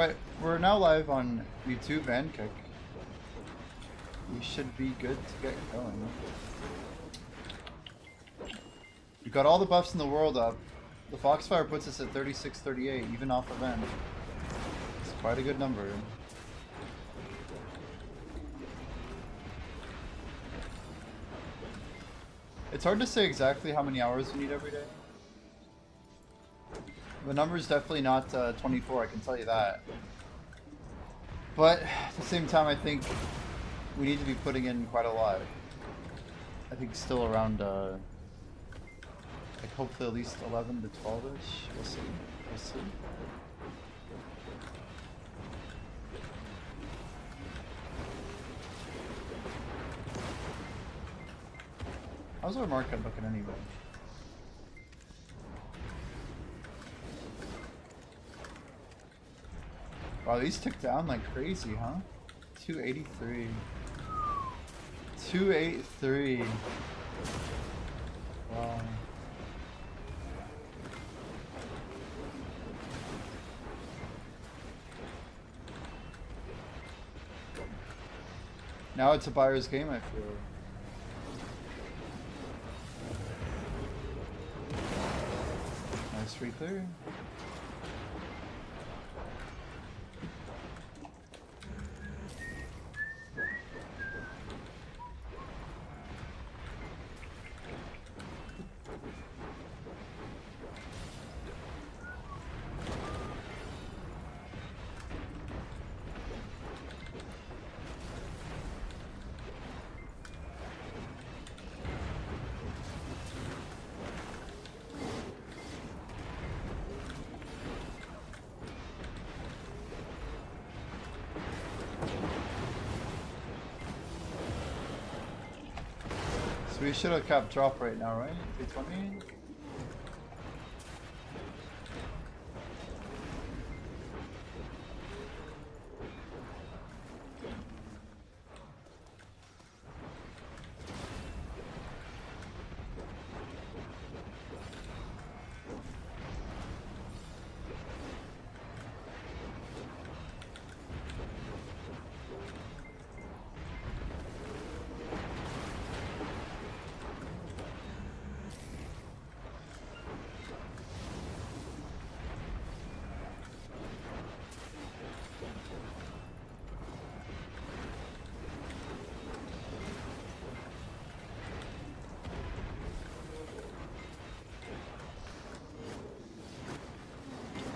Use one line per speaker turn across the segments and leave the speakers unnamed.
Right, we're now live on YouTube and Kick. We should be good to get going. We've got all the buffs in the world up. The Foxfire puts us at 36-38, even off event. It's quite a good number. It's hard to say exactly how many hours we need every day. The number is definitely not 24, I can tell you that. But at the same time, I think we need to be putting in quite a lot. I think still around, like hopefully at least 11 to 12-ish. We'll see. We'll see. How's our market looking anyway? Wow, these tick down like crazy, huh? 283. 283. Wow. Now it's a buyer's game, I feel. Nice free clear. We should have capped drop right now, right? 320?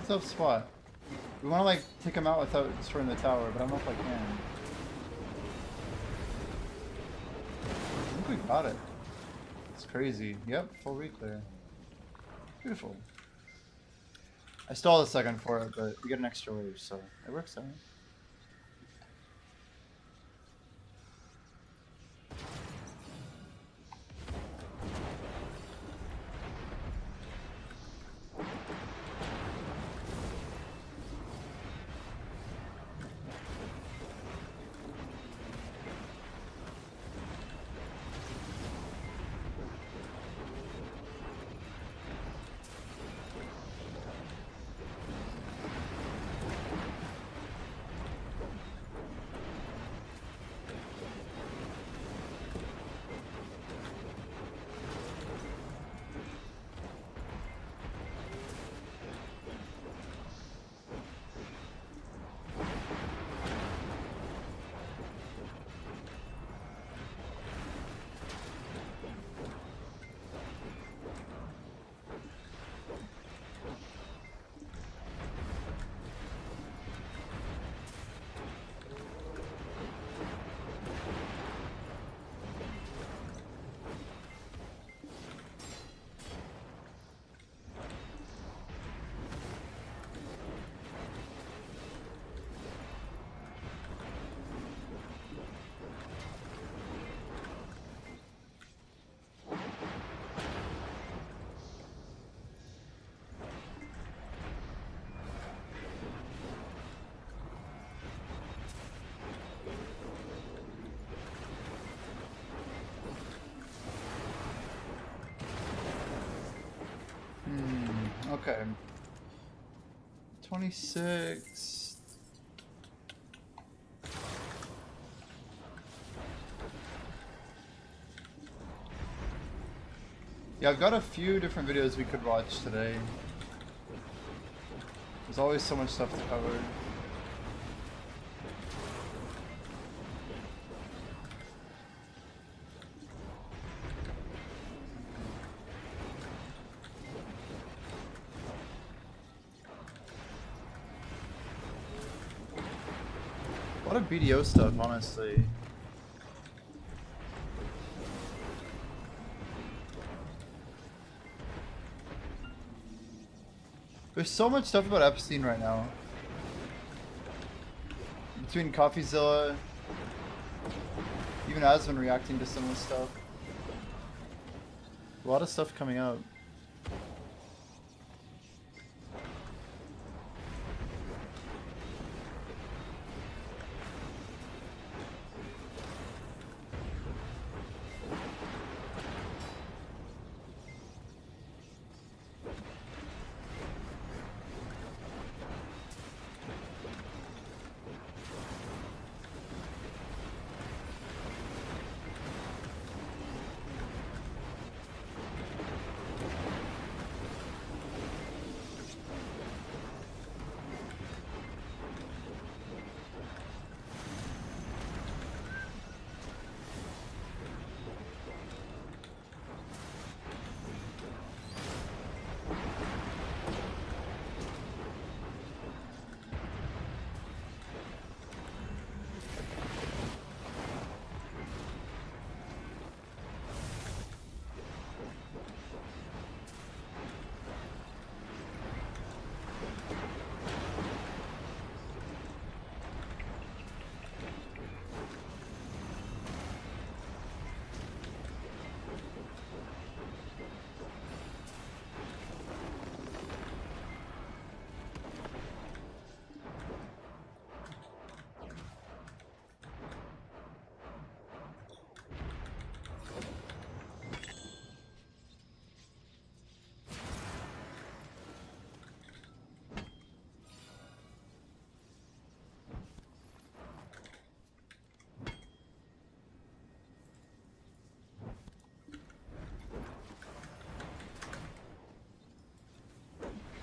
Tough spot. We want to like take him out without destroying the tower, but I don't know if I can. I think we got it. It's crazy. Yep, full reclear. Beautiful. I stalled a second for it, but we get an extra wave, so it works out. Okay. 26. Yeah, I've got a few different videos we could watch today. There's always so much stuff to cover. A lot of BDO stuff, honestly. There's so much stuff about Epstein right now. Between CoffeeZilla, even has been reacting to some of this stuff. A lot of stuff coming out.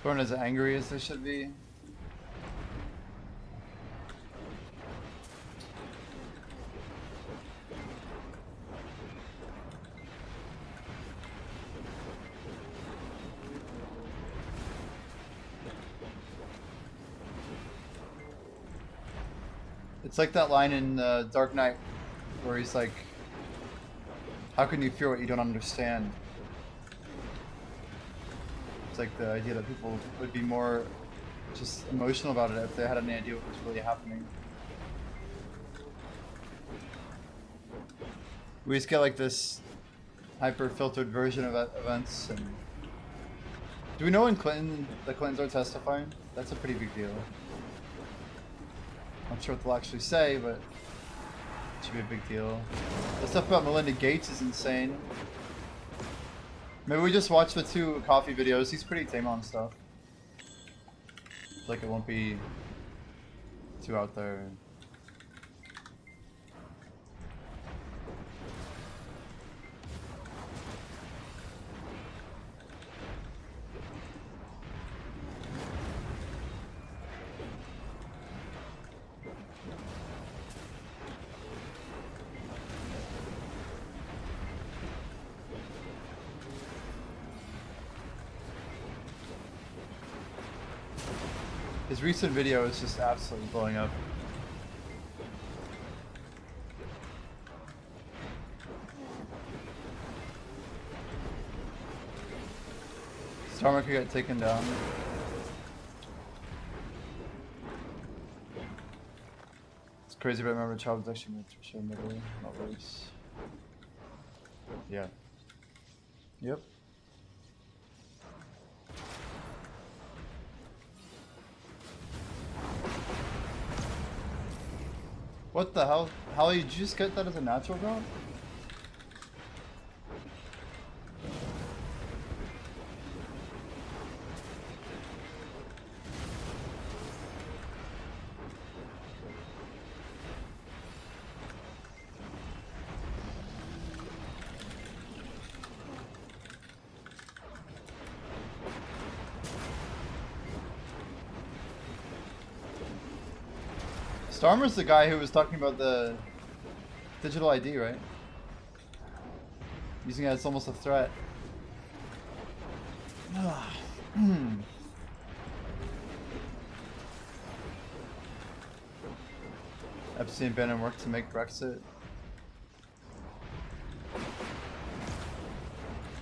Everyone as angry as they should be. It's like that line in Dark Knight where he's like, how can you fear what you don't understand? It's like the idea that people would be more just emotional about it if they had any idea what was really happening. We just get like this hyper-filtered version of events. And do we know when the Clintons are testifying? That's a pretty big deal. I'm not sure what they'll actually say, but it should be a big deal. The stuff about Melinda Gates is insane. Maybe we just watch the 2 coffee videos. He's pretty tame on stuff. Like it won't be too out there. His recent video is just absolutely blowing up. Starmer could get taken down. It's crazy, but I remember Child was actually meant to show middle, not race. Yeah. Yep. What the hell? How did you just get that as a natural drop? Starmer's the guy who was talking about the digital ID, right? Using it as almost a threat. Epstein abandoned work to make Brexit.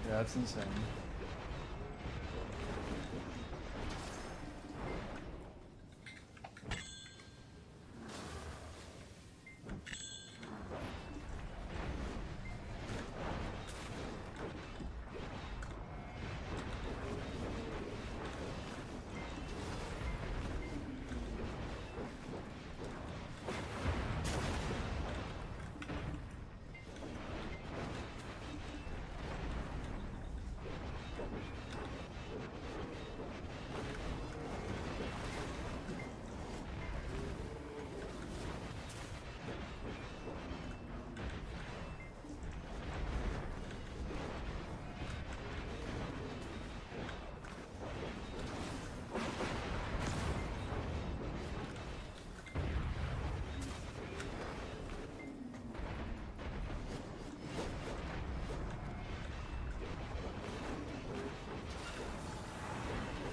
Yeah, that's insane.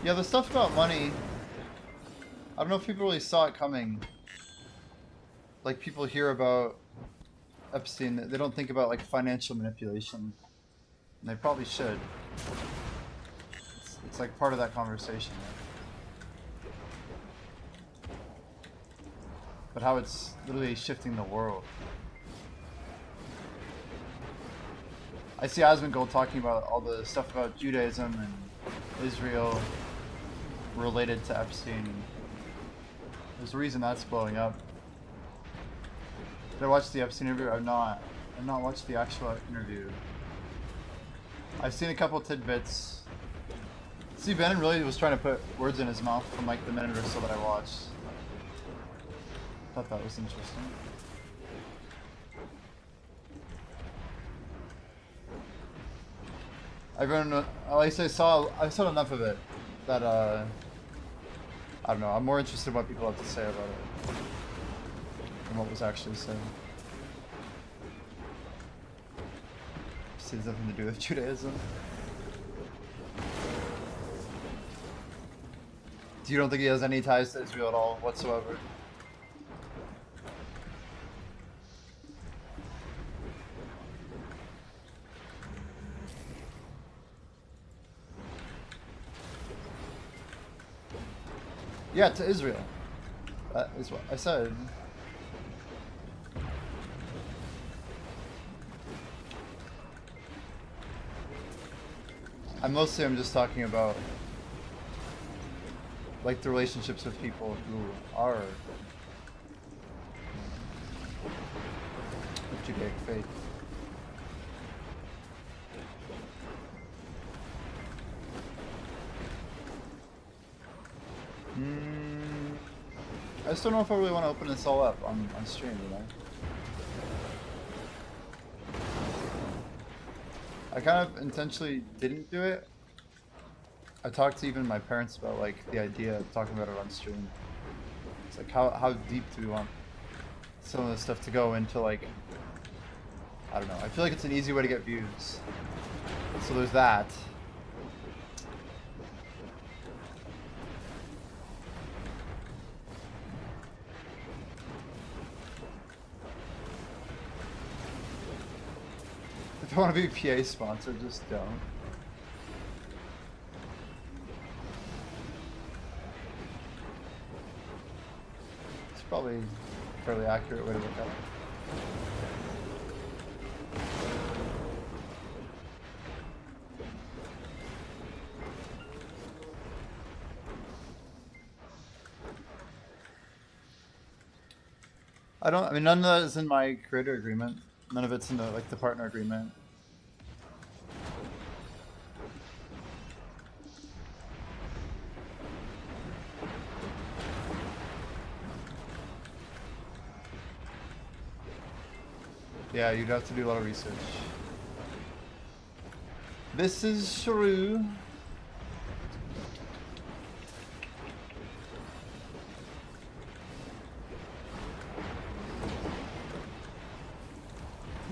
Yeah, the stuff about money, I don't know if people really saw it coming. Like, people hear about Epstein, they don't think about, like, financial manipulation. And they probably should. It's like part of that conversation, right? But how it's literally shifting the world. I see Asmongold talking about all the stuff about Judaism and Israel related to Epstein. There's a reason that's blowing up. Did I watch the Epstein interview? I've not watched the actual interview. I've seen a couple tidbits. Steve Bannon really was trying to put words in his mouth from like the minute or so that I watched. Thought that was interesting. At least I saw enough of it that I don't know. I'm more interested in what people have to say about it than what was actually said. This has nothing to do with Judaism. You don't think he has any ties to Israel at all whatsoever? Yeah, to Israel. That is what I said. I'm just talking about like the relationships with people who are of Judaic faith. I just don't know if I really want to open this all up on stream, you know? I kind of intentionally didn't do it. I talked to even my parents about like the idea of talking about it on stream. It's like how deep do we want some of this stuff to go into, like, I don't know. I feel like it's an easy way to get views. So there's that. If you want to be PA sponsored, just don't. It's probably a fairly accurate way to look at it. I mean, none of that is in my creator agreement. None of it's in the, like, the partner agreement. Yeah, you'd have to do a lot of research. This is true.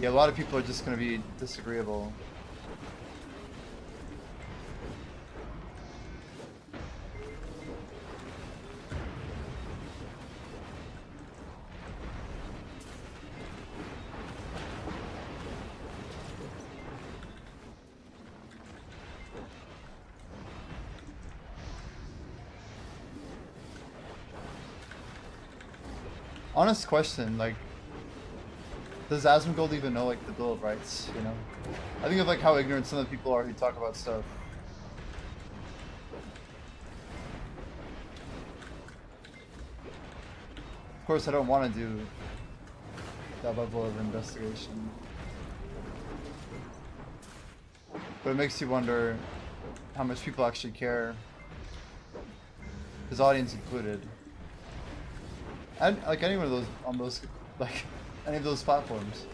Yeah, a lot of people are just going to be disagreeable. Honest question, like, does Asmongold even know, like, the Bill of Rights, you know? I think of, like, how ignorant some of the people are who talk about stuff. Of course, I don't want to do that level of investigation. But it makes you wonder how much people actually care. His audience included. And, like, any one of those, on those, like, any of those platforms.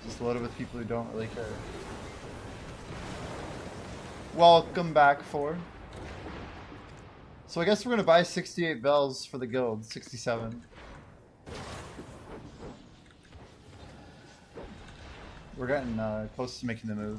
Just loaded with people who don't really care. Welcome back, 4. So I guess we're gonna buy 68 bells for the guild, 67. We're getting close to making the move.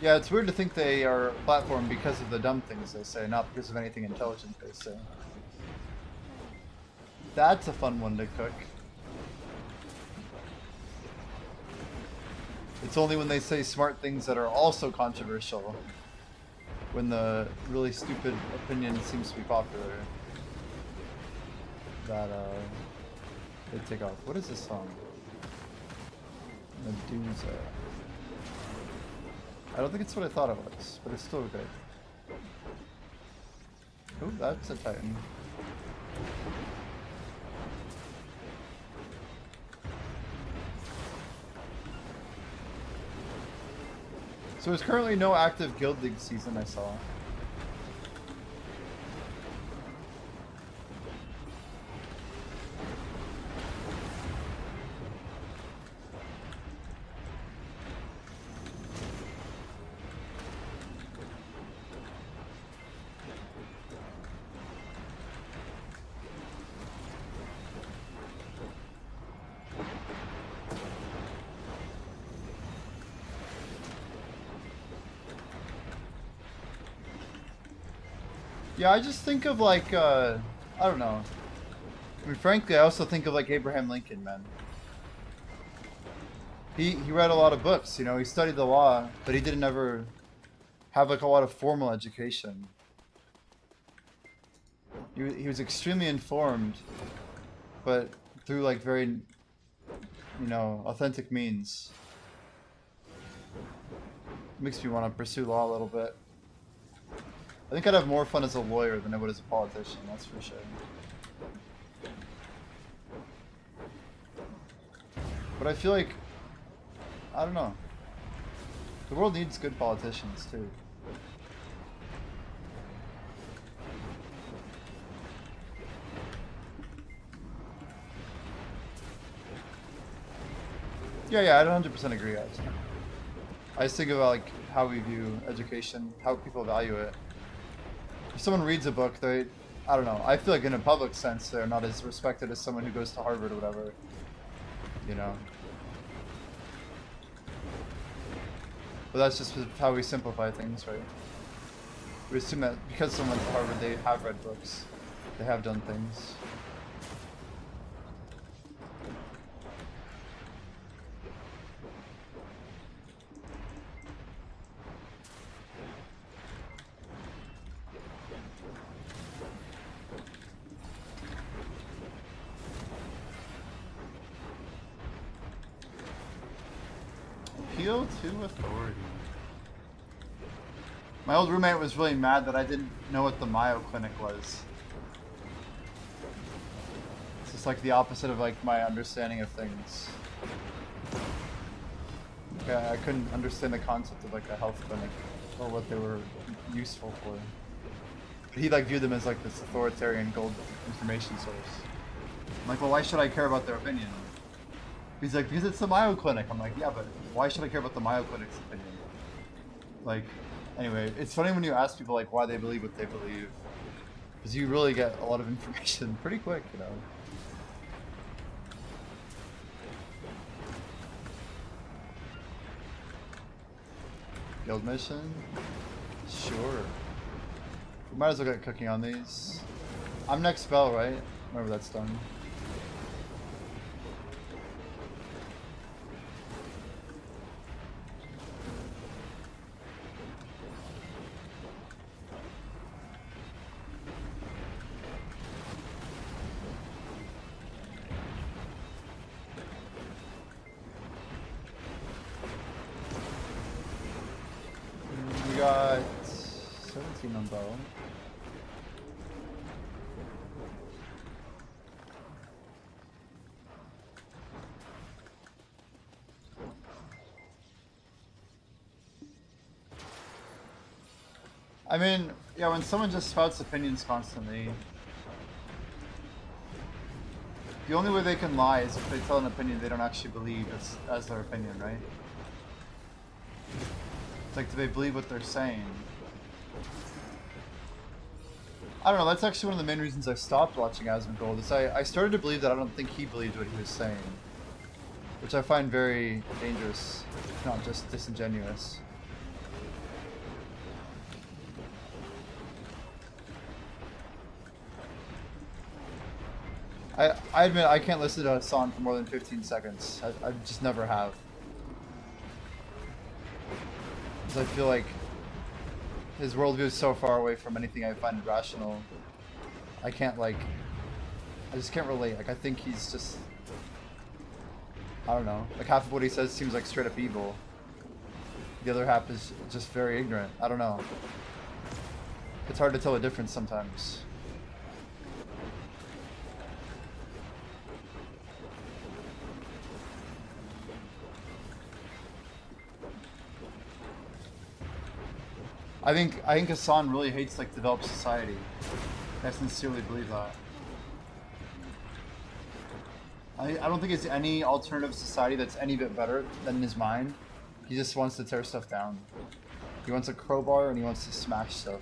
Yeah, it's weird to think they are a platform because of the dumb things they say, not because of anything intelligent they say. That's a fun one to cook. It's only when they say smart things that are also controversial, when the really stupid opinion seems to be popular, that they take off. What is this song? Medusa. I don't think it's what I thought it was, but it's still good. Oh, that's a Titan. So there's currently no active Guild League season, I saw. Yeah, I just think of like, I don't know. I mean, frankly, I also think of like Abraham Lincoln, man. He read a lot of books, you know, he studied the law, but he didn't ever have like a lot of formal education. He was extremely informed, but through like very, you know, authentic means. It makes me want to pursue law a little bit. I think I'd have more fun as a lawyer than I would as a politician, that's for sure. But I feel like, I don't know. The world needs good politicians too. Yeah, I 100% agree, actually. I just think about like how we view education, how people value it. If someone reads a book, they, I don't know, I feel like in a public sense they're not as respected as someone who goes to Harvard or whatever, you know. But that's just how we simplify things, right? We assume that because someone went to Harvard, they have read books, they have done things. Appeal to authority. My old roommate was really mad that I didn't know what the Mayo Clinic was. It's just like the opposite of like my understanding of things. Yeah, I couldn't understand the concept of like a health clinic or what they were useful for. But he like viewed them as like this authoritarian gold information source. I'm like, well, why should I care about their opinion? He's like, because it's the Mayo Clinic. I'm like, yeah, but why should I care about the Mayo Clinic's opinion? Like, anyway, it's funny when you ask people like why they believe what they believe, because you really get a lot of information pretty quick, you know. Guild mission? Sure. We might as well get cooking on these. I'm next spell, right? Whenever that's done. We got 17 on bow. I mean, yeah, when someone just spouts opinions constantly, the only way they can lie is if they tell an opinion they don't actually believe as their opinion, right? It's like, do they believe what they're saying? I don't know, that's actually one of the main reasons I stopped watching Asmongold, is I started to believe that I don't think he believed what he was saying. Which I find very dangerous, if not just disingenuous. I admit I can't listen to a song for more than 15 seconds. I just never have. Because I feel like his worldview is so far away from anything I find rational. I can't like, I just can't relate. Like I think he's just, I don't know. Like half of what he says seems like straight up evil. The other half is just very ignorant. I don't know. It's hard to tell the difference sometimes. I think Hassan really hates like developed society. I sincerely believe that. I don't think it's any alternative society that's any bit better than in his mind. He just wants to tear stuff down. He wants a crowbar and he wants to smash stuff.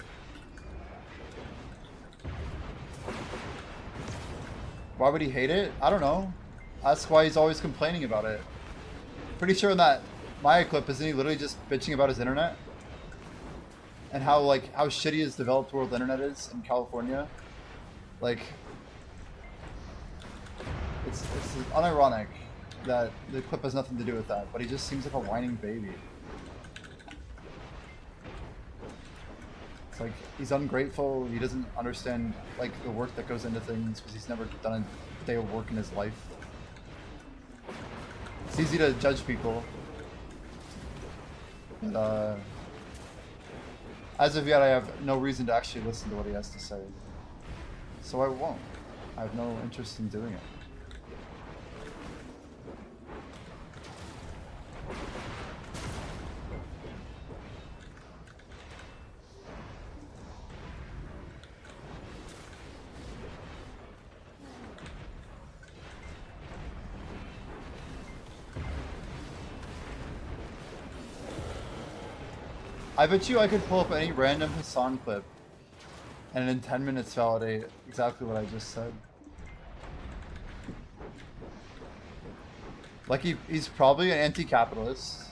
Why would he hate it? I don't know. That's why he's always complaining about it. Pretty sure in that Maya clip, isn't he literally just bitching about his internet? And how shitty his developed world internet is in California. Like, it's unironic that the clip has nothing to do with that, but he just seems like a whining baby. It's like he's ungrateful. He doesn't understand like the work that goes into things because he's never done a day of work in his life. It's easy to judge people, but as of yet, I have no reason to actually listen to what he has to say. So I won't. I have no interest in doing it. I bet you I could pull up any random Hassan clip and in 10 minutes validate exactly what I just said. Like he's probably an anti-capitalist.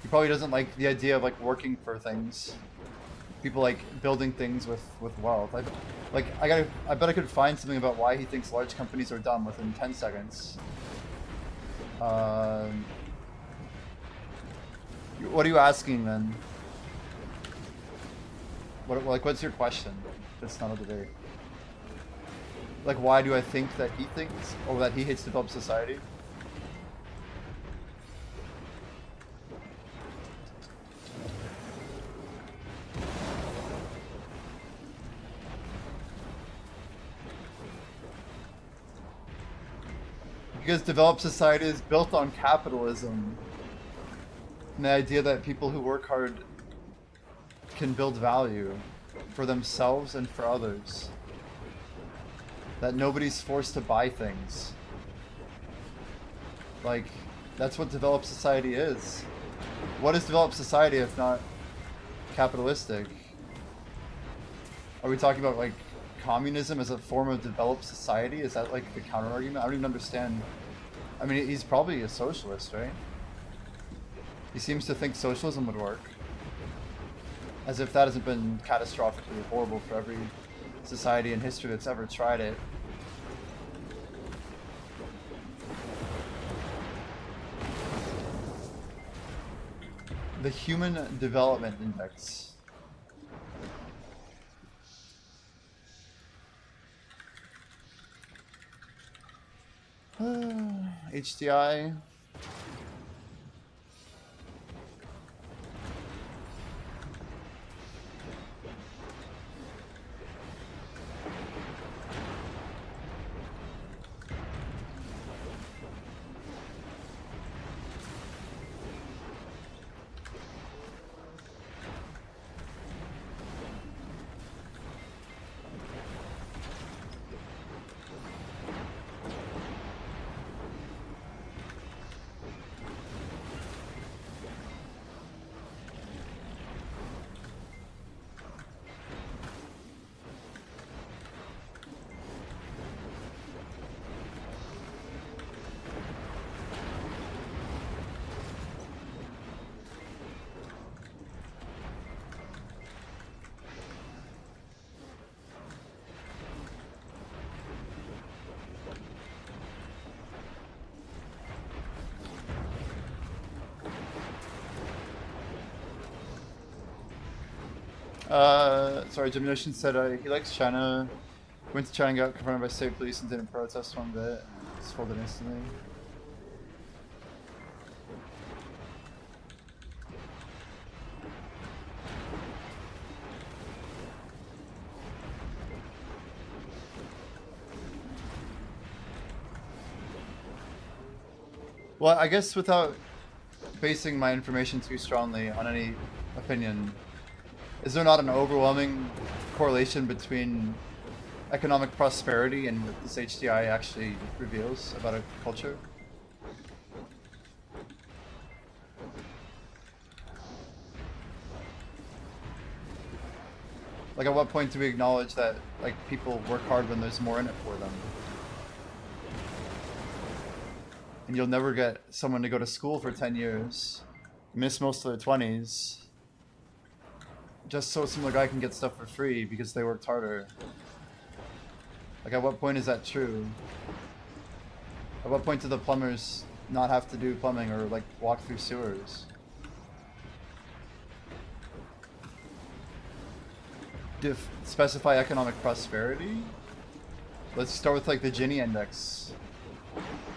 He probably doesn't like the idea of like working for things. People like building things with wealth. I bet I could find something about why he thinks large companies are dumb within 10 seconds. What are you asking then? What's your question? That's not a debate. Like, why do I think that he thinks, or that he hates developed society? Because developed society is built on capitalism. And the idea that people who work hard can build value. for themselves and for others. That nobody's forced to buy things. Like, that's what developed society is. What is developed society if not capitalistic? Are we talking about, like, communism as a form of developed society? Is that, like, the counter-argument? I don't even understand. I mean, he's probably a socialist, right? He seems to think socialism would work. As if that hasn't been catastrophically horrible for every society in history that's ever tried it. The Human Development Index. HDI. Sorry, Jim Notion said he likes China. Went to China and got confronted by state police and didn't protest one bit. Just folded instantly. Well, I guess without basing my information too strongly on any opinion, is there not an overwhelming correlation between economic prosperity and what this HDI actually reveals about a culture? Like, at what point do we acknowledge that, like, people work hard when there's more in it for them? And you'll never get someone to go to school for 10 years, miss most of their 20s, just so some other guy can get stuff for free because they worked harder. Like, at what point is that true? At what point do the plumbers not have to do plumbing or, like, walk through sewers? Specify economic prosperity? Let's start with, like, the Gini index.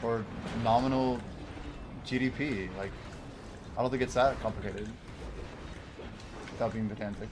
Or nominal GDP. Like, I don't think it's that complicated. Without being pedantic.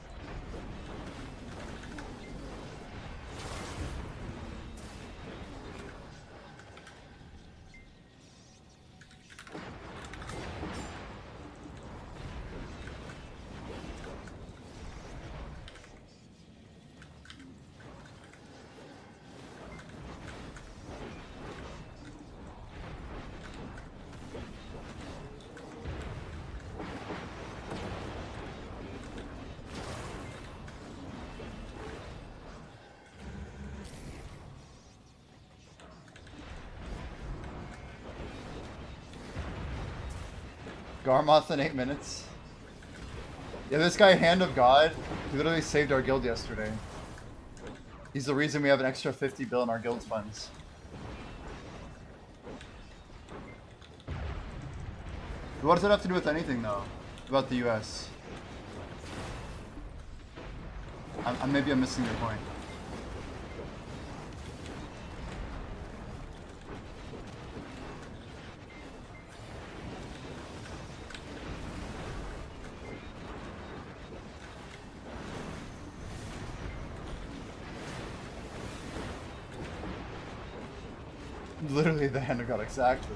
Garmoth in 8 minutes. Yeah, this guy, Hand of God, he literally saved our guild yesterday. He's the reason we have an extra 50 bill in our guild funds. What does that have to do with anything, though, about the US? Maybe I'm missing your point. Literally the Hand of God, exactly.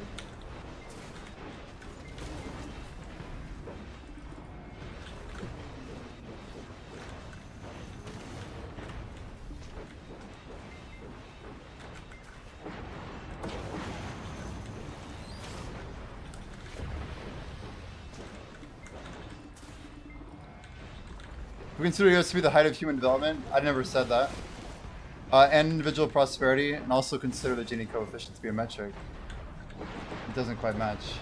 We consider US to be the height of human development. I never said that. And individual prosperity, and also consider the Gini coefficient to be a metric. It doesn't quite match.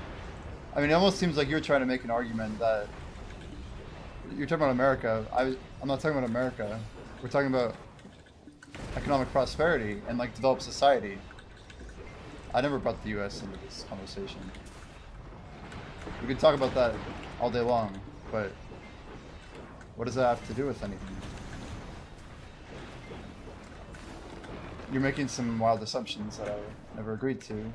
I mean, it almost seems like you're trying to make an argument that you're talking about America. I'm not talking about America. We're talking about economic prosperity and like developed society. I never brought the US into this conversation. We could talk about that all day long, but what does that have to do with anything? You're making some wild assumptions that I never agreed to.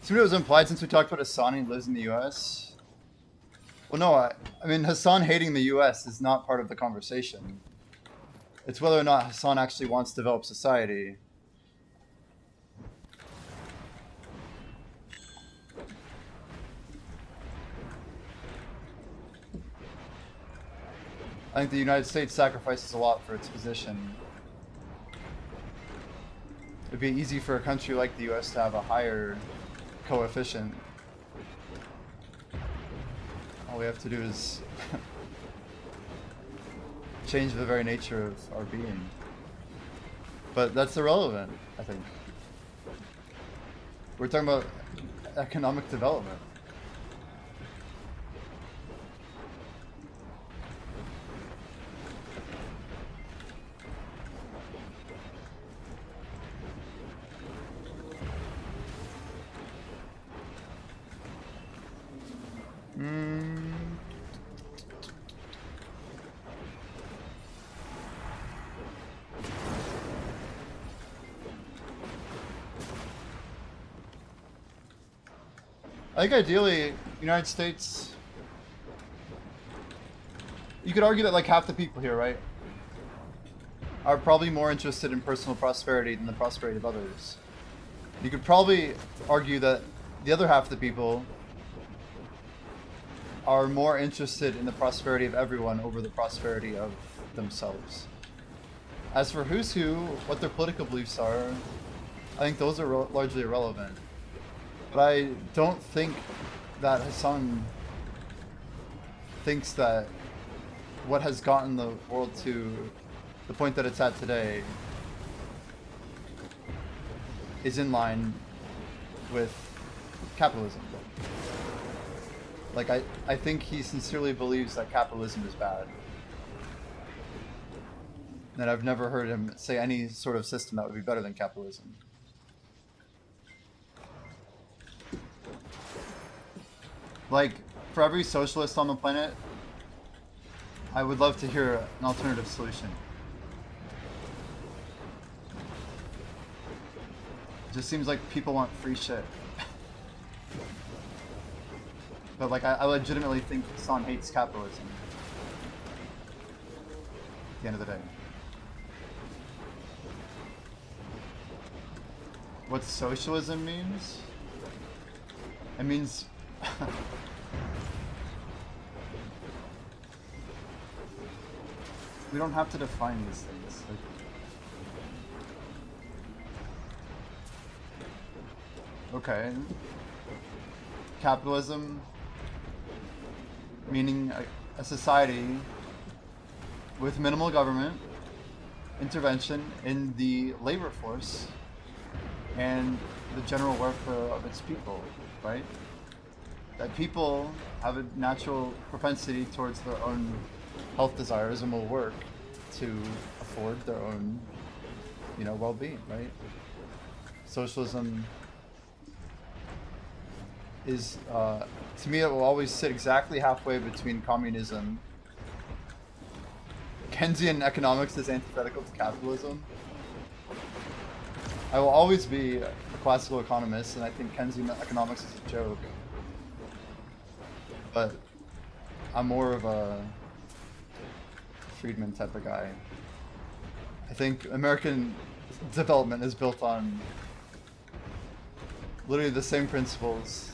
So it was implied since we talked about Hassan, he lives in the US. Well, no, I mean, Hassan hating the US is not part of the conversation. It's whether or not Hassan actually wants to develop society. I think the United States sacrifices a lot for its position. It'd be easy for a country like the US to have a higher coefficient. All we have to do is change the very nature of our being. But that's irrelevant, I think. We're talking about economic development. I think ideally, United States, you could argue that like half the people here, right, are probably more interested in personal prosperity than the prosperity of others. You could probably argue that the other half of the people are more interested in the prosperity of everyone over the prosperity of themselves. As for who's who, what their political beliefs are, I think those are largely irrelevant. But I don't think that Hassan thinks that what has gotten the world to the point that it's at today is in line with capitalism. Like, I think he sincerely believes that capitalism is bad. And I've never heard him say any sort of system that would be better than capitalism. Like, for every socialist on the planet, I would love to hear an alternative solution. It just seems like people want free shit. But like, I legitimately think Hassan hates capitalism. At the end of the day. What socialism means? It means we don't have to define these things. Like, okay. Capitalism, meaning a society with minimal government intervention in the labor force and the general welfare of its people, right? That people have a natural propensity towards their own health desires and will work to afford their own, well-being, right? Socialism is, to me, it will always sit exactly halfway between communism. Keynesian economics is antithetical to capitalism. I will always be a classical economist, and I think Keynesian economics is a joke. But I'm more of a Friedman type of guy. I think American development is built on literally the same principles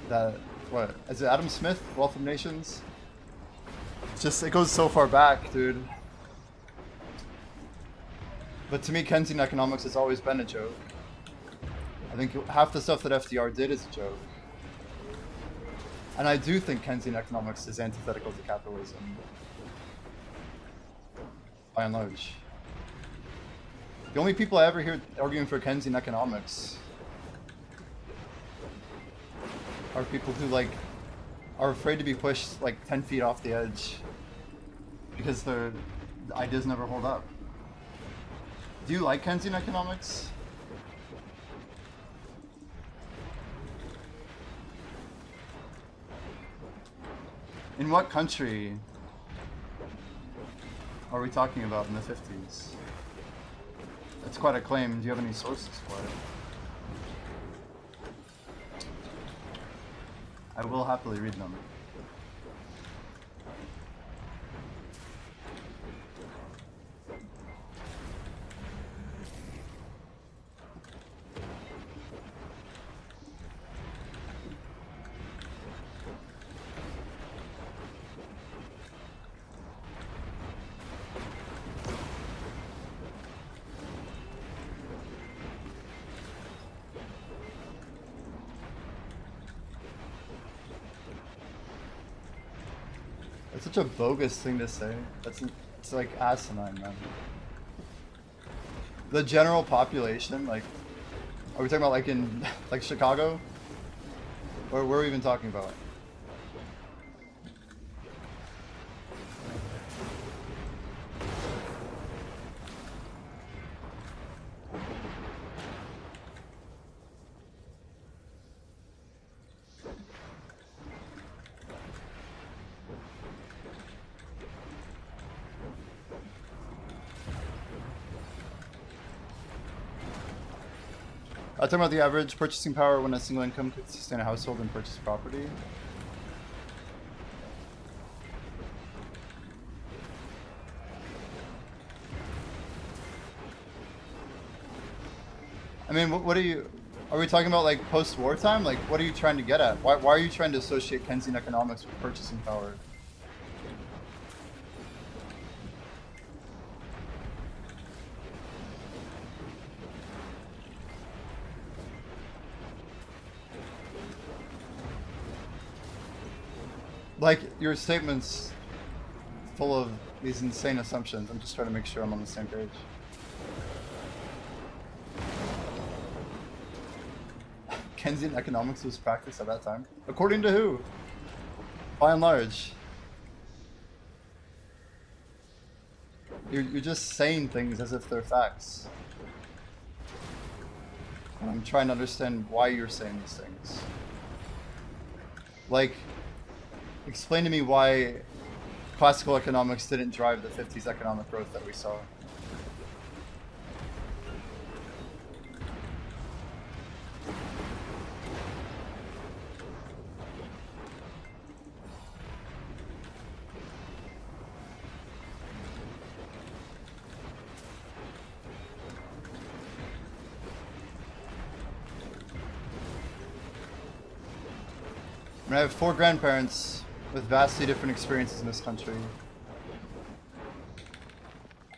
that, is it Adam Smith, Wealth of Nations? It goes so far back, dude. But to me, Keynesian economics has always been a joke. I think half the stuff that FDR did is a joke. And I do think Keynesian economics is antithetical to capitalism. By and large. The only people I ever hear arguing for Keynesian economics are people who like are afraid to be pushed like 10 feet off the edge because the ideas never hold up. Do you like Keynesian economics? In what country are we talking about in the 50s? That's quite a claim. Do you have any sources for it? I will happily read them. It's such a bogus thing to say. It's like asinine, man. The general population, like, are we talking about like in like Chicago? Or where are we even talking about? Talking about the average purchasing power when a single income could sustain a household and purchase property. I mean, what are we talking about like post-war time? Like, what are you trying to get at? Why are you trying to associate Keynesian economics with purchasing power? Like, your statement's full of these insane assumptions. I'm just trying to make sure I'm on the same page. Keynesian economics was practiced at that time? According to who? By and large. You're just saying things as if they're facts. And I'm trying to understand why you're saying these things. Like, explain to me why classical economics didn't drive the 50s economic growth that we saw. I have 4 grandparents with vastly different experiences in this country.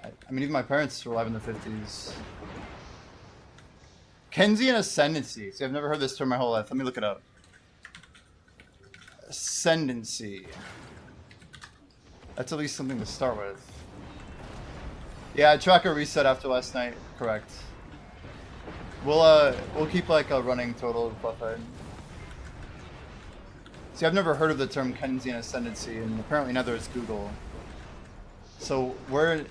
I mean, even my parents were alive in the 50s. Keynesian ascendancy. See, I've never heard this term my whole life. Let me look it up. Ascendancy. That's at least something to start with. Yeah, tracker reset after last night. Correct. We'll keep like a running total of buffet. See, I've never heard of the term Keynesian ascendancy, and apparently neither has Google. So where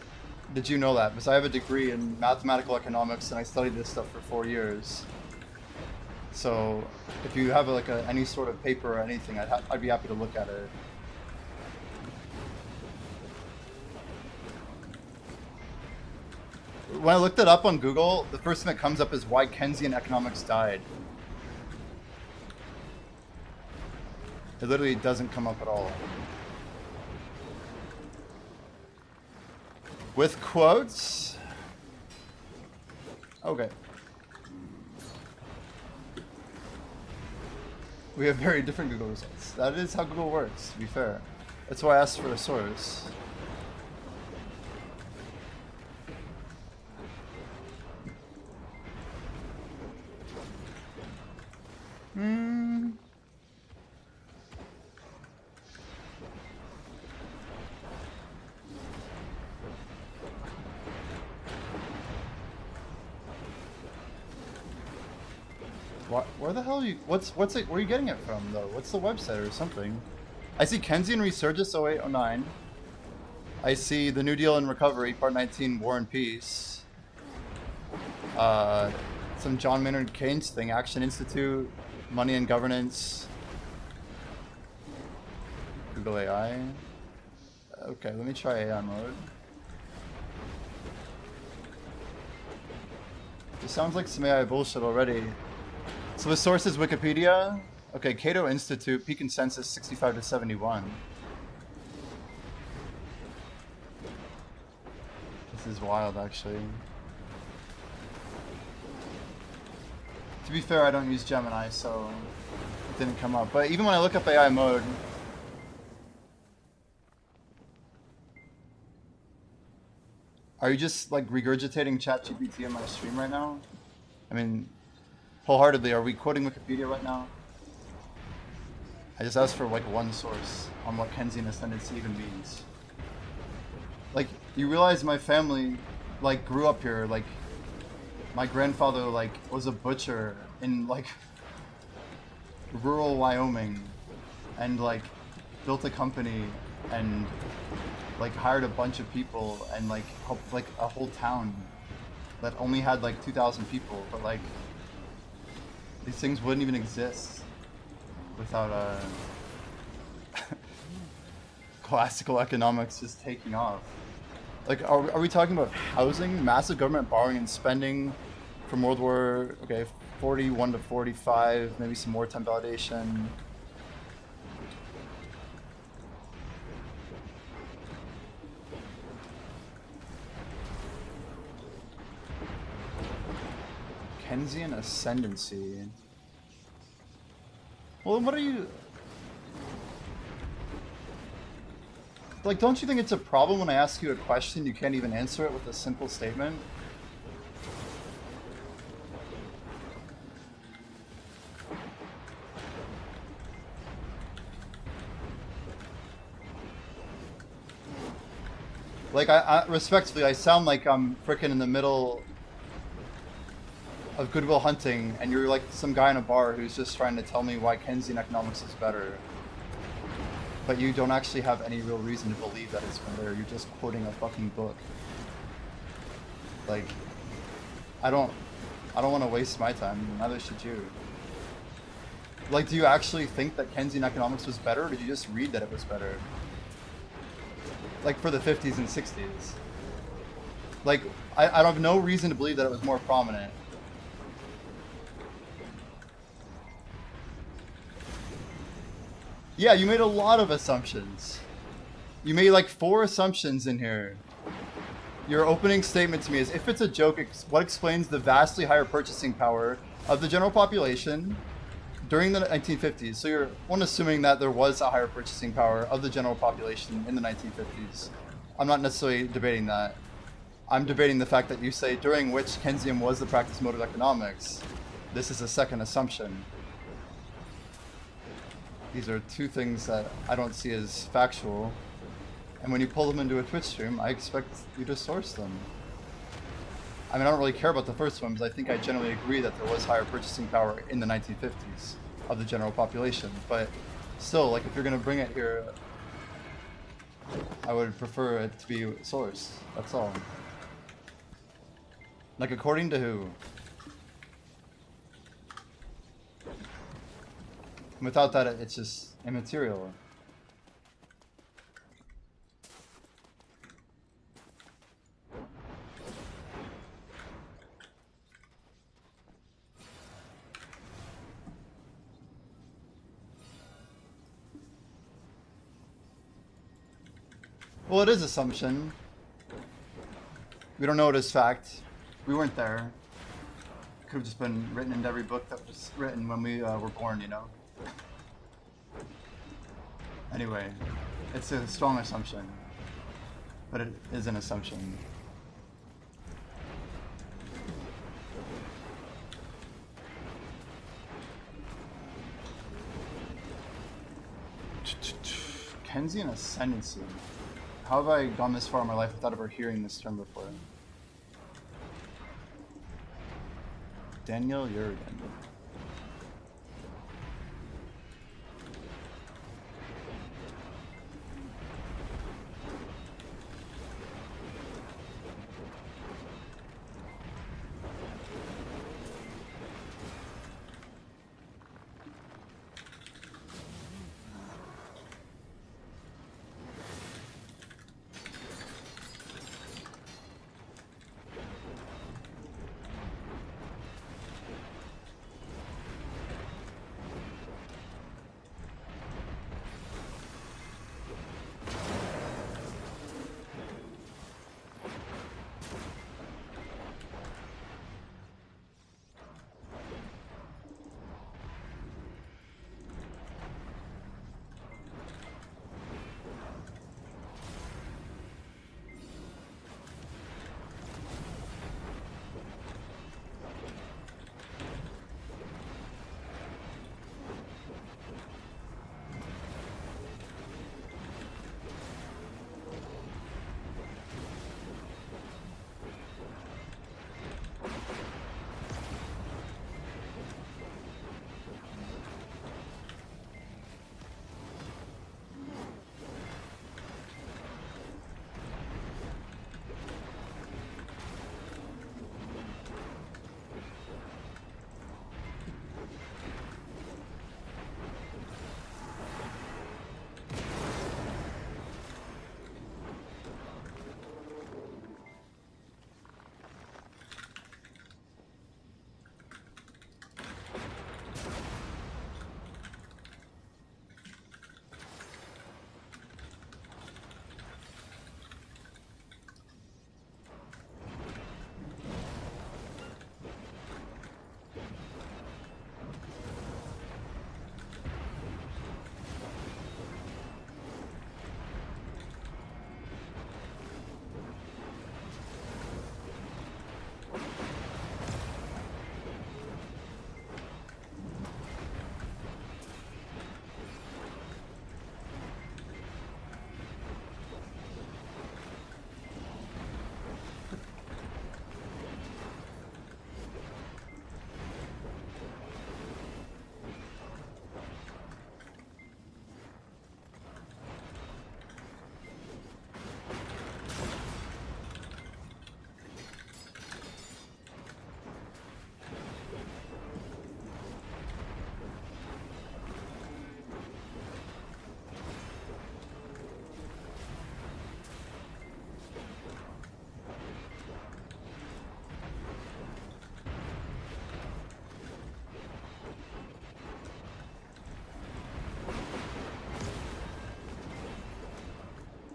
did you know that? Because I have a degree in mathematical economics, and I studied this stuff for 4 years. So if you have like any sort of paper or anything, I'd be happy to look at it. When I looked it up on Google, the first thing that comes up is why Keynesian economics died. It literally doesn't come up at all. With quotes? Okay. We have very different Google results. That is how Google works, to be fair. That's why I asked for a source. Hmm. Where the hell are you? What's it? Where are you getting it from though? What's the website or something? I see Keynesian Resurgence 0809. I see the New Deal and Recovery Part 19 War and Peace. Some John Maynard Keynes thing, Action Institute, Money and Governance, Google AI. Okay, let me try AI mode. It sounds like some AI bullshit already. So the source is Wikipedia. Okay, Cato Institute, peak consensus 65 to 71. This is wild, actually. To be fair, I don't use Gemini, so it didn't come up. But even when I look up AI mode, are you just like regurgitating ChatGPT on my stream right now? I mean, wholeheartedly, are we quoting Wikipedia right now? I just asked for like one source on what Keynesian ascendancy even means. Like, you realize my family like grew up here, like my grandfather like was a butcher in like rural Wyoming and like built a company and like hired a bunch of people and like helped like a whole town that only had like 2,000 people, but like these things wouldn't even exist without classical economics just taking off. Like, are we talking about housing, massive government borrowing and spending from World War, okay, 41 to 45, maybe some wartime validation. Keynesian ascendancy. Well, what are you... Like, don't you think it's a problem when I ask you a question, you can't even answer it with a simple statement? Like, respectfully, I sound like I'm frickin' in the middle of Good Will Hunting, and you're like some guy in a bar who's just trying to tell me why Keynesian economics is better. But you don't actually have any real reason to believe that it's better. You're just quoting a fucking book. Like, I don't want to waste my time. Neither should you. Like, do you actually think that Keynesian economics was better, or did you just read that it was better? Like, for the 50s and 60s. Like, I have no reason to believe that it was more prominent. Yeah, you made a lot of assumptions. You made like 4 assumptions in here. Your opening statement to me is, if it's a joke, what explains the vastly higher purchasing power of the general population during the 1950s? So you're assuming that there was a higher purchasing power of the general population in the 1950s. I'm not necessarily debating that. I'm debating the fact that you say during which Keynesian was the practice mode of economics. This is a second assumption. These are 2 things that I don't see as factual. And when you pull them into a Twitch stream, I expect you to source them. I mean, I don't really care about the first one, because I think I generally agree that there was higher purchasing power in the 1950s of the general population. But still, like, if you're going to bring it here, I would prefer it to be sourced. That's all. Like, according to who? Without that, it's just immaterial. Well, it is assumption. We don't know it as fact. We weren't there. It could have just been written into every book that was written when we were born, you know? Anyway, it's a strong assumption, but it is an assumption. Keynesian ascendancy. How have I gone this far in my life without ever hearing this term before? Daniel Jurgen.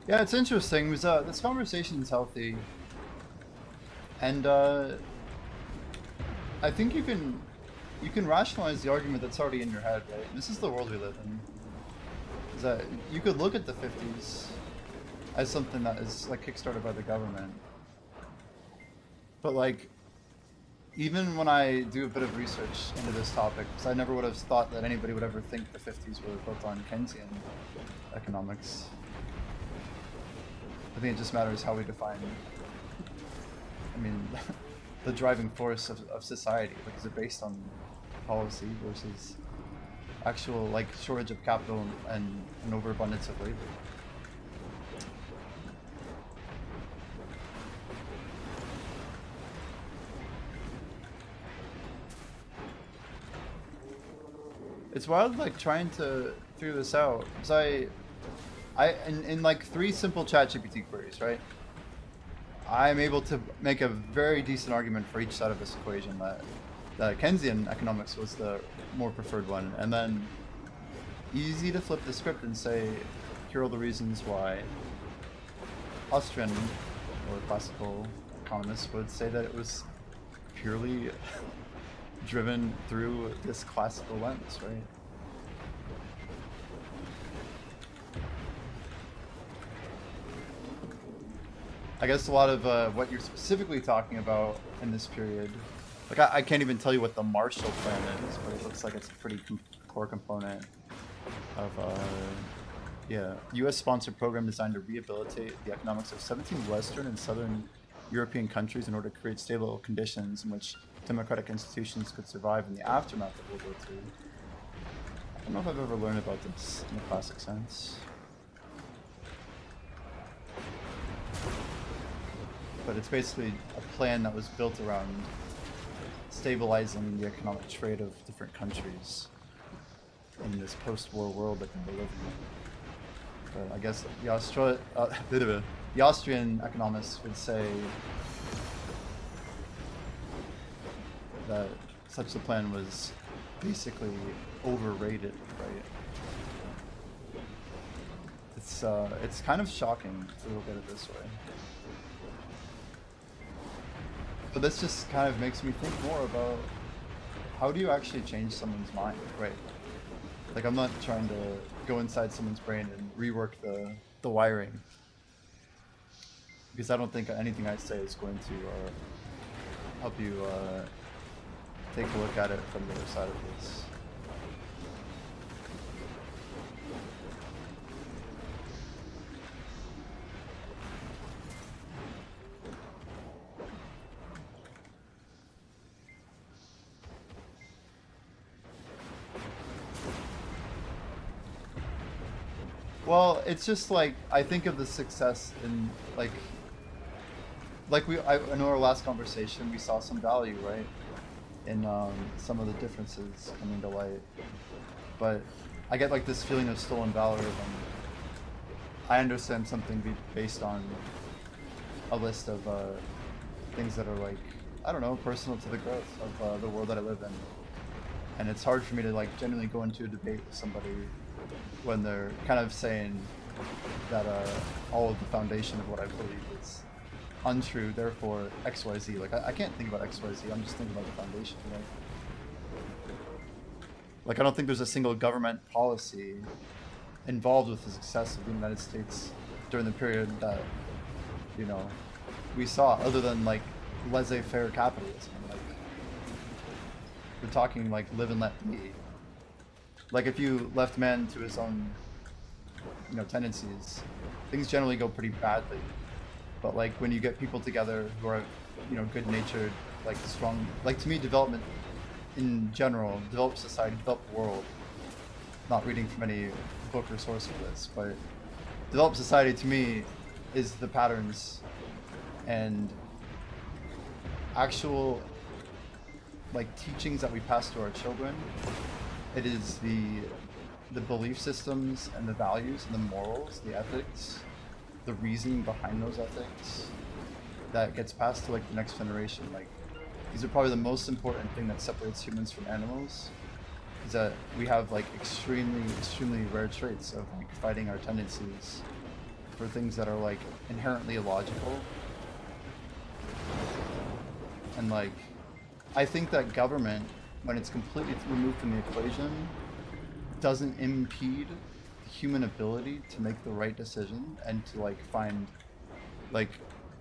Yeah, it's interesting. This conversation is healthy, and I think you can rationalize the argument that's already in your head, right? This is the world we live in. Is that you could look at the 50s as something that is like kickstarted by the government, but like even when I do a bit of research into this topic, because I never would have thought that anybody would ever think the 50s were built on Keynesian economics. I think it just matters how we define, I mean, the driving force of society. Like, is it based on policy versus actual, like, shortage of capital and an overabundance of labor? It's wild, like, trying to figure this out, because in like 3 simple ChatGPT queries, right? I'm able to make a very decent argument for each side of this equation that Keynesian economics was the more preferred one, and then easy to flip the script and say, here are all the reasons why Austrian or classical economists would say that it was purely driven through this classical lens, right? I guess a lot of what you're specifically talking about in this period, like I can't even tell you what the Marshall Plan is, but it looks like it's a pretty core component of Yeah, U.S.-sponsored program designed to rehabilitate the economics of 17 Western and Southern European countries in order to create stable conditions in which democratic institutions could survive in the aftermath of World War II. I don't know if I've ever learned about this in a classic sense. But it's basically a plan that was built around stabilizing the economic trade of different countries in this post-war world that we're living in. But I guess the Austrian economists would say that such a plan was basically overrated, right? It's kind of shocking to look at it this way. But this just kind of makes me think more about how do you actually change someone's mind, right? Like, I'm not trying to go inside someone's brain and rework the wiring, because I don't think anything I say is going to help you take a look at it from the other side of this. Well, it's just like, I think of the success in, like in our last conversation, we saw some value, right? In some of the differences coming to light. But I get like this feeling of stolen valor when I understand something based on a list of things that are like, I don't know, personal to the growth of the world that I live in. And it's hard for me to like genuinely go into a debate with somebody when they're kind of saying that all of the foundation of what I believe is untrue, therefore XYZ. Like, I can't think about XYZ, I'm just thinking about the foundation, right? Like, I don't think there's a single government policy involved with the success of the United States during the period that, you know, we saw, other than like laissez-faire capitalism. Like, we're talking like live and let be. Like, if you left man to his own, you know, tendencies, things generally go pretty badly. But like when you get people together who are, you know, good-natured, like strong, like to me, development in general, developed society, developed world. Not reading from any book or source for this, but developed society to me is the patterns and actual like teachings that we pass to our children. It is the belief systems and the values and the morals, the ethics, the reasoning behind those ethics that gets passed to like the next generation. Like, these are probably the most important thing that separates humans from animals, is that we have like extremely rare traits of like fighting our tendencies for things that are like inherently illogical. And like, I think that government, when it's completely removed from the equation, doesn't impede human ability to make the right decision and to like find like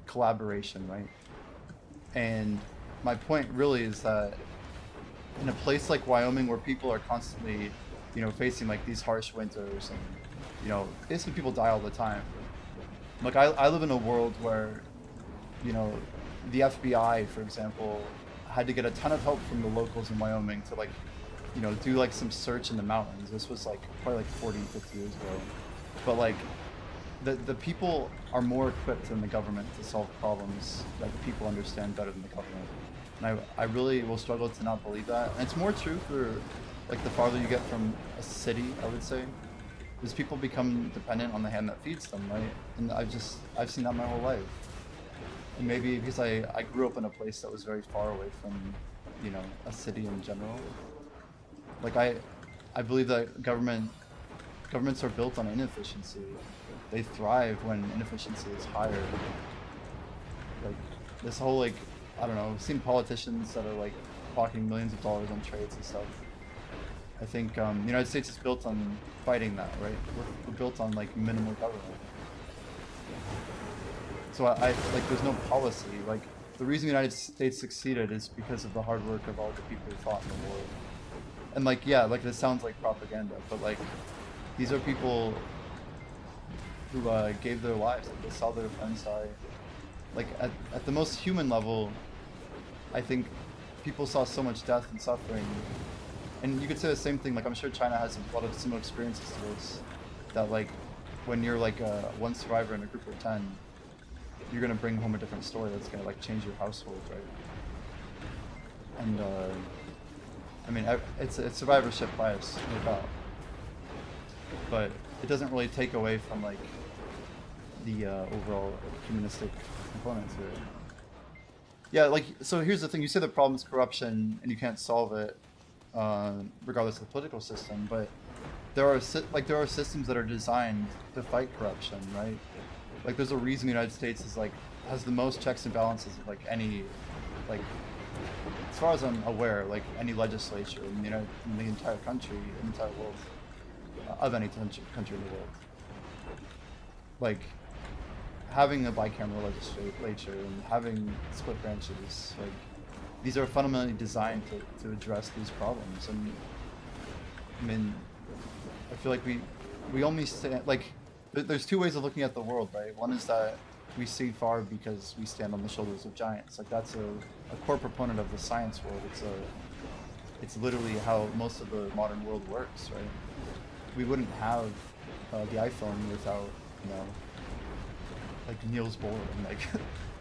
collaboration, right? And my point really is that in a place like Wyoming, where people are constantly, you know, facing like these harsh winters and, you know, basically people die all the time. Like, I live in a world where, you know, the FBI, for example, had to get a ton of help from the locals in Wyoming to like, you know, do like some search in the mountains. This was like probably like 40, 50 years ago. But like the people are more equipped than the government to solve problems that the people understand better than the government. And I really will struggle to not believe that. And it's more true for like the farther you get from a city, I would say, because people become dependent on the hand that feeds them, right? And I've seen that my whole life. And maybe because I grew up in a place that was very far away from, you know, a city in general. Like, I believe that governments are built on inefficiency. They thrive when inefficiency is higher. Like, this whole, like, I don't know, I've seen politicians that are like pocketing millions of dollars on trades and stuff. I think the United States is built on fighting that, right? We're built on like minimal government. So I like, there's no policy. Like, the reason the United States succeeded is because of the hard work of all the people who fought in the war. And like, yeah, like, this sounds like propaganda, but like, these are people who gave their lives. Like, they saw their friends die. Like at the most human level, I think people saw so much death and suffering. And you could say the same thing. Like, I'm sure China has a lot of similar experiences to this. That like when you're like one survivor in a group of 10, you're gonna bring home a different story that's gonna like change your household, right? And I mean, it's survivorship bias, no doubt, but it doesn't really take away from like the overall humanistic component to it. Yeah, like, so here's the thing: you say the problem is corruption and you can't solve it, regardless of the political system, but there are systems that are designed to fight corruption, right? Like, there's a reason the United States is like has the most checks and balances of like any, like, as far as I'm aware, like any legislature in the entire country, in the entire world, of any country in the world. Like, having a bicameral legislature and having split branches, like, these are fundamentally designed to address these problems. And I mean, I feel like we only stand, like, there's two ways of looking at the world, right? One is that we see far because we stand on the shoulders of giants. Like, that's a core proponent of the science world. It's literally how most of the modern world works, right? We wouldn't have the iPhone without, you know, like Niels Bohr and like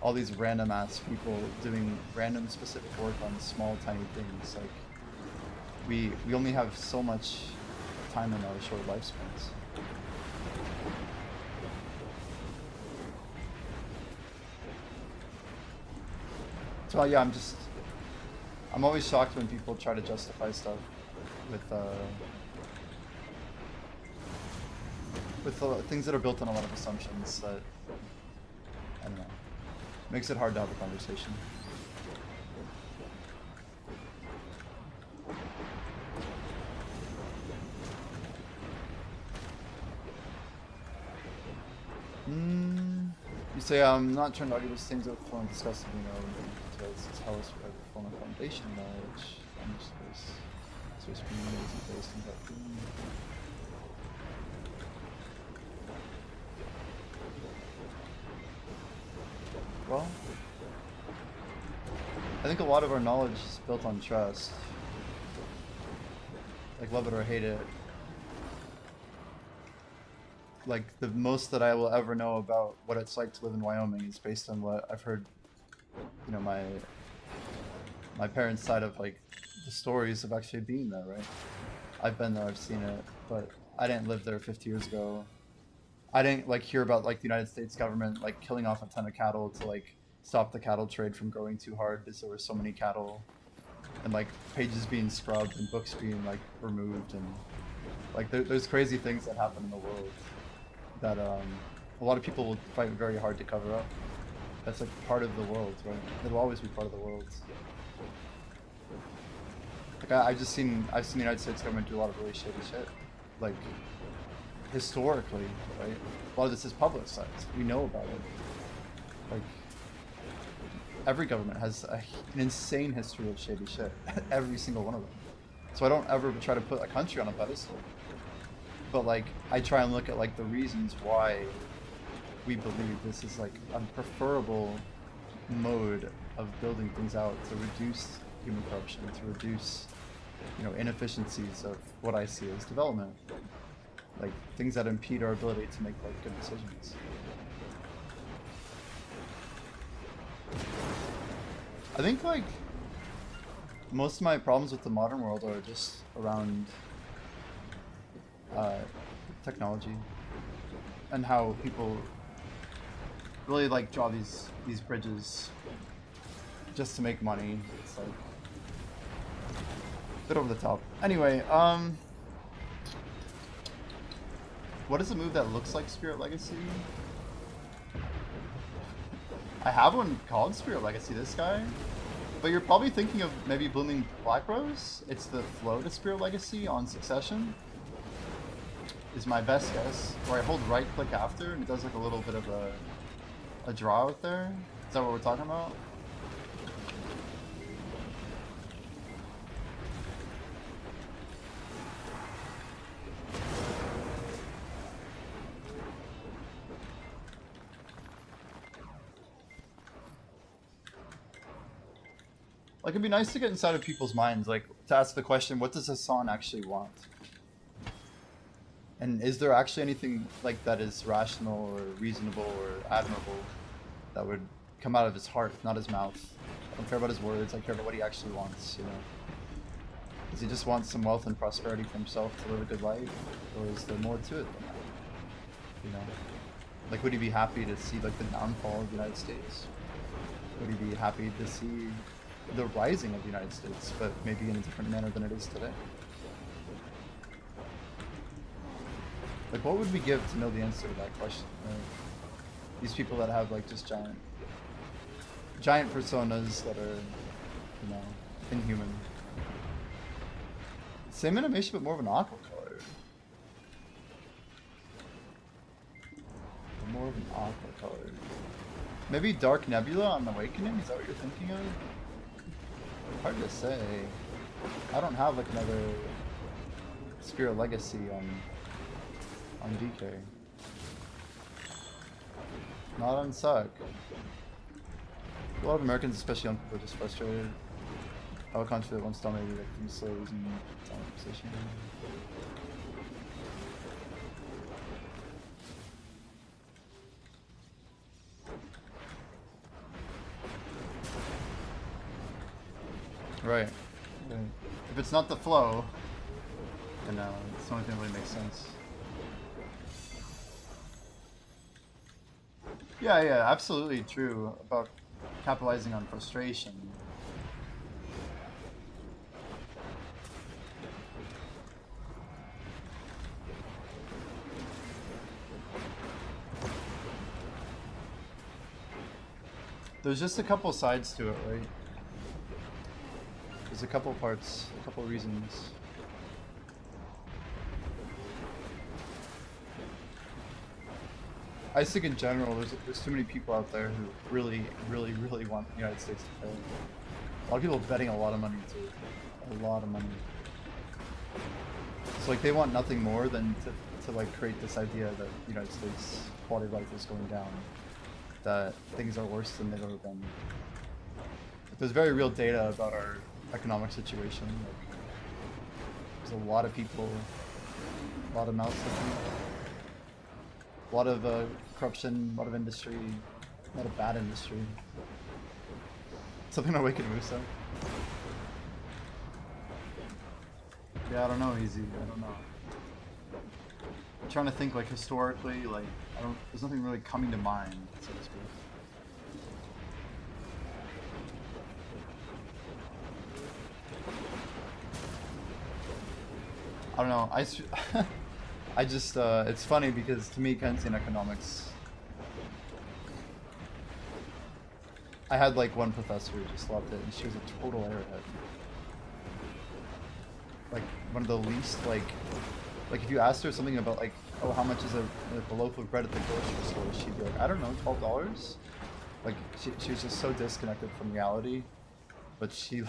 all these random ass people doing random specific work on small tiny things. Like, we only have so much time in our short lifespans. So yeah, I'm always shocked when people try to justify stuff with things that are built on a lot of assumptions that, I don't know, makes it hard to have a conversation. You say I'm not trying to argue these things that feel disgusting, you know, details. It's how it's form of foundation knowledge. Space being based in that thing. Well, I think a lot of our knowledge is built on trust. Like, love it or hate it. Like, the most that I will ever know about what it's like to live in Wyoming is based on what I've heard, you know, my parents' side of like the stories of actually being there, right? I've been there, I've seen it, but I didn't live there 50 years ago. I didn't like hear about like the United States government like killing off a ton of cattle to like stop the cattle trade from growing too hard because there were so many cattle, and like pages being scrubbed and books being like removed, and like there's crazy things that happen in the world that a lot of people will fight very hard to cover up. That's like part of the world, right? It'll always be part of the world. Like, I've seen the United States government do a lot of really shady shit, like historically, right? A lot of this is publicized. We know about it. Like, every government has an insane history of shady shit. Every single one of them. So I don't ever try to put a country on a pedestal. But like, I try and look at like the reasons why we believe this is like a preferable mode of building things out to reduce human corruption, to reduce, you know, inefficiencies of what I see as development, like things that impede our ability to make like good decisions. I think like most of my problems with the modern world are just around technology and how people really like draw these bridges just to make money. It's like a bit over the top. Anyway, what is a move that looks like Spirit Legacy? I have one called Spirit Legacy, this guy. But you're probably thinking of maybe Blooming Black Rose? It's the flow to Spirit Legacy on Succession, is my best guess. Where I hold right click after and it does like a little bit of a draw out there. Is that what we're talking about? Like, it'd be nice to get inside of people's minds, like, to ask the question, what does Hassan actually want? And is there actually anything, like, that is rational or reasonable or admirable that would come out of his heart, not his mouth? I don't care about his words, I care about what he actually wants, you know? Does he just want some wealth and prosperity for himself to live a good life? Or is there more to it than that? You know? Like, would he be happy to see, like, the downfall of the United States? Would he be happy to see the rising of the United States, but maybe in a different manner than it is today? Like, what would we give to know the answer to that question? Right? These people that have, like, just giant personas that are, you know, inhuman. Same animation, but more of an aqua color. More of an aqua color. Maybe Dark Nebula on Awakening? Is that what you're thinking of? Hard to say. I don't have like another Spirit Legacy on DK. Not on Suck. A lot of Americans, especially young people, are just frustrated. I have a country that wants to maybe like from slaves and dominant position. Right. If it's not the flow, then it's the only thing that really makes sense. Yeah, absolutely true about capitalizing on frustration. There's just a couple sides to it, right? There's a couple parts, a couple reasons. I just think in general, there's too many people out there who really want the United States to fail. A lot of people betting a lot of money too. A lot of money. So like they want nothing more than to like create this idea that the United States quality of life is going down. That things are worse than they've ever been. But there's very real data about our economic situation. Like, there's a lot of people, a lot of mouths to feed, a lot of corruption, a lot of industry, a lot of bad industry. Something awaken Musa. Yeah, I don't know, Easy. I don't know. I'm trying to think like historically, like there's nothing really coming to mind, so to speak. I don't know. I just it's funny because to me Keynesian economics, I had like one professor who just loved it and she was a total airhead. Like one of the least like if you asked her something about like, oh, how much is a loaf of bread at the grocery store, she'd be like, I don't know, $12. Like she was just so disconnected from reality. But she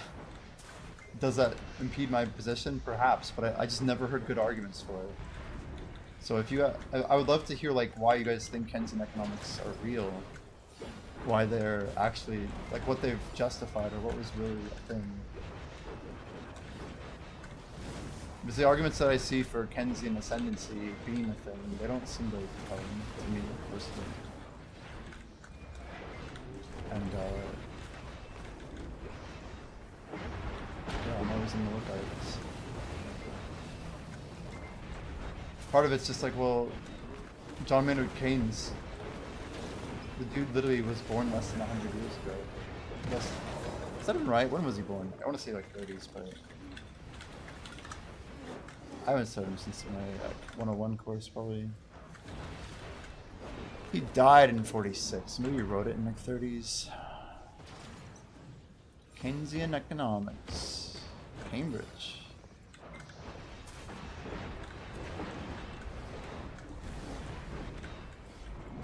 does that impede my position? Perhaps, but I just never heard good arguments for it. So if you, I would love to hear like why you guys think Keynesian economics are real, why they're actually like what they've justified or what was really a thing. Because the arguments that I see for Keynesian ascendancy being a thing, they don't seem very compelling to me personally. And yeah, I'm always in the lookout. Part of it's just like, well, John Maynard Keynes, the dude literally was born less than 100 years ago. Is that even right? When was he born? I want to say like 30s, but I haven't studied him since my 101 course, probably. He died in 46. Maybe he wrote it in like 30s. Keynesian economics. Cambridge.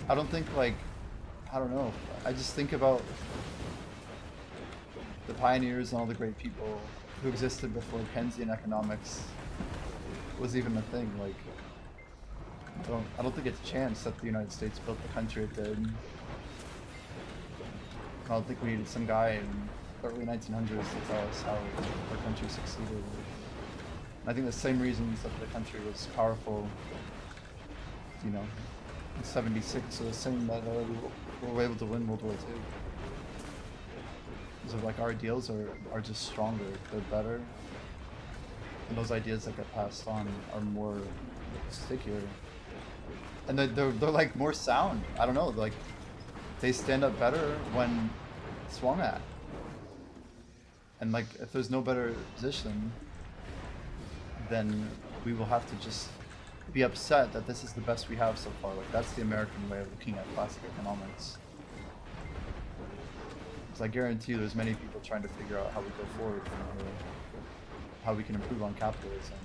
I don't think like, I don't know. I just think about the pioneers and all the great people who existed before Keynesian economics was even a thing. Like, I don't think it's a chance that the United States built the country it did. I don't think we needed some guy in early 1900s to tell us how our country succeeded. And I think the same reasons that the country was powerful, you know, in 76 are the same that we were able to win World War II. So like our ideals are just stronger, they're better. And those ideas that get passed on are more stickier. And they're like more sound. I don't know, like they stand up better when swung at. And like if there's no better position, then we will have to just be upset that this is the best we have so far. Like that's the American way of looking at classic economics. Because I guarantee you there's many people trying to figure out how we go forward from here, how we can improve on capitalism.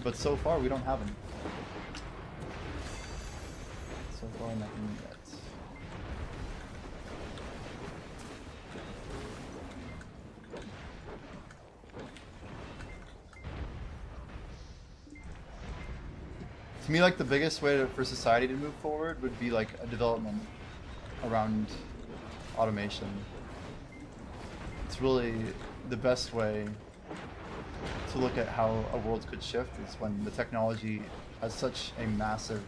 But so far we don't have any. So far nothing yet. To me, like the biggest way for society to move forward would be like a development around automation. It's really the best way to look at how a world could shift is when the technology has such a massive,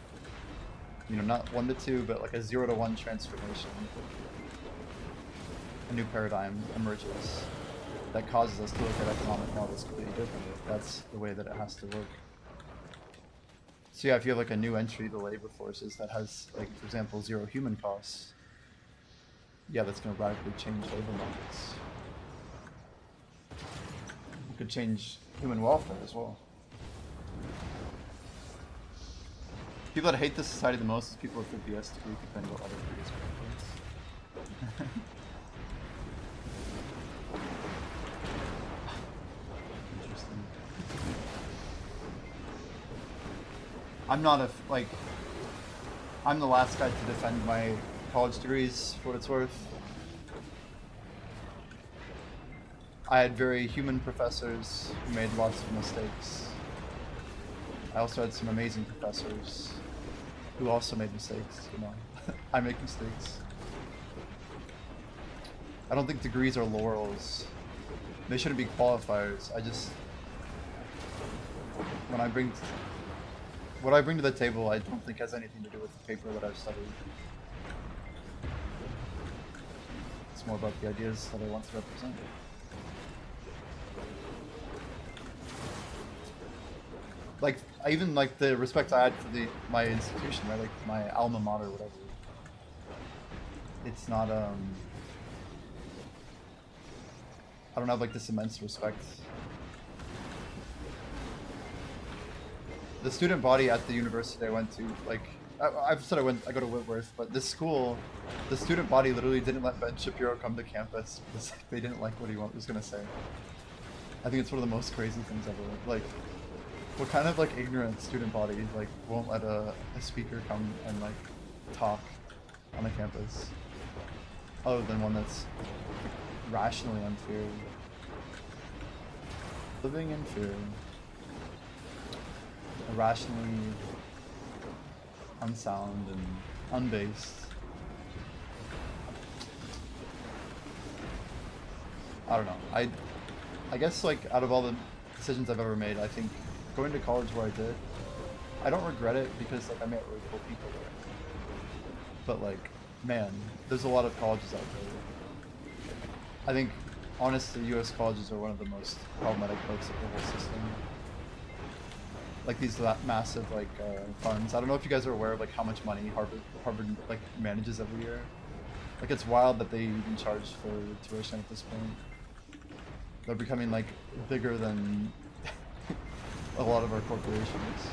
you know, not 1 to 2, but like a 0 to 1 transformation. A new paradigm emerges that causes us to look at economic models completely differently. That's the way that it has to work. So yeah, if you have like a new entry to labor forces that has, like, for example, 0 human costs, yeah, that's going to radically change labor markets. It could change human welfare as well. People that hate this society the most is people with a BS degree complaining about other previous benefits. Interesting. I'm not a, like, I'm the last guy to defend my college degrees for what it's worth. I had very human professors who made lots of mistakes. I also had some amazing professors who also made mistakes, you know. I make mistakes. I don't think degrees are laurels. They shouldn't be qualifiers. I just, what I bring to the table, I don't think has anything to do with the paper that I've studied. It's more about the ideas that I want to represent. Like, I even like the respect I had for my institution, right? Like my alma mater, whatever. It's not I don't have like this immense respect. The student body at the university I went to, like, I've said I go to Whitworth, but this school, the student body literally didn't let Ben Shapiro come to campus because they didn't like what he was gonna say. I think it's one of the most crazy things ever. Like, what kind of like ignorant student body like won't let a speaker come and like talk on the campus, other than one that's like, rationally unfair, living in fear, irrationally unsound and unbased. I don't know. I guess like out of all the decisions I've ever made, I think going to college where I did, I don't regret it because like I met really cool people there. But like, man, there's a lot of colleges out there. I think honestly, U.S. colleges are one of the most problematic parts of the whole system. Like these massive like funds. I don't know if you guys are aware of like how much money Harvard like manages every year. Like it's wild that they even charge for tuition at this point. They're becoming like bigger than a lot of our corporations.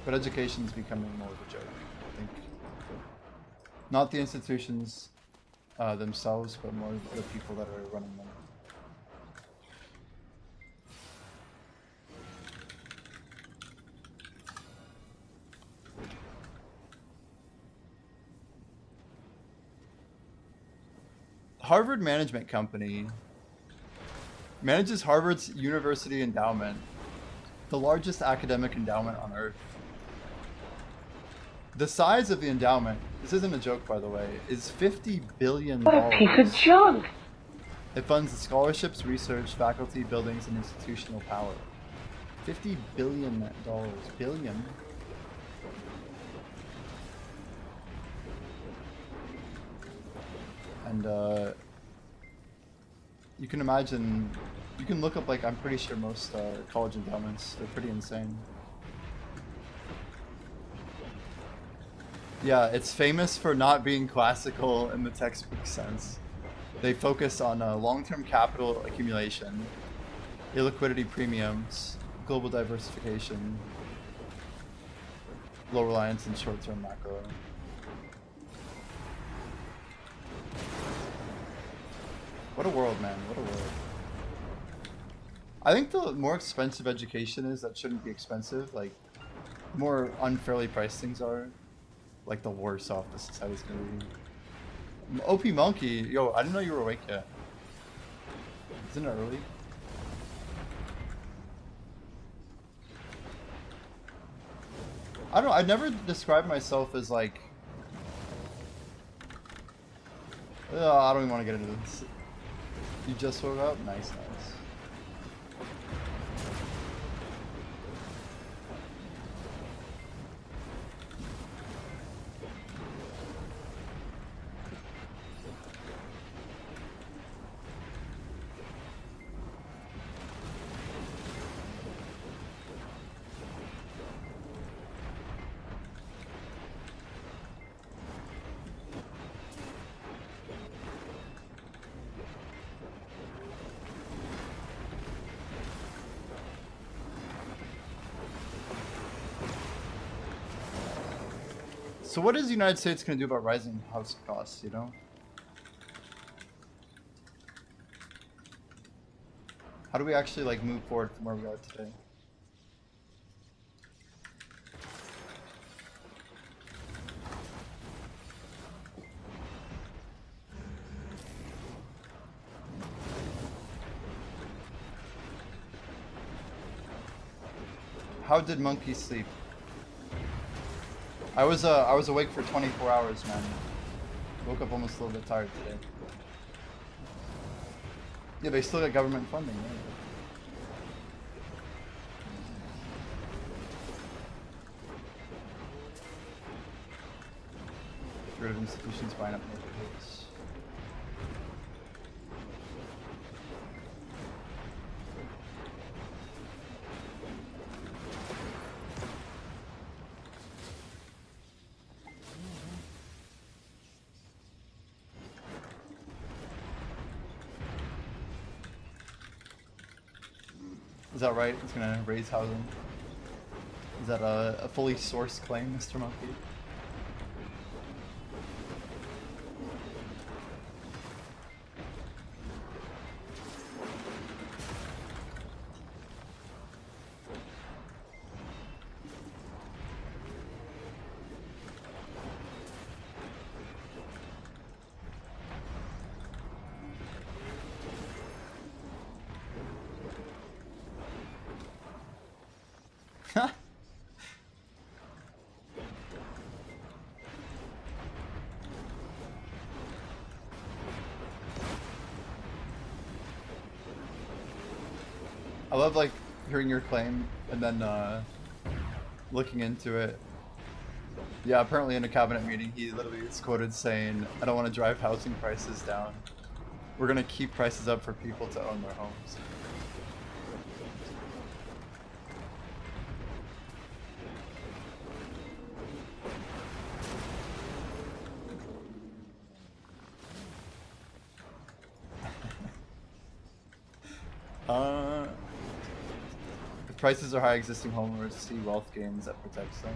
But education's becoming more of a joke, I think. Not the institutions themselves, but more the people that are running them. Harvard Management Company manages Harvard's university endowment The largest academic endowment on Earth. The size of the endowment, this isn't a joke by the way, is $50 billion.
What a piece of junk!
It funds the scholarships, research, faculty, buildings, and institutional power. $50 billion. Billion? And you can imagine, you can look up, like, I'm pretty sure most college endowments, they're pretty insane. Yeah, it's famous for not being classical in the textbook sense. They focus on long-term capital accumulation, illiquidity premiums, global diversification, low reliance on short-term macro. What a world, man. What a world. I think the more expensive education is, that shouldn't be expensive. Like, the more unfairly priced things are, like, the worse off the society's gonna be. OP Monkey, yo, I didn't know you were awake yet. Isn't it early? I don't know, I've never described myself as like... I don't even want to get into this. You just woke up? Nice, nice. So what is the United States going to do about rising house costs, you know? How do we actually, like, move forward from where we are today? How did Monkey sleep? I was awake for 24 hours, man. Woke up almost a little bit tired today. Yeah, they still got government funding, right? Get rid of institutions buying up neighborhoods. Is that right? It's gonna raise housing. Is that a fully sourced claim, Mr. Monkey? I love, like, hearing your claim and then looking into it. Yeah, apparently in a cabinet meeting he literally is quoted saying, "I don't want to drive housing prices down. We're going to keep prices up for people to own their homes." If prices are high, existing homeowners see wealth gains that protects them.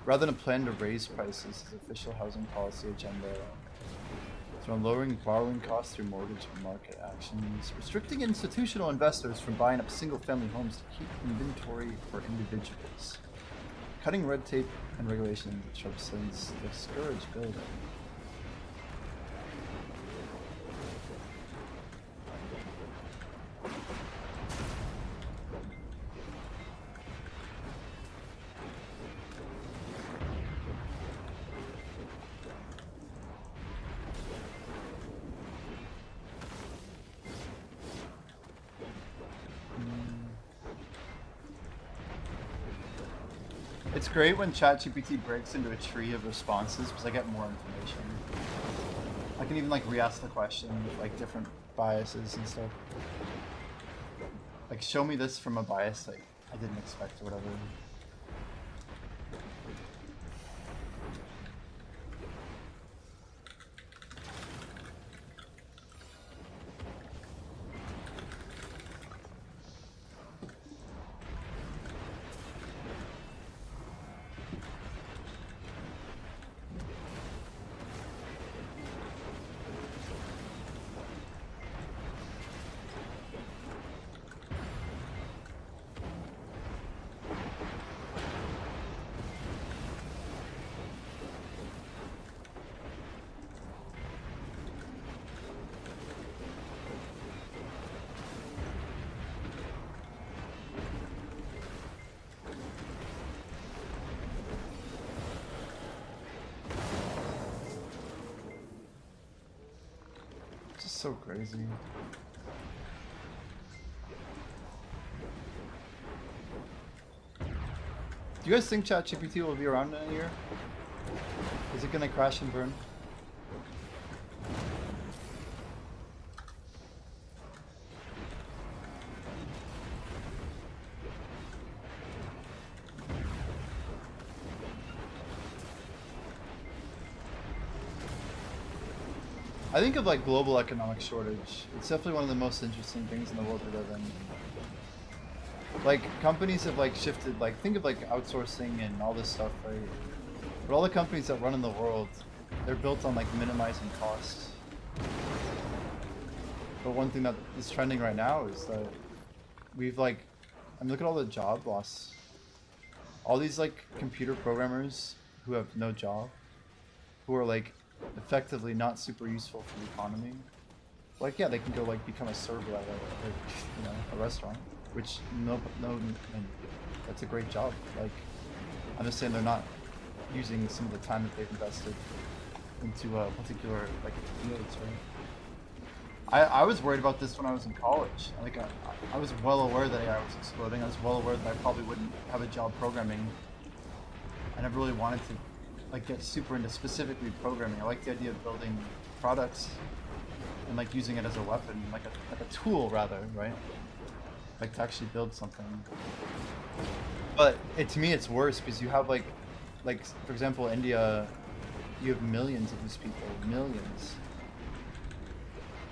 Rather than a plan to raise prices, his official housing policy agenda is on lowering borrowing costs through mortgage market actions, restricting institutional investors from buying up single-family homes to keep inventory for individuals, Cutting red tape and regulation disruptions discourage building. It's great when ChatGPT breaks into a tree of responses because I get more information. I can even like re-ask the question with like different biases and stuff. Like show me this from a bias like I didn't expect or whatever. So crazy. Do you guys think ChatGPT will be around in a year? Is it gonna crash and burn? I think of like global economic shortage. It's definitely one of the most interesting things in the world we live in. Like companies have like shifted, like think of like outsourcing and all this stuff, right? But all the companies that run in the world, they're built on like minimizing costs. But one thing that is trending right now is that we've like, I mean look at all the job loss. All these like computer programmers who have no job, who are like effectively not super useful for the economy. Like yeah, they can go like become a server at a restaurant, which no, that's a great job. Like I'm just saying they're not using some of the time that they've invested into a particular like fields, right? I was worried about this when I was in college. Like I was well aware that AI was exploding. I was well aware that I probably wouldn't have a job programming. I never really wanted to like get super into specifically programming. I like the idea of building products and like using it as a weapon, like a tool rather, right? Like to actually build something. But to me it's worse because you have like for example India, you have millions of these people, millions.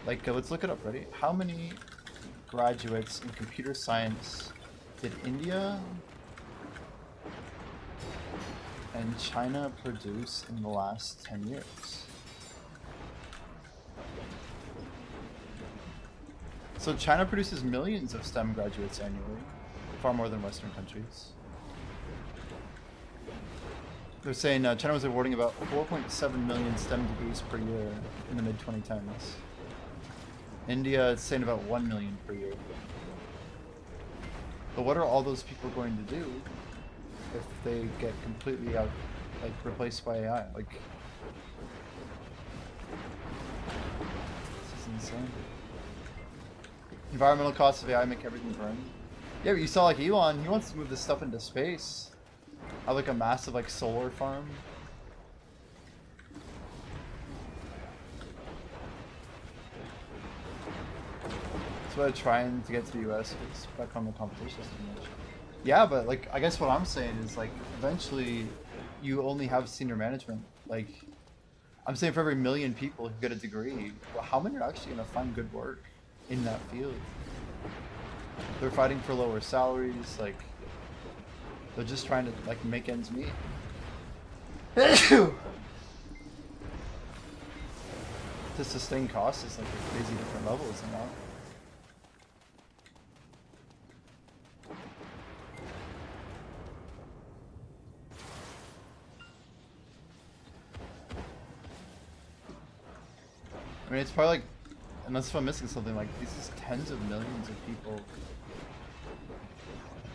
Like let's look it up, ready? How many graduates in computer science did India and China produce in the last 10 years? So China produces millions of STEM graduates annually, far more than Western countries. They're saying China was awarding about 4.7 million STEM degrees per year in the mid-2010s. India is saying about 1 million per year. But what are all those people going to do if they get completely replaced by AI? Like, this is insane. Environmental costs of AI make everything burn. Yeah, but you saw like Elon, he wants to move this stuff into space. Have like a massive like solar farm. That's why I'm trying to get to the US because back on the competition too much. Yeah, but like I guess what I'm saying is like eventually you only have senior management. Like I'm saying for every million people who get a degree, well, how many are actually gonna find good work in that field? They're fighting for lower salaries, like they're just trying to like make ends meet. To sustain costs is like a crazy different levels, you know? I mean, it's probably like, unless if I'm missing something, like these is tens of millions of people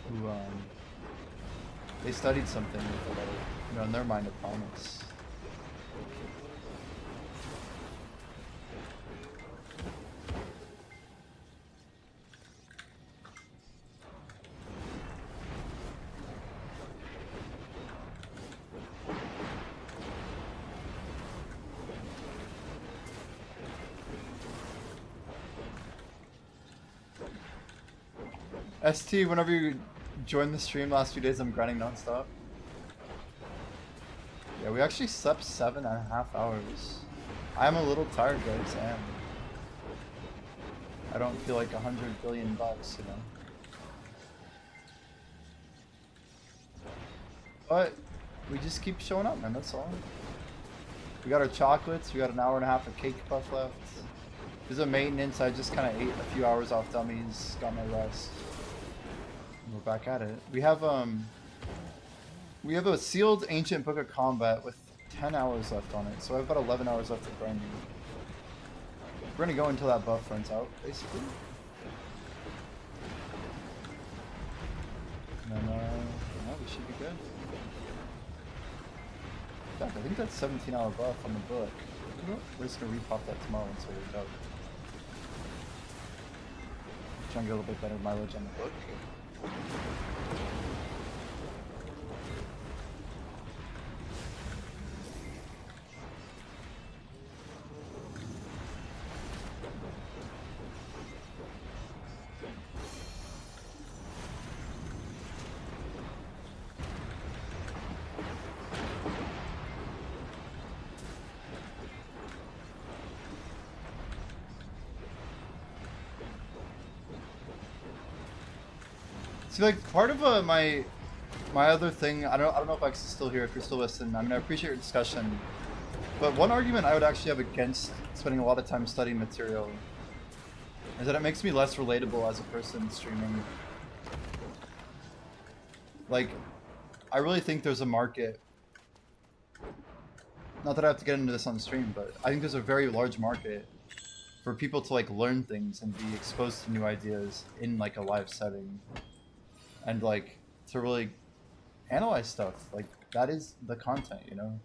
who they studied something with it, you know, in their mind a promise. ST, whenever you joined the stream last few days, I'm grinding nonstop. Yeah, we actually slept 7.5 hours. I'm a little tired, guys. I am. I don't feel like $100 billion, you know. But we just keep showing up, man. That's all. We got our chocolates. We got an hour and a half of cake puff left. There's a maintenance. I just kind of ate a few hours off dummies. Got my rest. We're back at it. We have a sealed ancient book of combat with 10 hours left on it, so I have about 11 hours left of grinding. We're gonna go until that buff runs out, basically. And then, no, we should be good. In fact, I think that's 17-hour buff on the book. We're just gonna repop that tomorrow until we're done. Try and get a little bit better mileage on the book. See, like, part of my other thing, I don't know if X is still here, if you're still listening. I mean, I appreciate your discussion, but one argument I would actually have against spending a lot of time studying material is that it makes me less relatable as a person streaming. Like, I really think there's a market. Not that I have to get into this on stream, but I think there's a very large market for people to like learn things and be exposed to new ideas in like a live setting. And like to really analyze stuff, like that is the content, you know.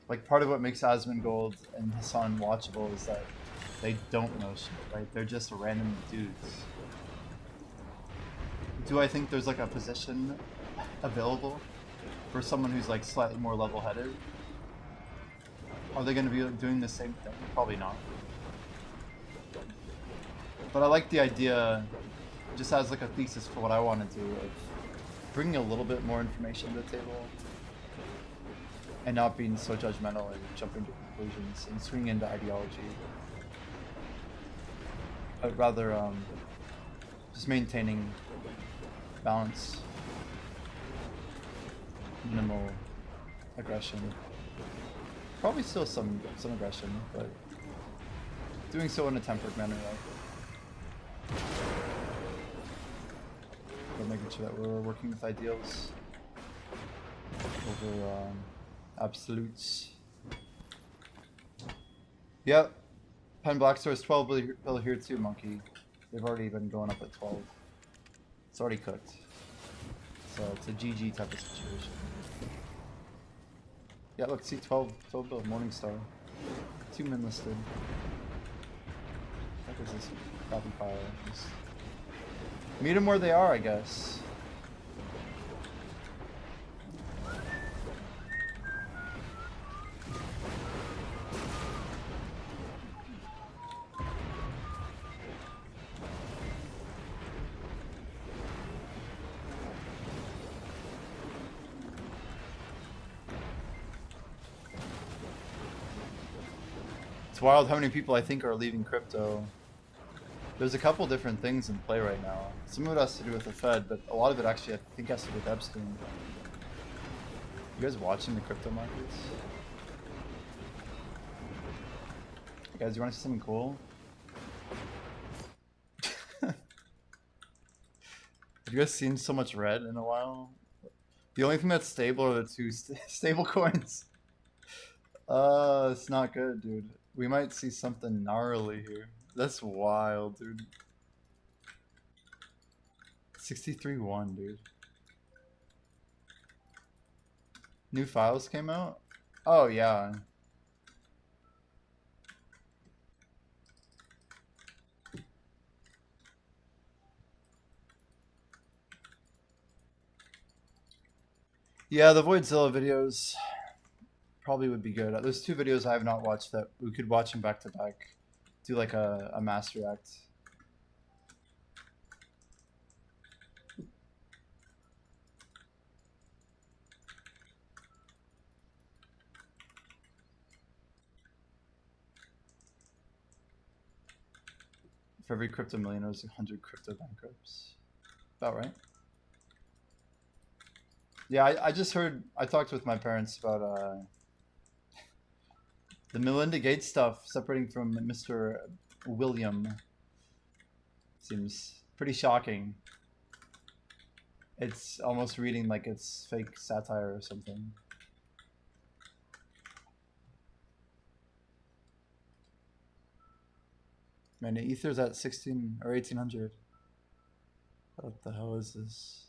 Like part of what makes Asmongold and Hassan watchable is that they don't know shit, right? They're just random dudes. Do I think there's like a position available for someone who's like slightly more level-headed? Are they going to be doing the same thing? Probably not. But I like the idea, just as like a thesis for what I want to do, of bringing a little bit more information to the table and not being so judgmental and jumping to conclusions and swinging into ideology, but rather just maintaining balance, minimal aggression, probably still some aggression, but doing so in a tempered manner, right? But making sure that we're working with ideals over absolutes. Yep. Pen Black Store is 12 bill here too, Monkey. They've already been going up at 12. It's already cooked. So it's a GG type of situation. Yeah, look, see 12 bill, Morningstar. 2 men listed. What is this copy file? Just meet them where they are, I guess. It's wild how many people I think are leaving crypto. There's a couple different things in play right now. Some of it has to do with the Fed, but a lot of it actually I think has to do with Epstein. You guys watching the crypto markets? Hey guys, you want to see something cool? Have you guys seen so much red in a while? The only thing that's stable are the two stable coins. It's not good, dude. We might see something gnarly here. That's wild, dude. 63-1, dude. New files came out? Oh, yeah. Yeah, the Voidzilla videos probably would be good. There's 2 videos I have not watched that we could watch them back to back. Do like a mass react. For every crypto millionaire, there's 100 crypto bankrupts. About right. Yeah, I just heard, I talked with my parents about the Melinda Gates stuff, separating from Mr. William. Seems pretty shocking. It's almost reading like it's fake satire or something. Man, the Ether's at 16 or 1800. What the hell is this?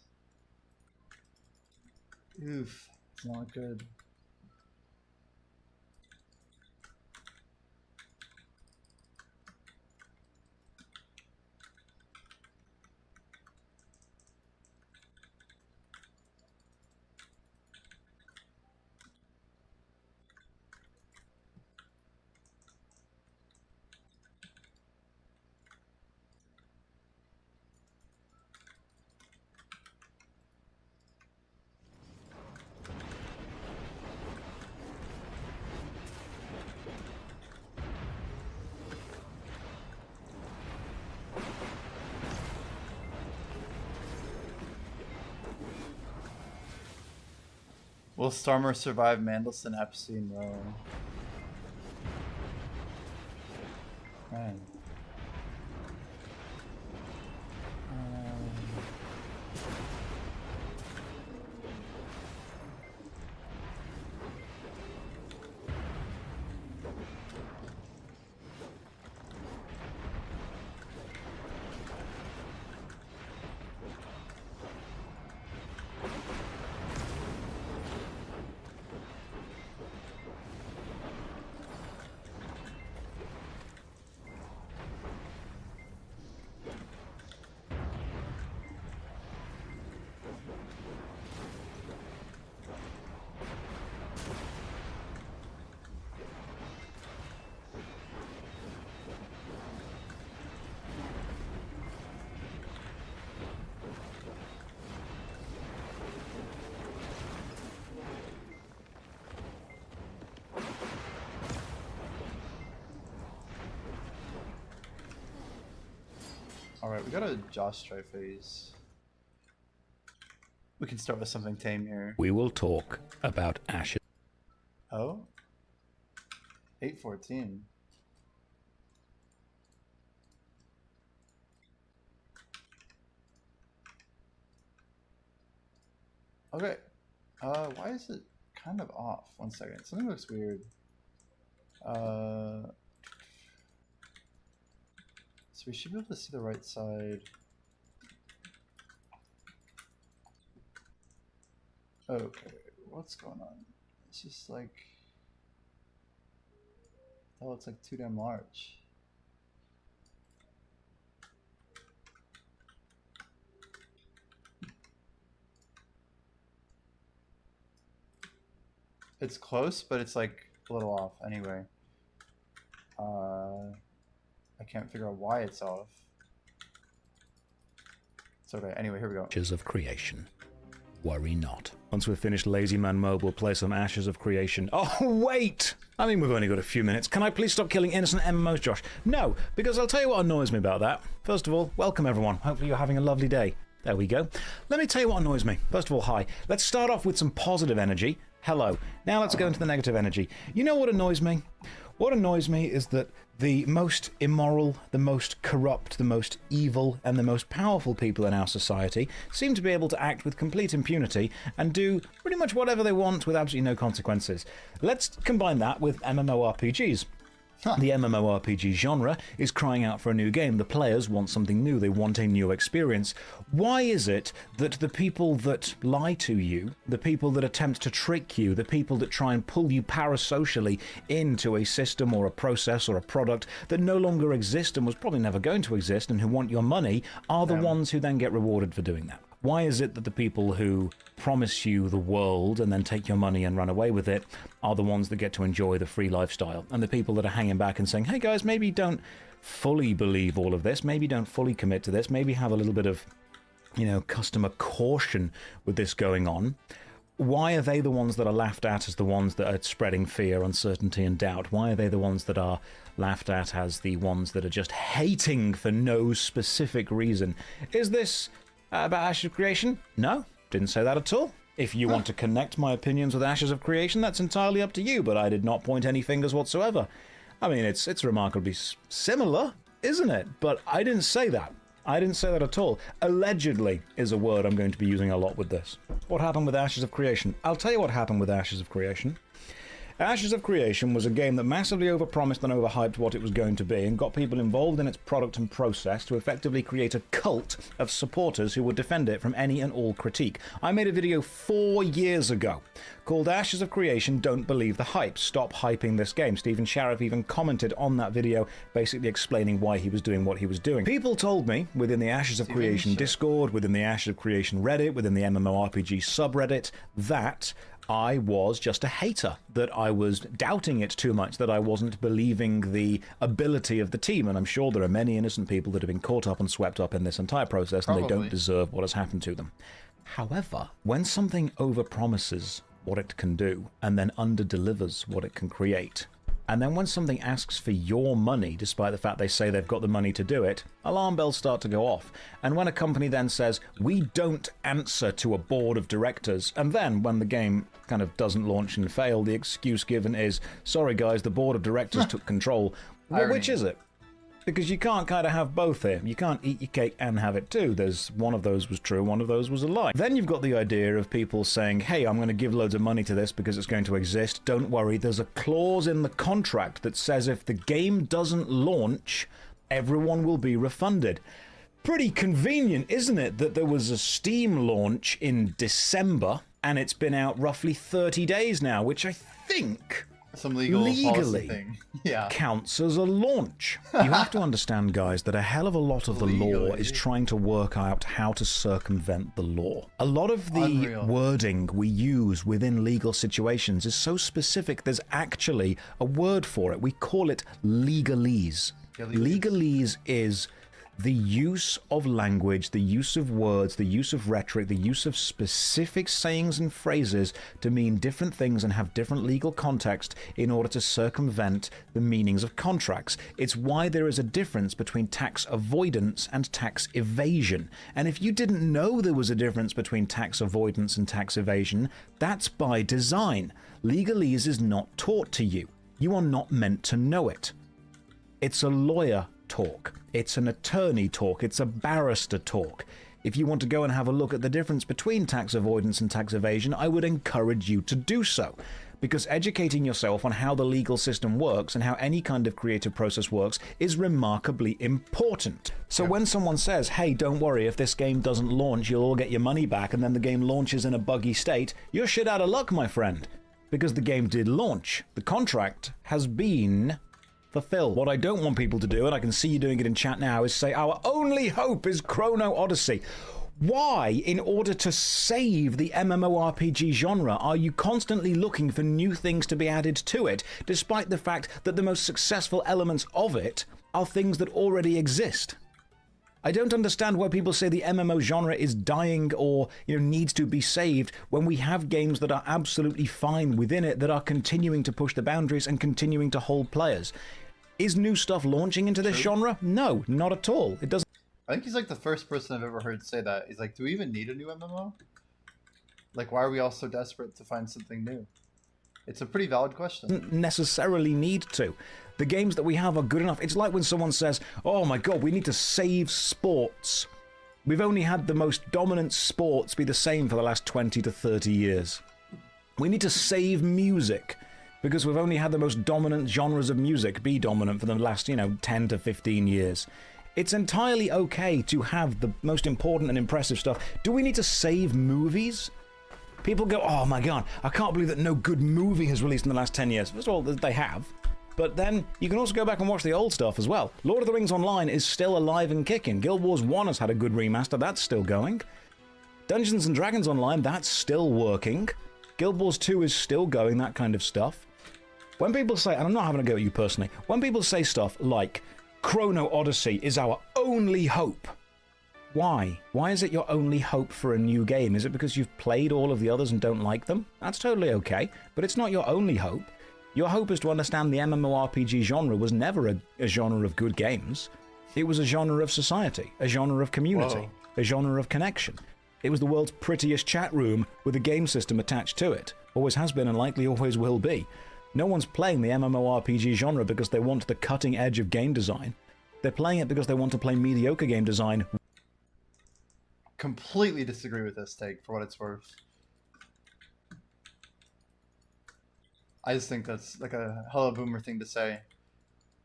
Oof, it's not good. Will Starmer survive Mandelson Epstein, bro? Man. Alright, we got a Josh try phase. We can start with something tame here.
We will talk about Ashes.
Oh? 814. Okay. Why is it kind of off? 1 second. Something looks weird. So we should be able to see the right side. Okay, what's going on? It's just like... Oh, it's like too damn large. It's close, but it's like a little off anyway. I can't figure out why it's off. It's okay. Anyway, here we go.
Ashes of Creation. Worry not. Once we've finished Lazy Man Mode, we'll play some Ashes of Creation. Oh, wait! I mean, we've only got a few minutes. Can I please stop killing innocent MMOs, Josh? No, because I'll tell you what annoys me about that. First of all, welcome everyone. Hopefully you're having a lovely day. There we go. Let me tell you what annoys me. First of all, hi. Let's start off with some positive energy. Hello. Now let's go into the negative energy. You know what annoys me? What annoys me is that the most immoral, the most corrupt, the most evil, and the most powerful people in our society seem to be able to act with complete impunity and do pretty much whatever they want with absolutely no consequences. Let's combine that with MMORPGs. The MMORPG genre is crying out for a new game. The players want something new. They want a new experience. Why is it that the people that lie to you, the people that attempt to trick you, the people that try and pull you parasocially into a system or a process or a product that no longer exists and was probably never going to exist and who want your money are the ones who then get rewarded for doing that? Why is it that the people who promise you the world and then take your money and run away with it are the ones that get to enjoy the free lifestyle? And the people that are hanging back and saying, hey guys, maybe don't fully believe all of this, maybe don't fully commit to this, maybe have a little bit of, you know, customer caution with this going on. Why are they the ones that are laughed at as the ones that are spreading fear, uncertainty, and doubt? Why are they the ones that are laughed at as the ones that are just hating for no specific reason? Is this about Ashes of Creation? No, didn't say that at all. If you want to connect my opinions with Ashes of Creation, that's entirely up to you, but I did not point any fingers whatsoever. I mean, it's remarkably similar, isn't it? But I didn't say that. I didn't say that at all. Allegedly is a word I'm going to be using a lot with this. What happened with Ashes of Creation? I'll tell you what happened with Ashes of Creation. Ashes of Creation was a game that massively overpromised and overhyped what it was going to be and got people involved in its product and process to effectively create a cult of supporters who would defend it from any and all critique. I made a video 4 years ago called Ashes of Creation Don't Believe the Hype. Stop hyping this game. Stephen Sheriff even commented on that video basically explaining why he was doing what he was doing. People told me within the Ashes of Creation Discord, within the Ashes of Creation Reddit, within the MMORPG subreddit that I was just a hater, that I was doubting it too much, that I wasn't believing the ability of the team, and I'm sure there are many innocent people that have been caught up and swept up in this entire process, and they don't deserve what has happened to them. However, when something overpromises what it can do, and then underdelivers what it can create, and then when something asks for your money, despite the fact they say they've got the money to do it, alarm bells start to go off. And when a company then says, we don't answer to a board of directors, and then when the game kind of doesn't launch and fail, the excuse given is, sorry guys, the board of directors took control. Well, which is it? Because you can't kind of have both here. You can't eat your cake and have it too. There's one of those was true, one of those was a lie. Then you've got the idea of people saying, hey, I'm going to give loads of money to this because it's going to exist. Don't worry, there's a clause in the contract that says if the game doesn't launch, everyone will be refunded. Pretty convenient, isn't it, that there was a Steam launch in December and it's been out roughly 30 days now, which I think
some legally
thing. Yeah. Counts as a launch. You have to understand, guys, that a hell of a lot of the law is trying to work out how to circumvent the law. A lot of the wording we use within legal situations is so specific, there's actually a word for it. We call it legalese. Legalese is the use of language, the use of words, the use of rhetoric, the use of specific sayings and phrases to mean different things and have different legal context in order to circumvent the meanings of contracts. It's why there is a difference between tax avoidance and tax evasion. And if you didn't know there was a difference between tax avoidance and tax evasion, that's by design. Legalese is not taught to you. You are not meant to know it. It's a lawyer talk. It's an attorney talk. It's a barrister talk. If you want to go and have a look at the difference between tax avoidance and tax evasion, I would encourage you to do so. Because educating yourself on how the legal system works and how any kind of creative process works is remarkably important. So when someone says, hey, don't worry, if this game doesn't launch, you'll all get your money back, and then the game launches in a buggy state, you're shit out of luck, my friend. Because the game did launch. The contract has been fulfill. What I don't want people to do, and I can see you doing it in chat now, is say our only hope is Chrono Odyssey. Why, in order to save the MMORPG genre, are you constantly looking for new things to be added to it, despite the fact that the most successful elements of it are things that already exist? I don't understand why people say the MMO genre is dying or, needs to be saved when we have games that are absolutely fine within it that are continuing to push the boundaries and continuing to hold players. Is new stuff launching into this genre? No, not at all. It doesn't.
I think he's like the first person I've ever heard say that. He's like, do we even need a new MMO? Like, why are we all so desperate to find something new? It's a pretty valid question.
Necessarily need to. The games that we have are good enough. It's like when someone says, oh my god, we need to save sports. We've only had the most dominant sports be the same for the last 20 to 30 years. We need to save music. because we've only had the most dominant genres of music be dominant for the last, 10 to 15 years. It's entirely okay to have the most important and impressive stuff. Do we need to save movies? People go, oh my god, I can't believe that no good movie has released in the last 10 years. First of all, they have. But then, you can also go back and watch the old stuff as well. Lord of the Rings Online is still alive and kicking. Guild Wars 1 has had a good remaster, that's still going. Dungeons & Dragons Online, that's still working. Guild Wars 2 is still going, that kind of stuff. When people say, and I'm not having a go at you personally, when people say stuff like, Chrono Odyssey is our only hope. Why? Why is it your only hope for a new game? Is it because you've played all of the others and don't like them? That's totally okay, but it's not your only hope. Your hope is to understand the MMORPG genre was never a genre of good games. It was a genre of society, a genre of community, a genre of connection. It was the world's prettiest chat room with a game system attached to it. Always has been and likely always will be. No one's playing the MMORPG genre because they want the cutting edge of game design. They're playing it because they want to play mediocre game design.
Completely disagree with this take, for what it's worth. I just think that's like a hella boomer thing to say.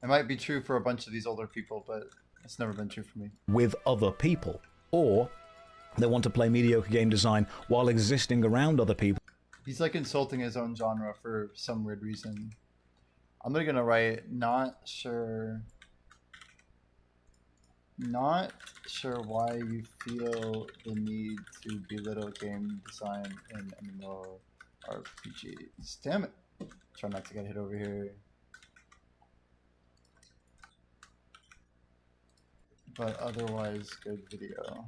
It might be true for a bunch of these older people, but it's never been true for me.
With other people. Or they want to play mediocre game design while existing around other people.
He's like insulting his own genre for some weird reason. I'm gonna write, not sure why you feel the need to belittle game design in MMORPGs. Damn it. Try not to get hit over here. But otherwise, good video.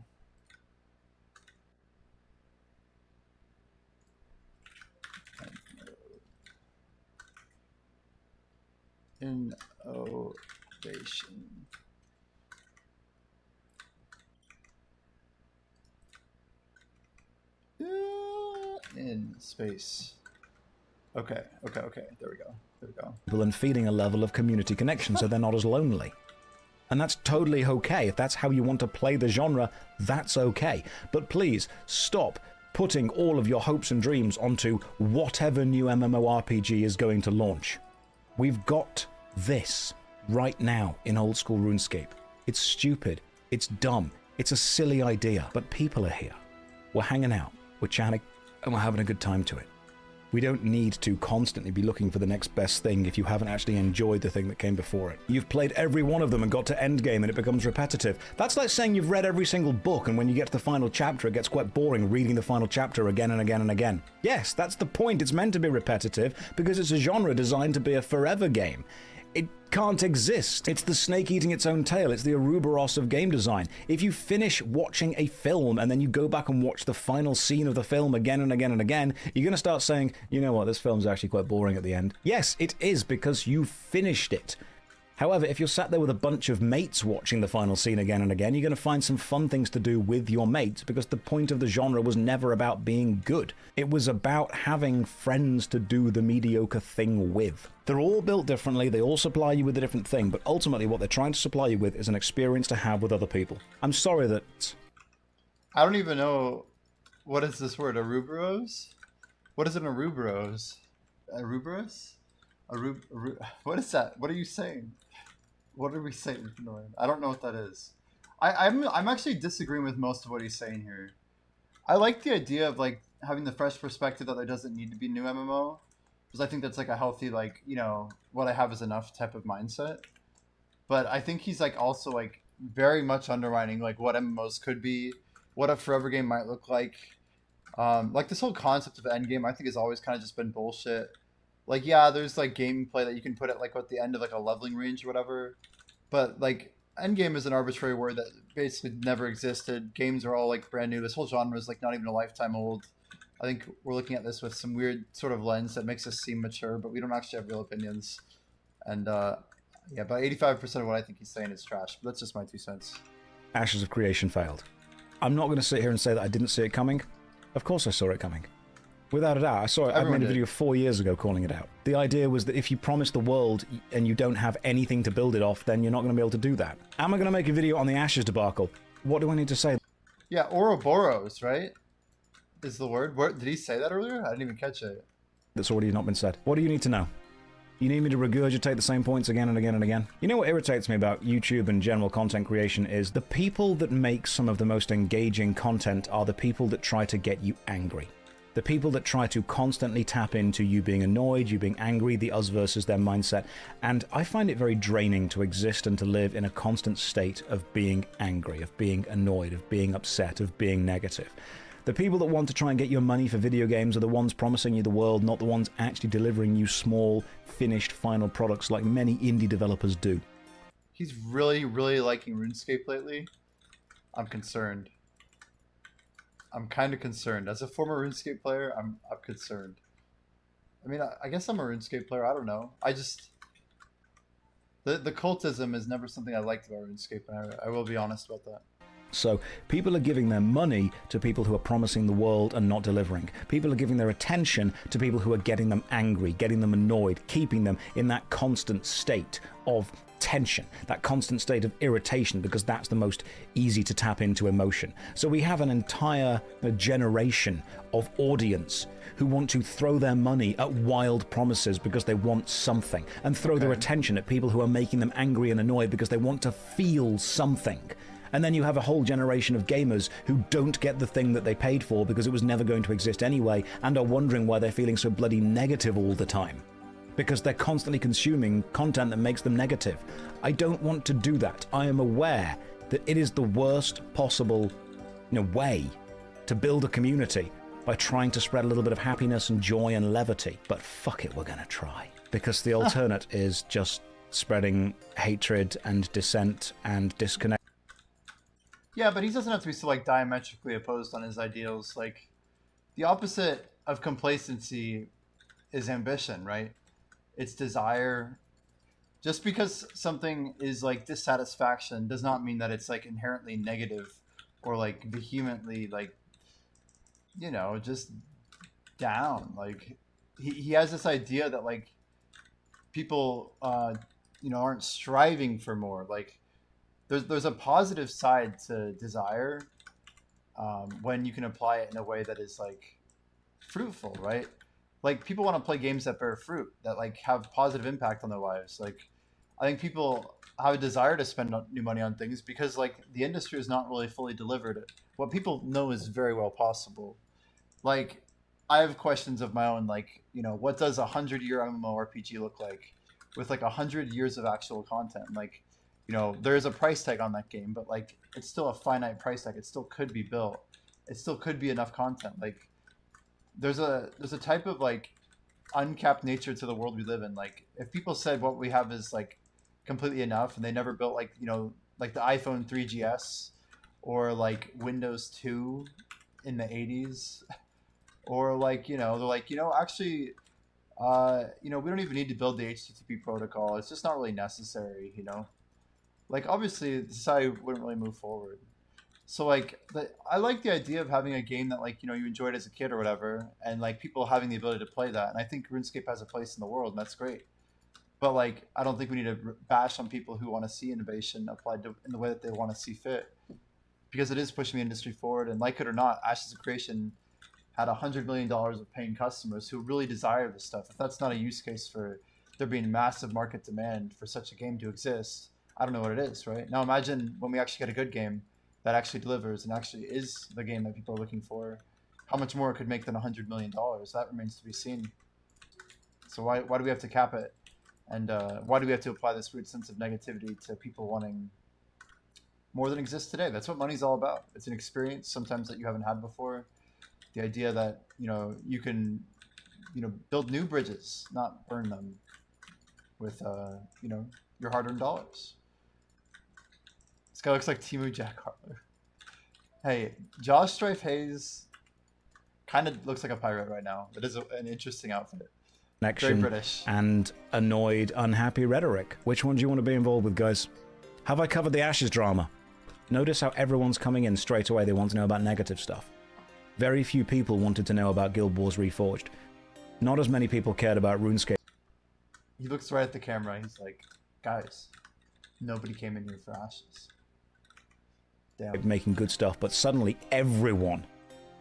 Innovation. In space. Okay. There we go.
And feeding a level of community connection so they're not as lonely. And that's totally okay. If that's how you want to play the genre, that's okay. But please, stop putting all of your hopes and dreams onto whatever new MMORPG is going to launch. We've got this right now in old school RuneScape. It's stupid. It's dumb. It's a silly idea. But people are here. We're hanging out. We're chatting. And we're having a good time to it. We don't need to constantly be looking for the next best thing if you haven't actually enjoyed the thing that came before it. You've played every one of them and got to endgame and it becomes repetitive. That's like saying you've read every single book and when you get to the final chapter it gets quite boring reading the final chapter again and again and again. Yes, that's the point. It's meant to be repetitive because it's a genre designed to be a forever game. It can't exist. It's the snake eating its own tail. It's the Ouroboros of game design. If you finish watching a film and then you go back and watch the final scene of the film again and again and again, you're going to start saying, you know what, this film's actually quite boring at the end. Yes, it is because you finished it. However, if you're sat there with a bunch of mates watching the final scene again and again, you're going to find some fun things to do with your mates because the point of the genre was never about being good. It was about having friends to do the mediocre thing with. They're all built differently, they all supply you with a different thing, but ultimately what they're trying to supply you with is an experience to have with other people. I'm sorry that...
I don't even know... What is this word? Ouroboros? What is an Ouroboros? Ouroboros? What is that? What are you saying? What are we saying? I don't know what that is. I'm actually disagreeing with most of what he's saying here. I like the idea of like having the fresh perspective that there doesn't need to be new MMO, because I think that's like a healthy, like, you know, what I have is enough type of mindset. But I think he's like also like very much undermining like what MMOs could be, what a forever game might look like. Like this whole concept of endgame I think has always kind of just been bullshit. Like, yeah, there's like gameplay that you can put at like at the end of like a leveling range or whatever, but like endgame is an arbitrary word that basically never existed. Games are all like brand new. This whole genre is like not even a lifetime old. I think we're looking at this with some weird sort of lens that makes us seem mature, but we don't actually have real opinions. And yeah, about 85% of what I think he's saying is trash, but that's just my 2 cents.
Ashes of Creation failed. I'm not going to sit here and say that I didn't see it coming. Of course I saw it coming. Without a doubt, I saw it. I made a video 4 years ago calling it out. The idea was that if you promise the world and you don't have anything to build it off, then you're not going to be able to do that. Am I going to make a video on the Ashes debacle? What do I need to say?
Yeah, Ouroboros, right? Is the word. Where, did he say that earlier? I didn't even catch it.
That's already not been said. What do you need to know? You need me to regurgitate the same points again and again and again? You know what irritates me about YouTube and general content creation is the people that make some of the most engaging content are the people that try to get you angry. The people that try to constantly tap into you being annoyed, you being angry, the us versus them mindset. And I find it very draining to exist and to live in a constant state of being angry, of being annoyed, of being upset, of being negative. The people that want to try and get your money for video games are the ones promising you the world, not the ones actually delivering you small, finished, final products like many indie developers do.
He's really, really liking RuneScape lately. I'm concerned. I'm kind of concerned. As a former RuneScape player, I'm concerned. I mean, I guess I'm a RuneScape player. I don't know. I just... The cultism is never something I liked about RuneScape, and I will be honest about that.
So people are giving their money to people who are promising the world and not delivering. People are giving their attention to people who are getting them angry, getting them annoyed, keeping them in that constant state of tension, that constant state of irritation, because that's the most easy to tap into emotion. So we have an entire generation of audience who want to throw their money at wild promises because they want something, and throw their attention at people who are making them angry and annoyed because they want to feel something. And then you have a whole generation of gamers who don't get the thing that they paid for because it was never going to exist anyway, and are wondering why they're feeling so bloody negative all the time. Because they're constantly consuming content that makes them negative. I don't want to do that. I am aware that it is the worst possible, way to build a community, by trying to spread a little bit of happiness and joy and levity. But fuck it, we're gonna try. Because the alternate is just spreading hatred and dissent and disconnect.
Yeah, but he doesn't have to be so like diametrically opposed on his ideals. Like, the opposite of complacency is ambition, right? It's desire. Just because something is like dissatisfaction does not mean that it's like inherently negative or like vehemently like, just down. Like, he has this idea that like people aren't striving for more. Like, there's a positive side to desire when you can apply it in a way that is like fruitful, right? Like, people want to play games that bear fruit, that like have positive impact on their lives. Like, I think people have a desire to spend new money on things because like the industry is not really fully delivered. What people know is very well possible. Like, I have questions of my own, like, what does 100-year MMORPG look like with like 100 years of actual content? Like, there's a price tag on that game, but like it's still a finite price tag. It still could be built. It still could be enough content. Like, there's a type of like uncapped nature to the world we live in. Like, if people said what we have is like completely enough, and they never built like like the iPhone 3GS or like Windows 2 in the 80s, or like they're like actually we don't even need to build the HTTP protocol. It's just not really necessary. Like, obviously society wouldn't really move forward. So like I like the idea of having a game that like you enjoyed as a kid or whatever, and like people having the ability to play that. And I think RuneScape has a place in the world, and that's great. But like, I don't think we need to bash on people who want to see innovation applied in the way that they want to see fit, because it is pushing the industry forward. And like it or not, Ashes of Creation had $100 million of paying customers who really desire this stuff. If that's not a use case for there being massive market demand for such a game to exist, I don't know what it is, right? Now imagine when we actually get a good game that actually delivers and actually is the game that people are looking for, how much more it could make than $100 million. That remains to be seen. So why do we have to cap it? And why do we have to apply this weird sense of negativity to people wanting more than exists today? That's what money's all about. It's an experience sometimes that you haven't had before. The idea that you can build new bridges, not burn them with your hard-earned dollars. This guy looks like Timu Jack Harler. Hey, Josh Strife Hayes kind of looks like a pirate right now. It is an interesting outfit. Very British.
And annoyed, unhappy rhetoric. Which one do you want to be involved with, guys? Have I covered the Ashes drama? Notice how everyone's coming in straight away. They want to know about negative stuff. Very few people wanted to know about Guild Wars Reforged. Not as many people cared about RuneScape.
He looks right at the camera. He's like, guys, nobody came in here for Ashes. Damn.
Making good stuff, but suddenly everyone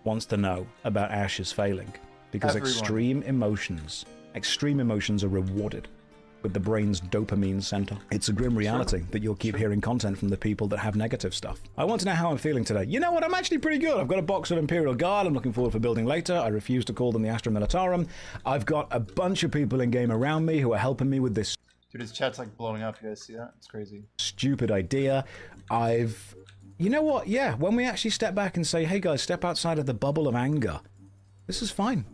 wants to know about Ashes failing. Because extreme emotions are rewarded. with the brain's dopamine center. It's a grim reality that you'll keep hearing content from the people that have negative stuff. I want to know how I'm feeling today. You know what? I'm actually pretty good. I've got a box of Imperial Guard I'm looking forward for building later. I refuse to call them the Astra Militarum. I've got a bunch of people in game around me who are helping me with this.
Dude, his chat's like blowing up. You guys see that? It's crazy.
Stupid idea. You know what? Yeah, when we actually step back and say, hey guys, step outside of the bubble of anger. This is fine.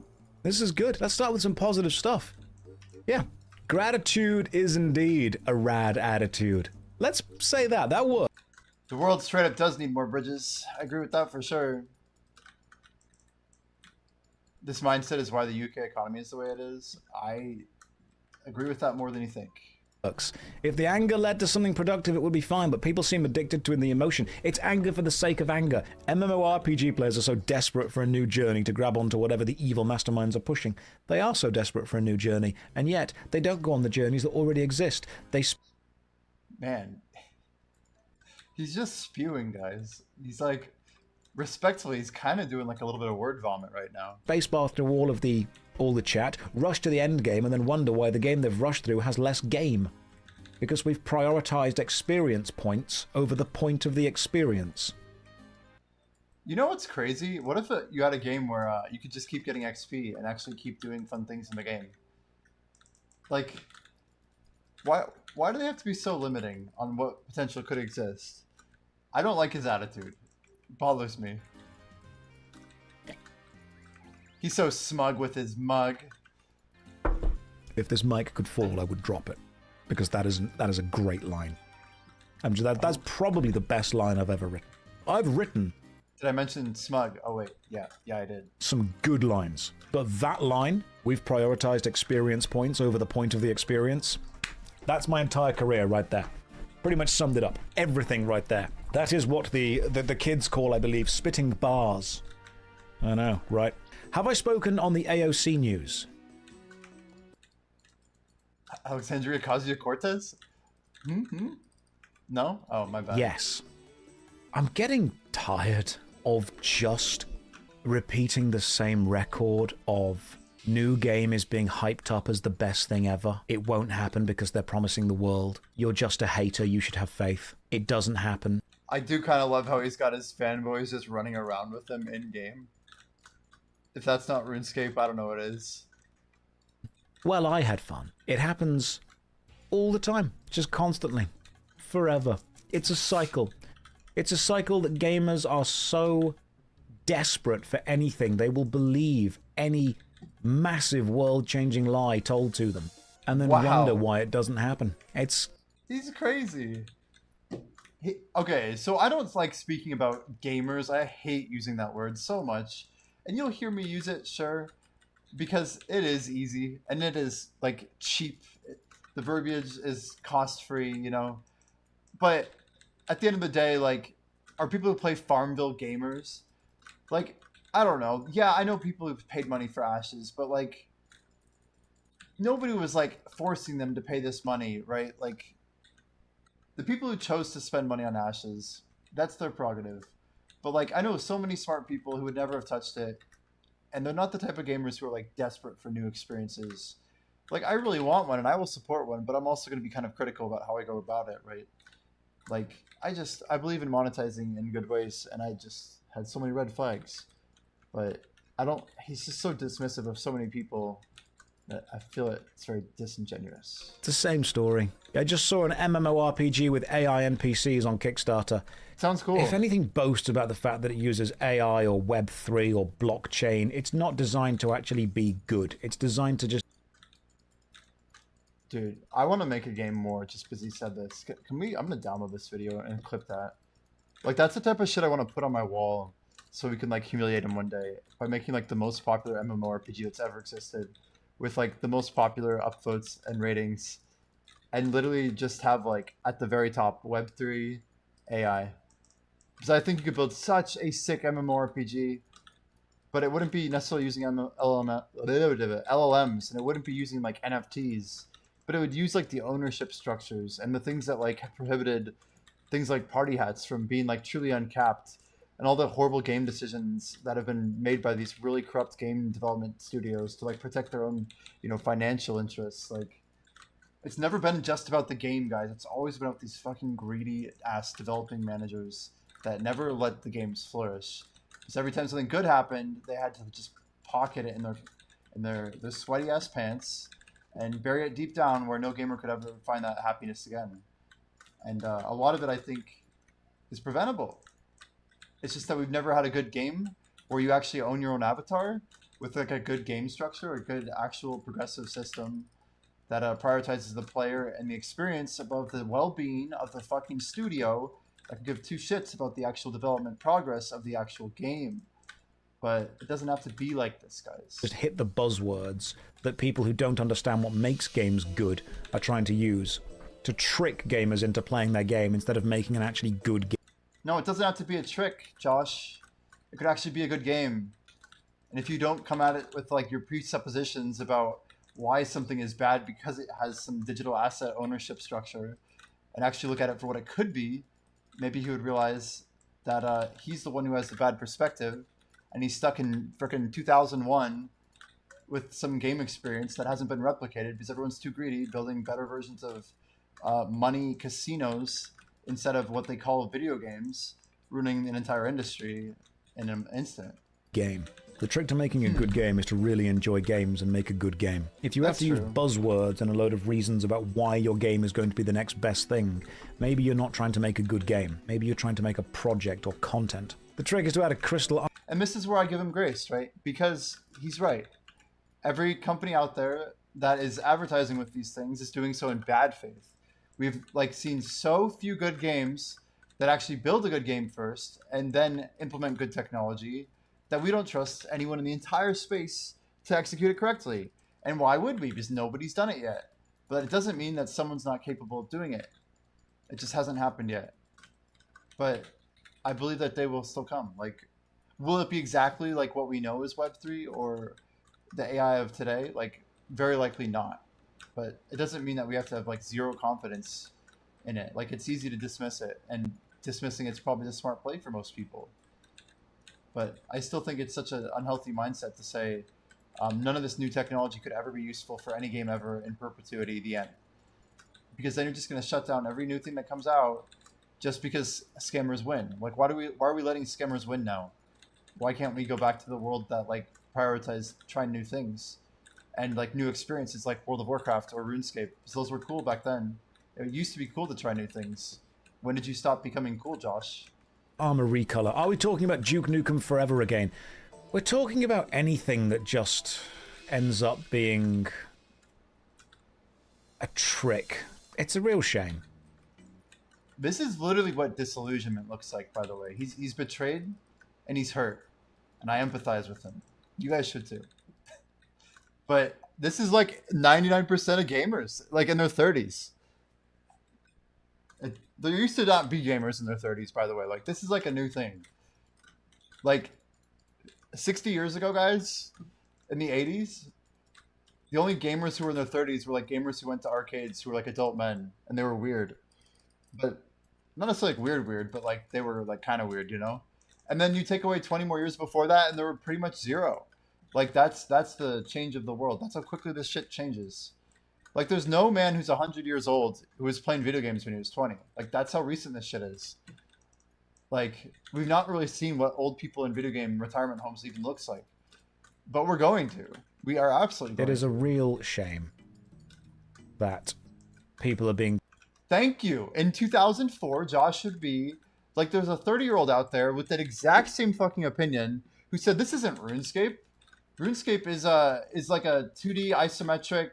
This is good. Let's start with some positive stuff. Yeah. Gratitude is indeed a rad attitude. Let's say that. That works.
The world straight up does need more bridges. I agree with that for sure. This mindset is why the UK economy is the way it is. I agree with that more than you think.
If the anger led to something productive, it would be fine, but people seem addicted to the emotion. It's anger for the sake of anger. MMORPG players are so desperate for a new journey to grab onto whatever the evil masterminds are pushing. They are so desperate for a new journey, and yet they don't go on the journeys that already exist.
Man, he's just spewing, guys. He's like, respectfully, he's kind of doing like a little bit of word vomit right now.
Spacebar through all the chat, rush to the end game, and then wonder why the game they've rushed through has less game. Because we've prioritized experience points over the point of the experience.
You know what's crazy? What if you had a game where you could just keep getting XP and actually keep doing fun things in the game? Like, why do they have to be so limiting on what potential could exist? I don't like his attitude. It bothers me. He's so smug with his mug.
If this mic could fall, I would drop it. Because that is a great line. That's probably the best line I've ever written. I've written...
Did I mention smug? Oh wait, yeah, I did.
Some good lines. But that line, we've prioritized experience points over the point of the experience. That's my entire career right there. Pretty much summed it up. Everything right there. That is what the kids call, I believe, spitting bars. I know, right? Have I spoken on the AOC news?
Alexandria Ocasio-Cortez? No? Oh, my bad.
Yes. I'm getting tired of just repeating the same record of new game is being hyped up as the best thing ever. It won't happen because they're promising the world. You're just a hater, you should have faith. It doesn't happen. I
do kind of love how he's got his fanboys just running around with him in-game. If that's not RuneScape, I don't know what is.
Well, I had fun. It happens all the time, just constantly, forever. It's a cycle. It's a cycle that gamers are so desperate for anything. They will believe any massive world-changing lie told to them and then wonder why it doesn't happen.
He's crazy. Okay, so I don't like speaking about gamers. I hate using that word so much. And you'll hear me use it, sure, because it is easy and it is like cheap. The verbiage is cost-free, you know. But at the end of the day, like, are people who play Farmville gamers? Like, I don't know. Yeah, I know people who've paid money for Ashes, but like, nobody was like forcing them to pay this money, right? Like, the people who chose to spend money on Ashes, that's their prerogative. But like, I know so many smart people who would never have touched it, and they're not the type of gamers who are like desperate for new experiences. Like, I really want one and I will support one, but I'm also going to be kind of critical about how I go about it, right? Like, I believe in monetizing in good ways, and I just had so many red flags. But he's just so dismissive of so many people that I feel it's very disingenuous.
It's the same story. I just saw an MMORPG with AI NPCs on Kickstarter.
Sounds cool.
If anything boasts about the fact that it uses AI or Web3 or blockchain, it's not designed to actually be good. It's designed to just...
Dude, I want to make a game more just because he said this. I'm going to download this video and clip that. Like, that's the type of shit I want to put on my wall so we can, like, humiliate him one day by making, like, the most popular MMORPG that's ever existed with, like, the most popular upvotes and ratings and literally just have, like, at the very top, Web3 AI. Because I think you could build such a sick MMORPG, but it wouldn't be necessarily using LLMs, and it wouldn't be using, like, NFTs. But it would use like the ownership structures and the things that like have prohibited things like party hats from being like truly uncapped, and all the horrible game decisions that have been made by these really corrupt game development studios to like protect their own, you know, financial interests. Like, It's never been just about the game, guys. It's always been about these fucking greedy ass developing managers that never let the games flourish. Because every time something good happened, they had to just pocket it in their sweaty ass pants and bury it deep down where no gamer could ever find that happiness again. And a lot of it, I think, is preventable. It's just that we've never had a good game where you actually own your own avatar with like a good game structure, a good actual progressive system that prioritizes the player and the experience above the well-being of the fucking studio that can give two shits about the actual development progress of the actual game. But it doesn't have to be like this, guys.
Just hit the buzzwords that people who don't understand what makes games good are trying to use to trick gamers into playing their game instead of making an actually good game.
No, it doesn't have to be a trick, Josh. It could actually be a good game. And if you don't come at it with like your presuppositions about why something is bad because it has some digital asset ownership structure and actually look at it for what it could be, maybe he would realize that he's the one who has the bad perspective and he's stuck in frickin' 2001 with some game experience that hasn't been replicated because everyone's too greedy, building better versions of money casinos instead of what they call video games, ruining an entire industry in an instant.
Game. The trick to making a good game is to really enjoy games and make a good game. If you have to use buzzwords and a load of reasons about why your game is going to be the next best thing, maybe you're not trying to make a good game. Maybe you're trying to make a project or content. The trick is to add a crystal...
And this is where I give him grace, right? Because he's right. Every company out there that is advertising with these things is doing so in bad faith. We've like seen so few good games that actually build a good game first and then implement good technology that we don't trust anyone in the entire space to execute it correctly. And why would we? Because nobody's done it yet. But it doesn't mean that someone's not capable of doing it. It just hasn't happened yet. But I believe that they will still come. Like, will it be exactly like what we know as Web3 or the AI of today? Like, very likely not. But it doesn't mean that we have to have like zero confidence in it. Like, it's easy to dismiss it, and dismissing it's probably the smart play for most people. But I still think it's such an unhealthy mindset to say none of this new technology could ever be useful for any game ever in perpetuity, the end. Because then you're just going to shut down every new thing that comes out just because scammers win. Like, why are we letting scammers win now? Why can't we go back to the world that like prioritized trying new things and like new experiences like World of Warcraft or RuneScape? Because those were cool back then. It used to be cool to try new things. When did you stop becoming cool, Josh?
Armor recolor. Are we talking about Duke Nukem Forever again? We're talking about anything that just ends up being a trick. It's a real shame.
This is literally what disillusionment looks like, by the way. He's betrayed and he's hurt. And I empathize with him. You guys should too. But this is like 99% of gamers, like in their 30s. There used to not be gamers in their 30s, by the way. Like, this is like a new thing. Like, 60 years ago, guys, in the 80s, the only gamers who were in their 30s were like gamers who went to arcades who were like adult men, and they were weird. But not necessarily like weird, but like they were like kind of weird, you know? And then you take away 20 more years before that, and there were pretty much zero. Like, that's the change of the world. That's how quickly this shit changes. Like, there's no man who's 100 years old who was playing video games when he was 20. Like, that's how recent this shit is. Like, we've not really seen what old people in video game retirement homes even looks like. But we're going to. We are absolutely going to.
It is a real shame that people are being...
Thank you. In 2004, Josh should be... Like, there's a 30-year-old out there with that exact same fucking opinion who said, this isn't RuneScape. RuneScape is like a 2D isometric...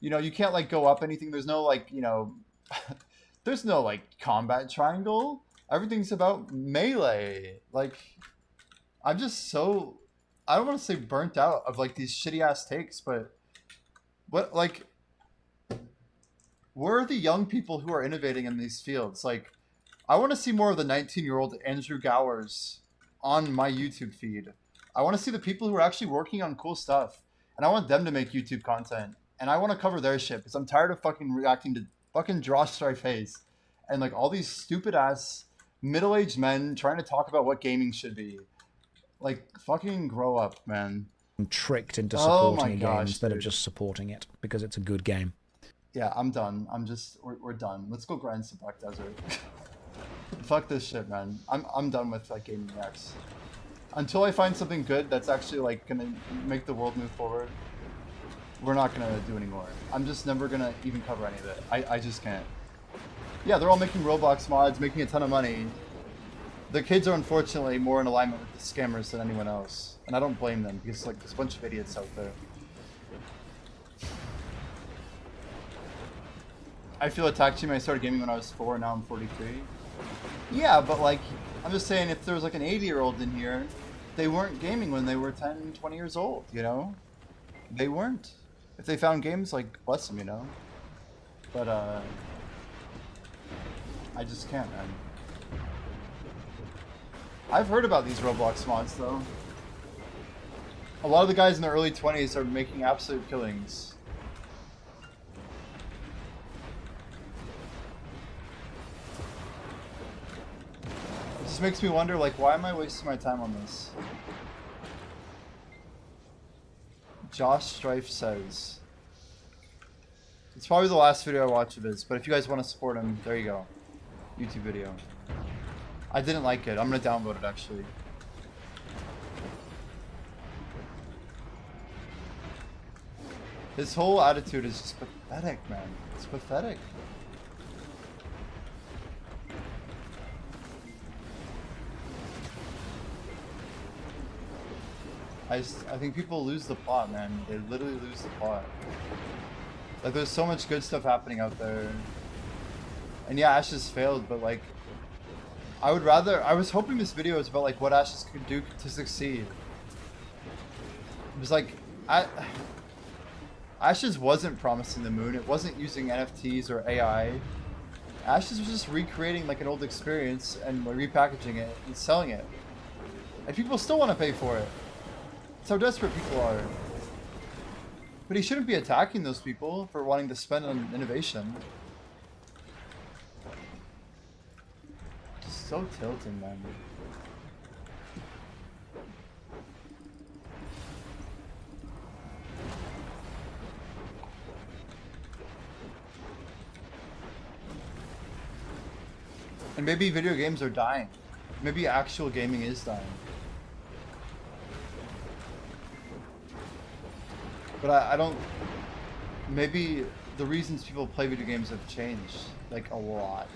You know, you can't, like, go up anything. There's no, like, you know... there's no, like, combat triangle. Everything's about melee. Like, I'm just so... I don't want to say burnt out of, like, these shitty-ass takes, but... What, like... Where are the young people who are innovating in these fields? Like, I want to see more of the 19-year-old Andrew Gowers on my YouTube feed. I want to see the people who are actually working on cool stuff. And I want them to make YouTube content. And I want to cover their shit because I'm tired of fucking reacting to fucking Josh Strife and like all these stupid ass middle-aged men trying to talk about what gaming should be. Like, fucking grow up, man.
Tricked into supporting a game
gosh,
instead
dude.
of just supporting it because it's a good game.
Yeah, I'm done. We're done. Let's go grind some Black Desert. Fuck this shit, man. I'm done with like gaming X. Until I find something good that's actually like gonna make the world move forward, we're not gonna do anymore. I'm just never gonna even cover any of it. I just can't. Yeah, they're all making Roblox mods, making a ton of money. The kids are unfortunately more in alignment with the scammers than anyone else. And I don't blame them because like there's a bunch of idiots out there. I feel attacked when I started gaming when I was 4, now I'm 43. Yeah, but like, I'm just saying if there was like an 80-year-old in here, they weren't gaming when they were 10, 20 years old, you know? They weren't. If they found games, like, bless them, you know? But, I just can't, man. I've heard about these Roblox mods, though. A lot of the guys in their early 20s are making absolute killings. It just makes me wonder, like, why am I wasting my time on this? Josh Strife says. It's probably the last video I watch of his, but if you guys want to support him, there you go. YouTube video. I didn't like it. I'm gonna download it, actually. His whole attitude is just pathetic, man. It's pathetic. I think people lose the plot, man. They literally lose the plot. Like, there's so much good stuff happening out there. And yeah, Ashes failed, but like, I was hoping this video was about like what Ashes could do to succeed. It was like, Ashes wasn't promising the moon, it wasn't using NFTs or AI. Ashes was just recreating like an old experience and repackaging it and selling it. And people still want to pay for it. That's how desperate people are. But he shouldn't be attacking those people for wanting to spend on innovation. Just so tilting, man. And maybe video games are dying. Maybe actual gaming is dying. But I don't... Maybe the reasons people play video games have changed, like, a lot.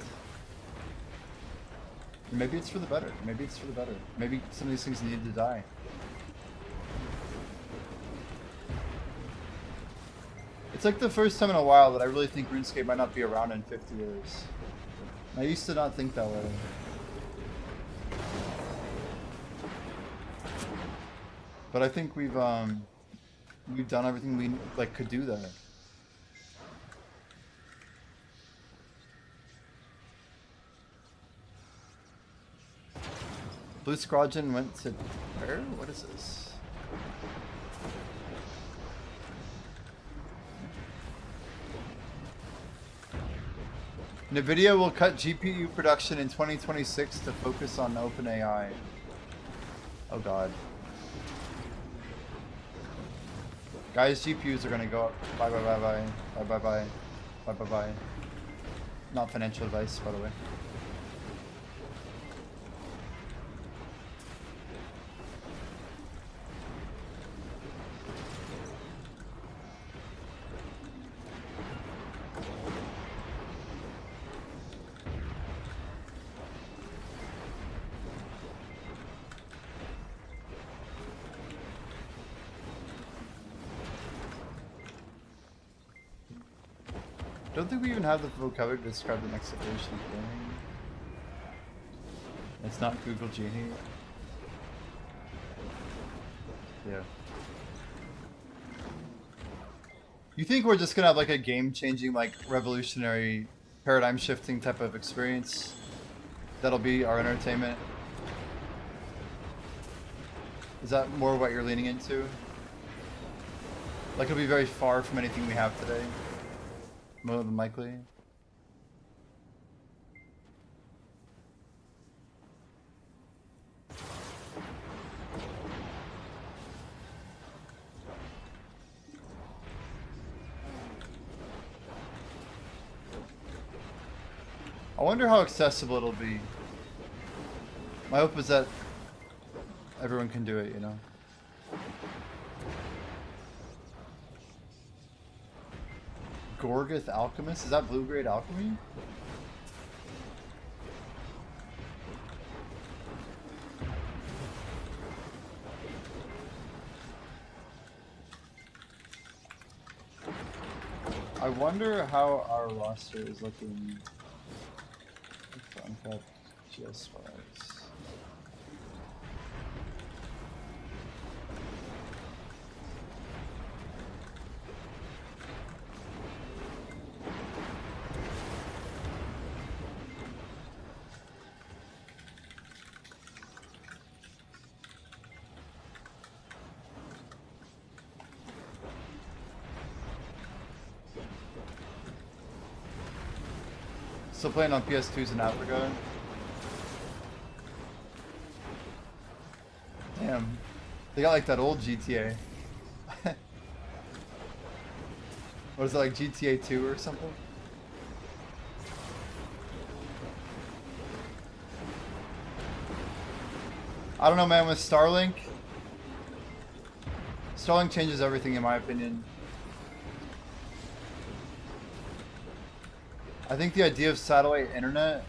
Or maybe it's for the better. Maybe it's for the better. Maybe some of these things need to die. It's like the first time in a while that I really think RuneScape might not be around in 50 years. I used to not think that way. But I think we've done everything we like could do there. Blue Squadron went to where? What is this? NVIDIA will cut GPU production in 2026 to focus on OpenAI. Oh god. Guys, GPUs are gonna go up. Bye bye bye bye. Bye bye bye. Bye bye bye. Not financial advice, by the way. I don't think we even have the vocabulary to describe the next iteration of gaming. It's not Google Genie. Yeah. You think we're just gonna have like a game-changing, like revolutionary, paradigm-shifting type of experience that'll be our entertainment? Is that more what you're leaning into? Like it'll be very far from anything we have today? More than likely. I wonder how accessible it'll be. My hope is that everyone can do it, you know? Gorgoth Alchemist? Is that blue grade alchemy? I wonder how our roster is looking. Uncut GS wise. Still playing on PS2s in Africa. Damn. They got like that old GTA. What is it, like GTA 2 or something? I don't know, man, with Starlink changes everything in my opinion. I think the idea of satellite internet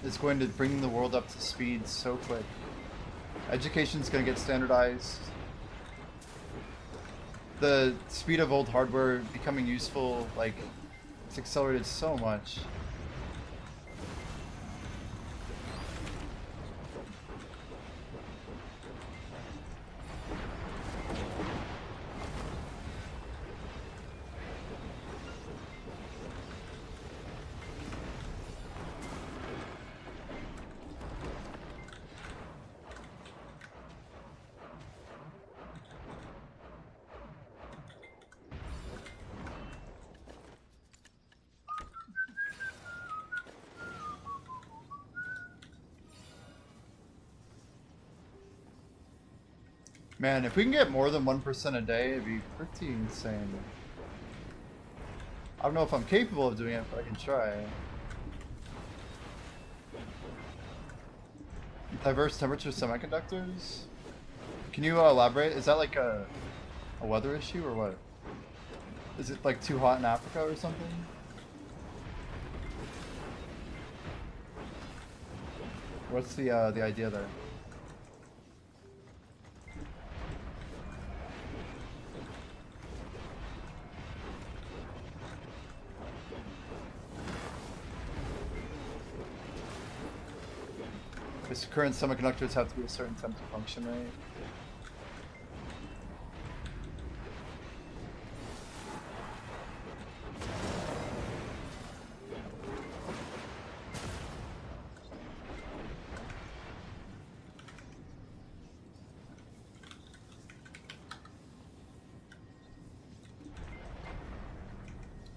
is going to bring the world up to speed so quick. Education's going to get standardized. The speed of old hardware becoming useful, like, it's accelerated so much. Man, if we can get more than 1% a day, it'd be pretty insane. I don't know if I'm capable of doing it, but I can try. Diverse temperature semiconductors? Can you elaborate? Is that like a weather issue or what? Is it like too hot in Africa or something? What's the idea there? Because current semiconductors have to be a certain temp to function rate.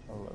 Hello?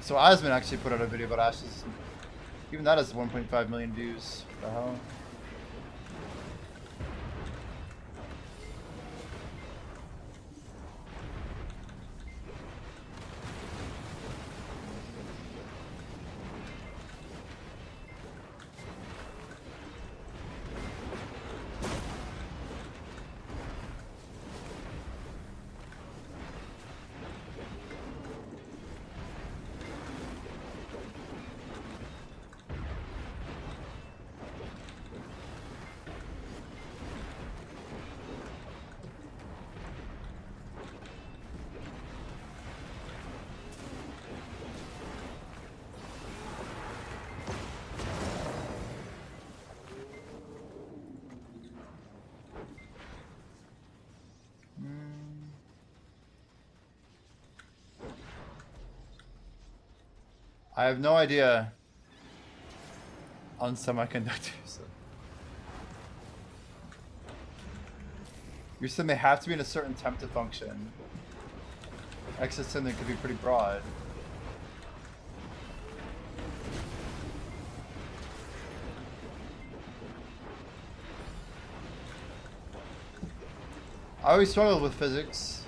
So Asman actually put out a video about Ashes. Even that has 1.5 million views. What the hell? I have no idea on semiconductors. You're saying they have to be in a certain temp to function. Excess in there could be pretty broad. I always struggled with physics.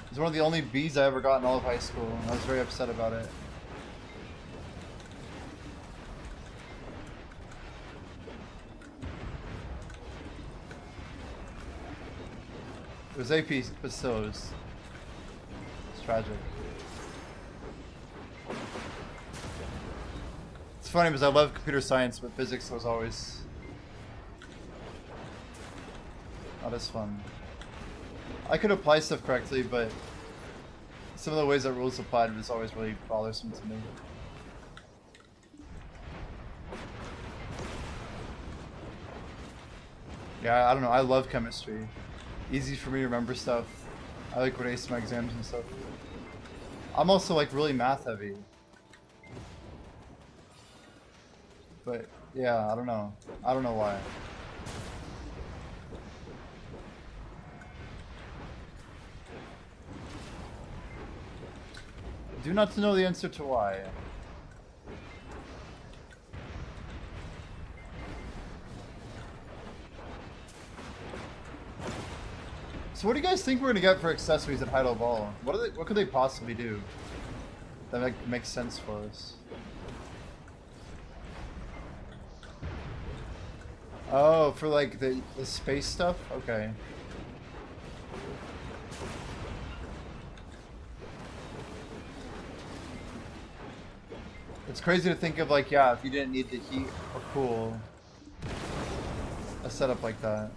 It was one of the only B's I ever got in all of high school, and I was very upset about it. It was AP, but still, it's tragic. It's funny because I love computer science, but physics was always not as fun. I could apply stuff correctly, but some of the ways that rules applied was always really bothersome to me. Yeah, I don't know. I love chemistry. Easy for me to remember stuff. I like would ace my exams and stuff. I'm also like really math heavy. But yeah, I don't know. I don't know why. Do not to know the answer to why. So what do you guys think we're gonna get for accessories at Heidelberg Ball? What could they possibly do that makes sense for us? Oh, for like the space stuff? Okay. It's crazy to think of like, yeah, if you didn't need to heat or cool a setup like that.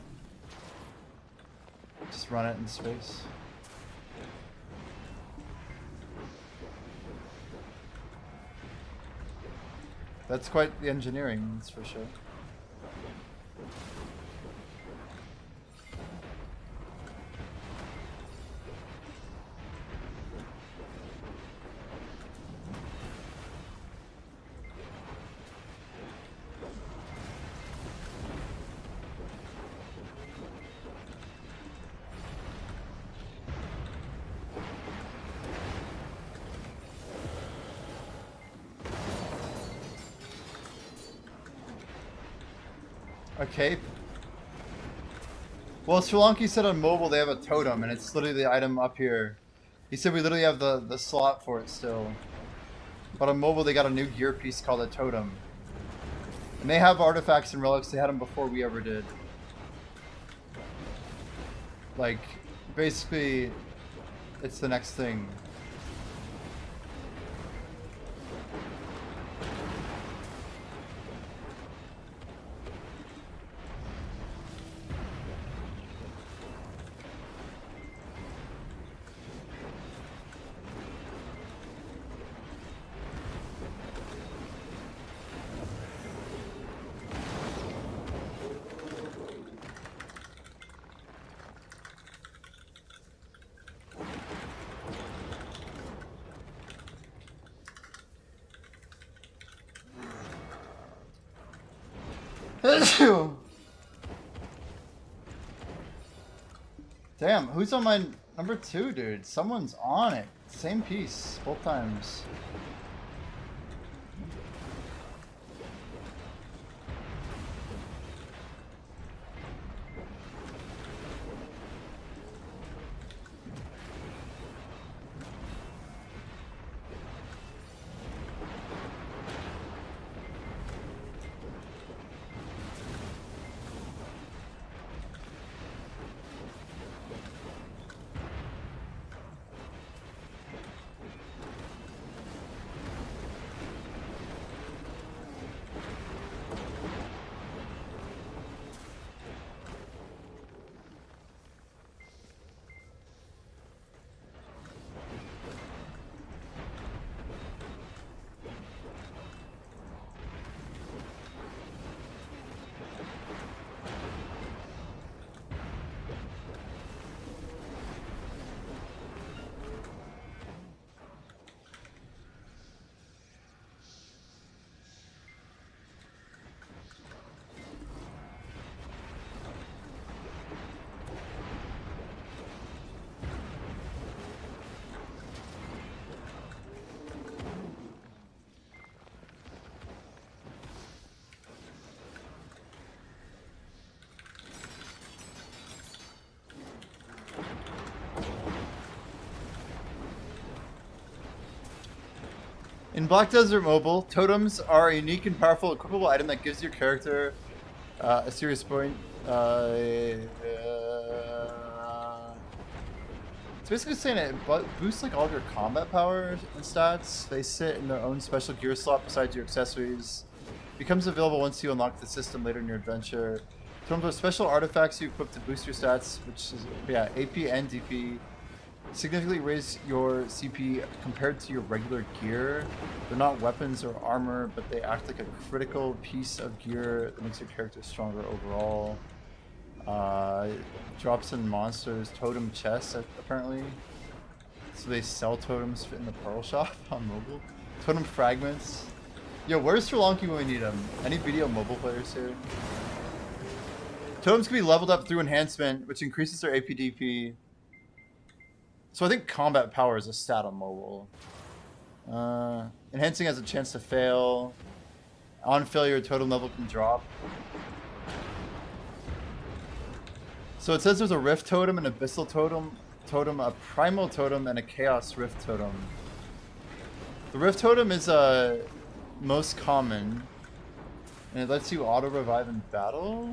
Just run it in space. That's quite the engineering, that's for sure. A cape? Well, Sri Lanka said on mobile they have a totem, and it's literally the item up here. He said we literally have the slot for it still. But on mobile they got a new gear piece called a totem. And they have artifacts and relics, they had them before we ever did. Like, basically, it's the next thing. Damn, who's on my number 2, dude? Someone's on it. Same piece, both times. In Black Desert Mobile, totems are a unique and powerful equipable item that gives your character a serious point. It's basically saying it boosts like all of your combat power and stats. They sit in their own special gear slot beside your accessories. Becomes available once you unlock the system later in your adventure. Totems are special artifacts you equip to boost your stats, which is AP and DP. Significantly raise your CP compared to your regular gear. They're not weapons or armor, but they act like a critical piece of gear that makes your character stronger overall. Drops in monsters, totem chests apparently. So they sell totems in the pearl shop on mobile. Totem fragments. Yo, where's Sri Lanka when we need them? Any video mobile players here? Totems can be leveled up through enhancement, which increases their APDP. So I think combat power is a stat on mobile. Enhancing has a chance to fail. On failure, totem level can drop. So it says there's a Rift Totem, an Abyssal Totem, a Primal Totem, and a Chaos Rift Totem. The Rift Totem is most common, and it lets you auto-revive in battle.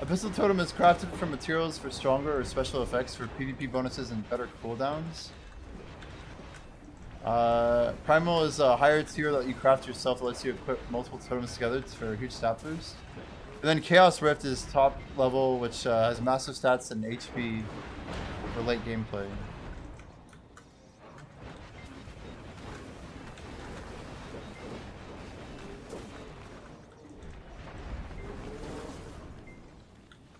Abyssal Totem is crafted from materials for stronger or special effects for PvP bonuses and better cooldowns. Primal is a higher tier that you craft yourself that lets you equip multiple totems together for a huge stat boost. And then Chaos Rift is top level, which has massive stats and HP for late gameplay.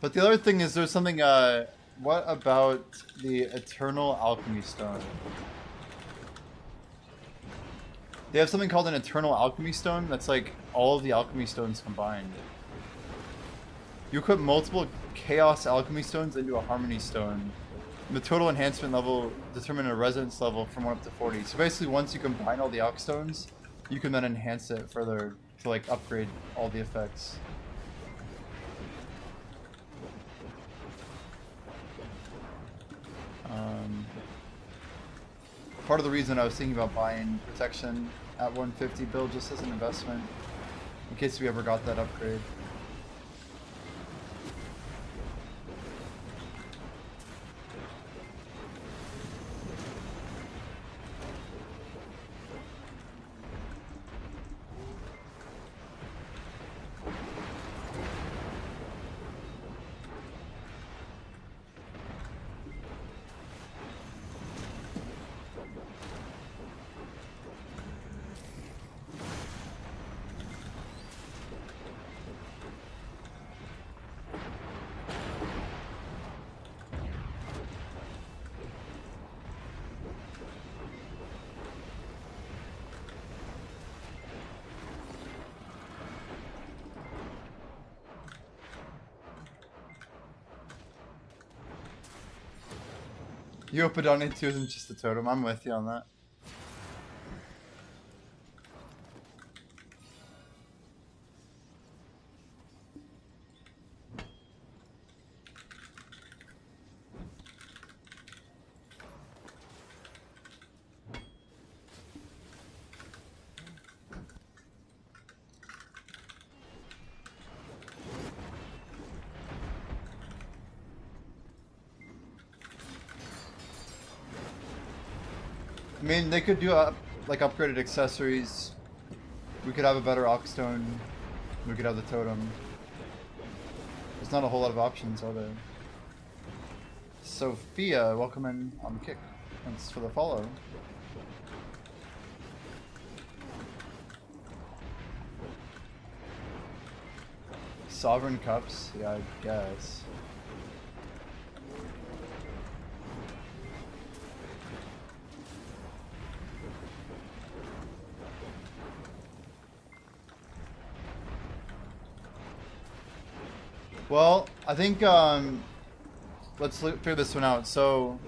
But the other thing is there's something, what about the Eternal Alchemy Stone? They have something called an Eternal Alchemy Stone that's like all of the Alchemy Stones combined. You equip multiple Chaos Alchemy Stones into a Harmony Stone. And the total enhancement level determine a resonance level from 1 up to 40. So basically once you combine all the Alch Stones, you can then enhance it further to like upgrade all the effects. Part of the reason I was thinking about buying protection at 150 build just as an investment in case we ever got that upgrade. You hope Adoni 2 isn't just a totem. I'm with you on that. I mean, they could do like upgraded accessories. We could have a better Oxstone. We could have the totem. There's not a whole lot of options, are there? Sophia, welcome in on the kick. Thanks for the follow. Sovereign Cups? Yeah, I guess. Well, I think let's figure this one out. So,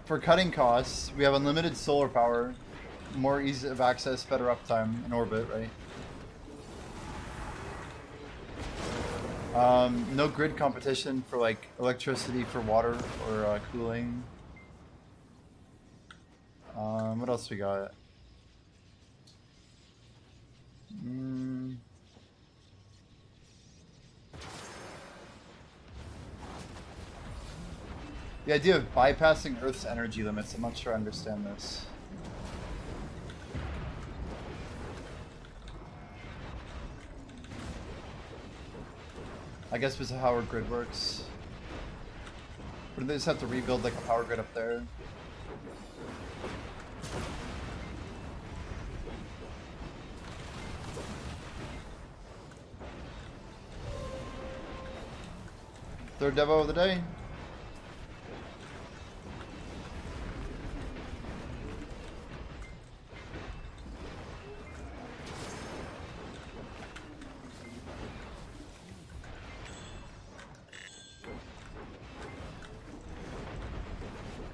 for cutting costs, we have unlimited solar power, more ease of access, better uptime in orbit, right? No grid competition for like electricity for water or cooling. What else we got? The idea of bypassing Earth's energy limits, I'm not sure I understand this. I guess because of how our grid works. Wouldn't they just have to rebuild like a power grid up there? Third Devo of the day.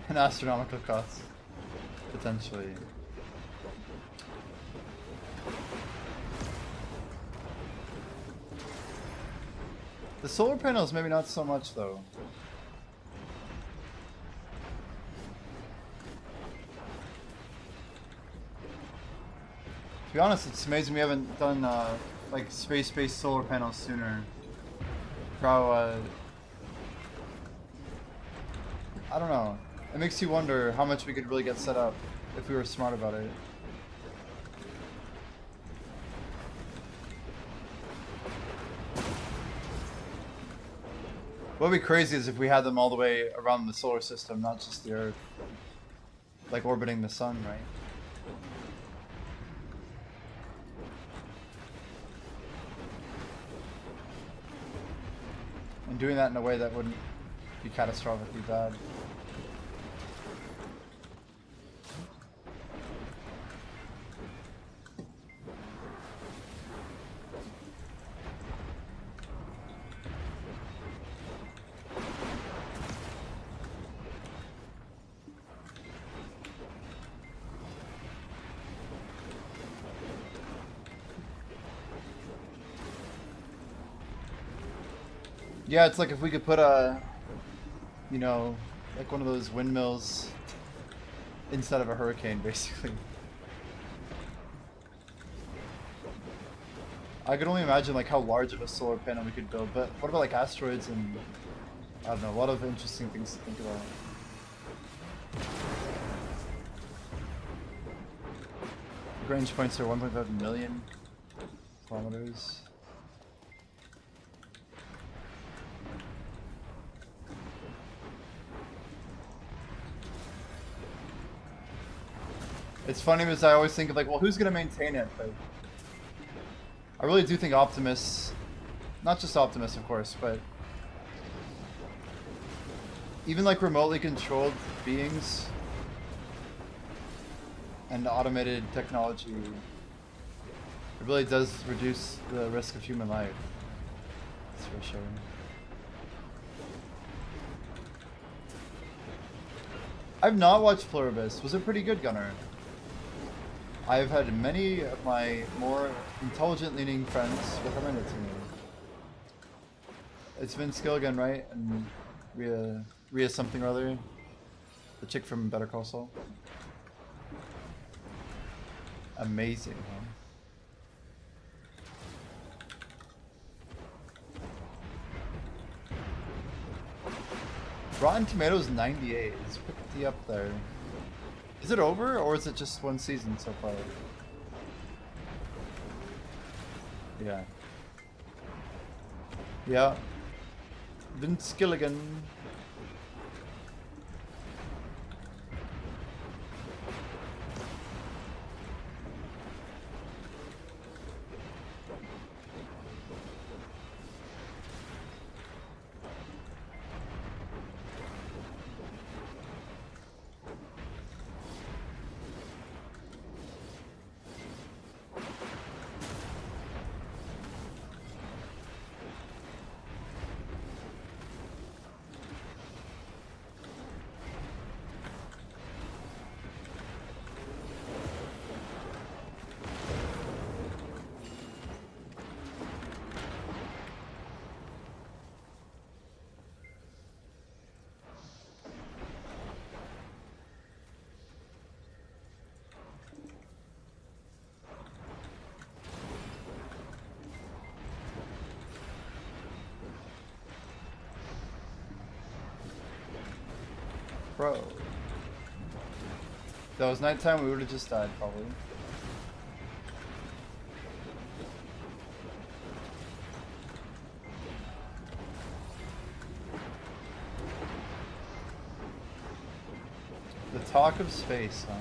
An astronomical cost, potentially. The solar panels, maybe not so much though. To be honest, it's amazing we haven't done like space-based solar panels sooner. How I don't know. It makes you wonder how much we could really get set up if we were smart about it. What would be crazy is if we had them all the way around the solar system, not just the Earth. Like orbiting the sun, right? And doing that in a way that wouldn't be catastrophically bad. Yeah, it's like if we could put a, you know, like one of those windmills instead of a hurricane, basically. I could only imagine like how large of a solar panel we could build, but what about like asteroids and, I don't know, a lot of interesting things to think about. Range points are 1.5 million kilometers. It's funny because I always think of like, well, who's gonna maintain it? But I really do think Optimus, not just Optimus, of course, but even like remotely controlled beings and automated technology, it really does reduce the risk of human life. That's for sure. I've not watched Pluribus. Was it pretty good, Gunnar? I've had many of my more intelligent-leaning friends recommend it to me. It's Vince Gilligan, right? And Rhea something or other. The chick from Better Call Saul. Amazing, huh? Rotten Tomatoes 98. It's pretty up there. Is it over, or is it just one season so far? Yeah. Yeah. Vince Gilligan. Bro. If that was nighttime, we would have just died, probably. The talk of space, huh?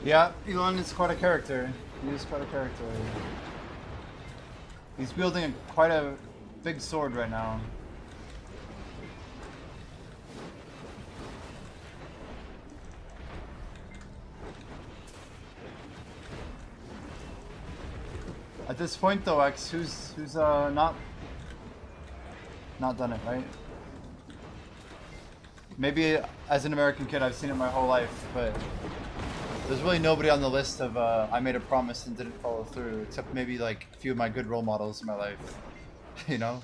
Yeah, Elon is quite a character. He is quite a character. He's wielding quite a big sword right now. At this point, though, X, who's not done it, right? Maybe as an American kid, I've seen it my whole life, but there's really nobody on the list of I made a promise and didn't follow through, except maybe like a few of my good role models in my life. You know?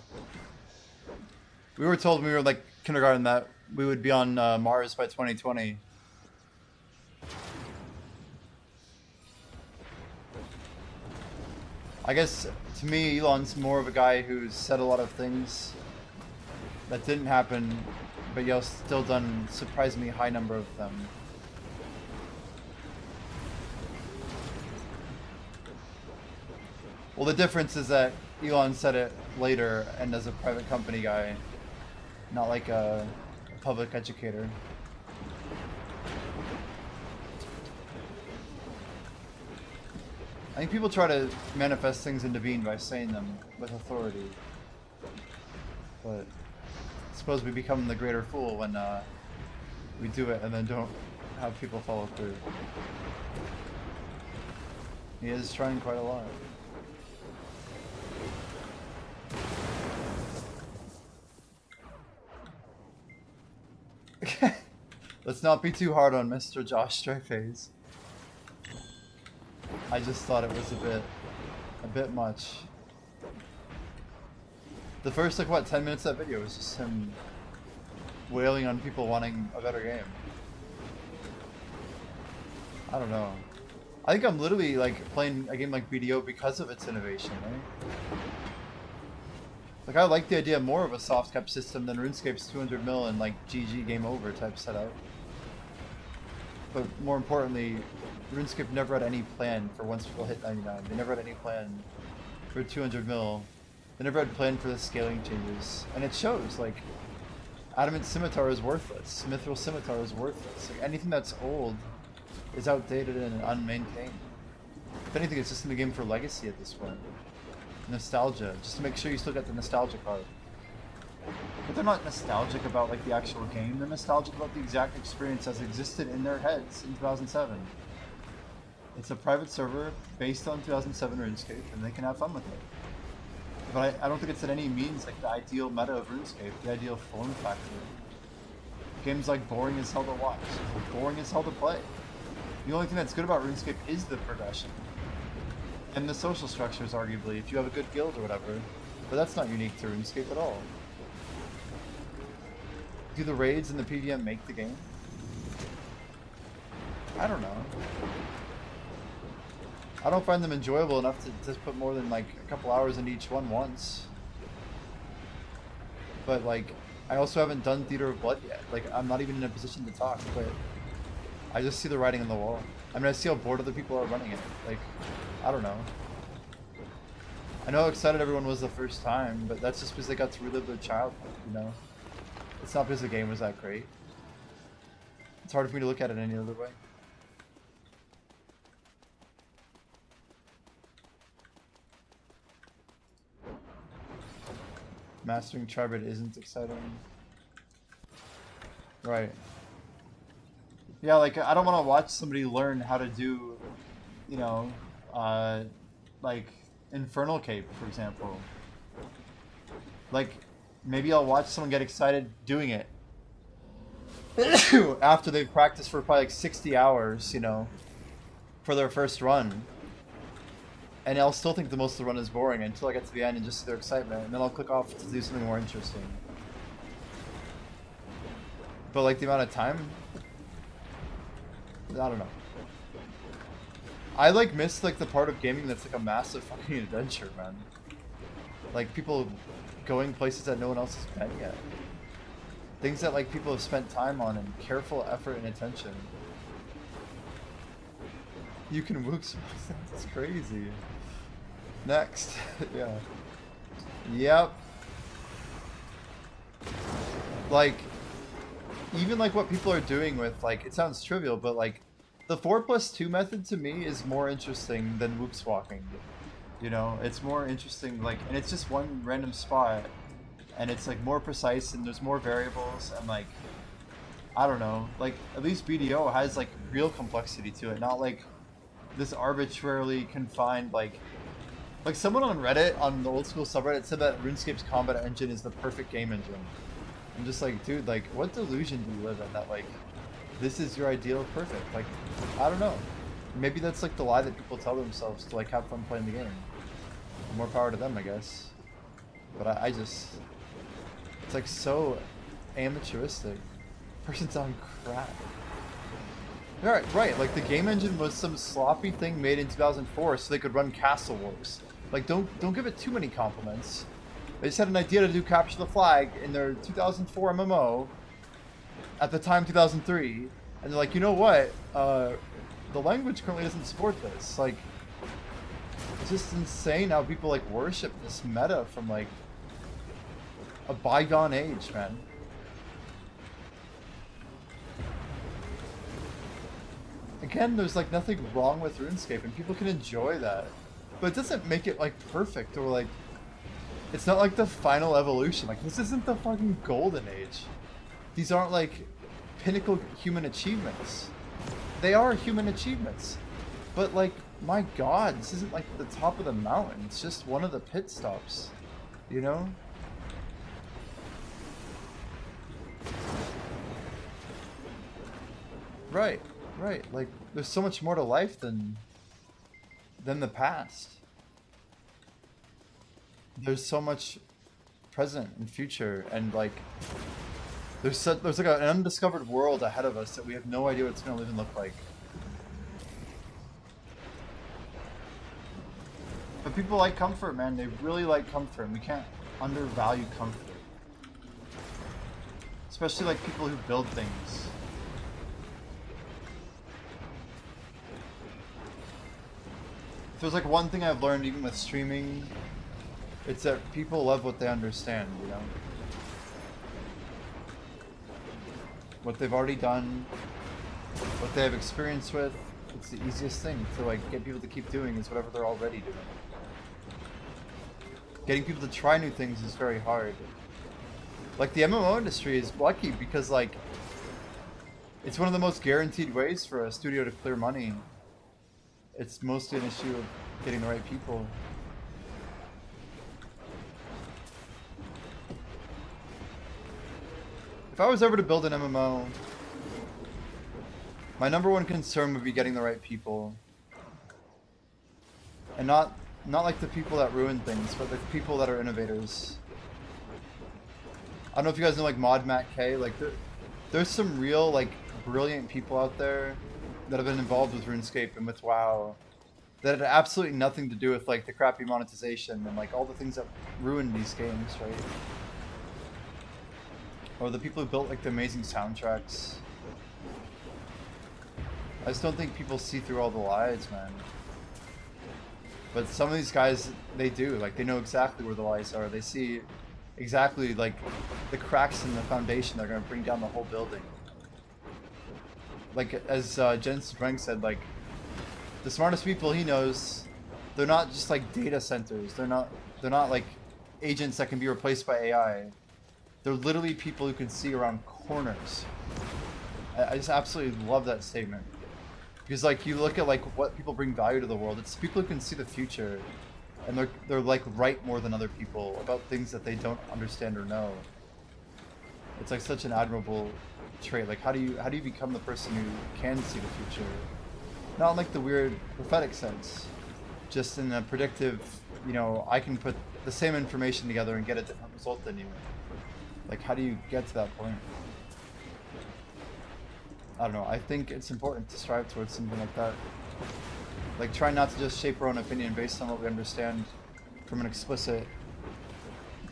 We were told when we were like kindergarten that we would be on Mars by 2020. I guess to me, Elon's more of a guy who's said a lot of things that didn't happen, but yet still done surprisingly high number of them. Well, the difference is that Elon said it later and as a private company guy, not like a public educator. I think people try to manifest things into being by saying them with authority. But I suppose we become the greater fool when we do it and then don't have people follow through. He is trying quite a lot. Let's not be too hard on Mr. Josh Strayface. I just thought it was a bit much. The first, like, what, 10 minutes of that video was just him wailing on people wanting a better game. I don't know. I think I'm literally, like, playing a game like BDO because of its innovation, right? Like, I like the idea more of a soft cap system than RuneScape's 200 mil and, like, GG game over type setup. But more importantly, RuneScape never had any plan for once people hit 99. They never had any plan for 200 mil. They never had a plan for the scaling changes. And it shows, like, Adamant Scimitar is worthless. Mithril Scimitar is worthless. Like, anything that's old is outdated and unmaintained. If anything, it's just in the game for legacy at this point. Nostalgia, just to make sure you still get the nostalgia card. But they're not nostalgic about, like, the actual game. They're nostalgic about the exact experience as existed in their heads in 2007. It's a private server based on 2007 RuneScape, and they can have fun with it. But I don't think it's in any means like the ideal meta of RuneScape, the ideal form factor. Games like boring as hell to watch, boring as hell to play. The only thing that's good about RuneScape is the progression. And the social structures, arguably, if you have a good guild or whatever. But that's not unique to RuneScape at all. Do the raids and the PVM make the game? I don't know. I don't find them enjoyable enough to just put more than like a couple hours into each one once. But like, I also haven't done Theater of Blood yet. Like, I'm not even in a position to talk, but I just see the writing on the wall. I mean, I see how bored other people are running it. Like, I don't know. I know how excited everyone was the first time, but that's just because they got to relive their childhood, you know? It's not because the game was that great. It's hard for me to look at it any other way. Mastering Tribrid isn't exciting. Right. Yeah, like, I don't want to watch somebody learn how to do, you know, like, Infernal Cape, for example. Like, maybe I'll watch someone get excited doing it after they've practiced for probably like 60 hours, you know, for their first run. And I'll still think the most of the run is boring until I get to the end and just see their excitement, and then I'll click off to do something more interesting. But like the amount of time, I don't know. I like miss like the part of gaming that's like a massive fucking adventure, man. Like people going places that no one else has been yet. Things that like people have spent time on and careful effort and attention. You can wooks. That's crazy. Next. Yeah. Yep. Like, even like what people are doing with, like, it sounds trivial, but like, the 4+2 method to me is more interesting than whoops walking. You know, it's more interesting, like, and it's just one random spot, and it's like more precise, and there's more variables, and like, I don't know, like, at least BDO has like real complexity to it, not like this arbitrarily confined, like someone on Reddit, on the old school subreddit, said that RuneScape's combat engine is the perfect game engine. I'm just like, dude, like, what delusion do you live in that, like, this is your ideal perfect? Like, I don't know. Maybe that's like the lie that people tell themselves to like have fun playing the game. More power to them, I guess. But I just, it's like so amateuristic. Person's on crack. Right, like the game engine was some sloppy thing made in 2004 so they could run Castle Wars. Like, don't give it too many compliments. They just had an idea to do Capture the Flag in their 2004 MMO, at the time 2003, and they're like, you know what, the language currently doesn't support this. Like, it's just insane how people like worship this meta from like a bygone age, man. Again, there's like nothing wrong with RuneScape, and people can enjoy that, but it doesn't make it like perfect, or like, it's not like the final evolution. Like, this isn't the fucking golden age. These aren't like pinnacle human achievements. They are human achievements, but like, my god, this isn't like the top of the mountain. It's just one of the pit stops, you know? Right, right. Like, there's so much more to life than the past. There's so much present and future, and like, there's like an undiscovered world ahead of us that we have no idea what it's gonna even look like. But people like comfort, man. They really like comfort, and we can't undervalue comfort. Especially like people who build things. If there's like one thing I've learned even with streaming, it's that people love what they understand, you know? What they've already done, what they have experience with. It's the easiest thing to like get people to keep doing is whatever they're already doing. Getting people to try new things is very hard. Like, the MMO industry is lucky because, like, it's one of the most guaranteed ways for a studio to clear money. It's mostly an issue of getting the right people. If I was ever to build an MMO, my number one concern would be getting the right people. And not like the people that ruin things, but the people that are innovators. I don't know if you guys know like Mod Matt K. Like there's some real like brilliant people out there that have been involved with RuneScape and with WoW that had absolutely nothing to do with like the crappy monetization and like all the things that ruined these games, right? Or the people who built like the amazing soundtracks. I just don't think people see through all the lies, man. But some of these guys, they do. Like, they know exactly where the lies are. They see exactly, like, the cracks in the foundation that are going to bring down the whole building. Like, as Jensen Frank said, like, the smartest people he knows, they're not just, like, data centers. They're not, like, agents that can be replaced by AI. They're literally people who can see around corners. I just absolutely love that statement. Because like you look at like what people bring value to the world, it's people who can see the future, and they're like right more than other people about things that they don't understand or know. It's like such an admirable trait. Like how do you become the person who can see the future? Not in like the weird prophetic sense, just in a predictive, you know, I can put the same information together and get a different result than you. Like how do you get to that point? I don't know, I think it's important to strive towards something like that. Like, try not to just shape our own opinion based on what we understand from an explicit,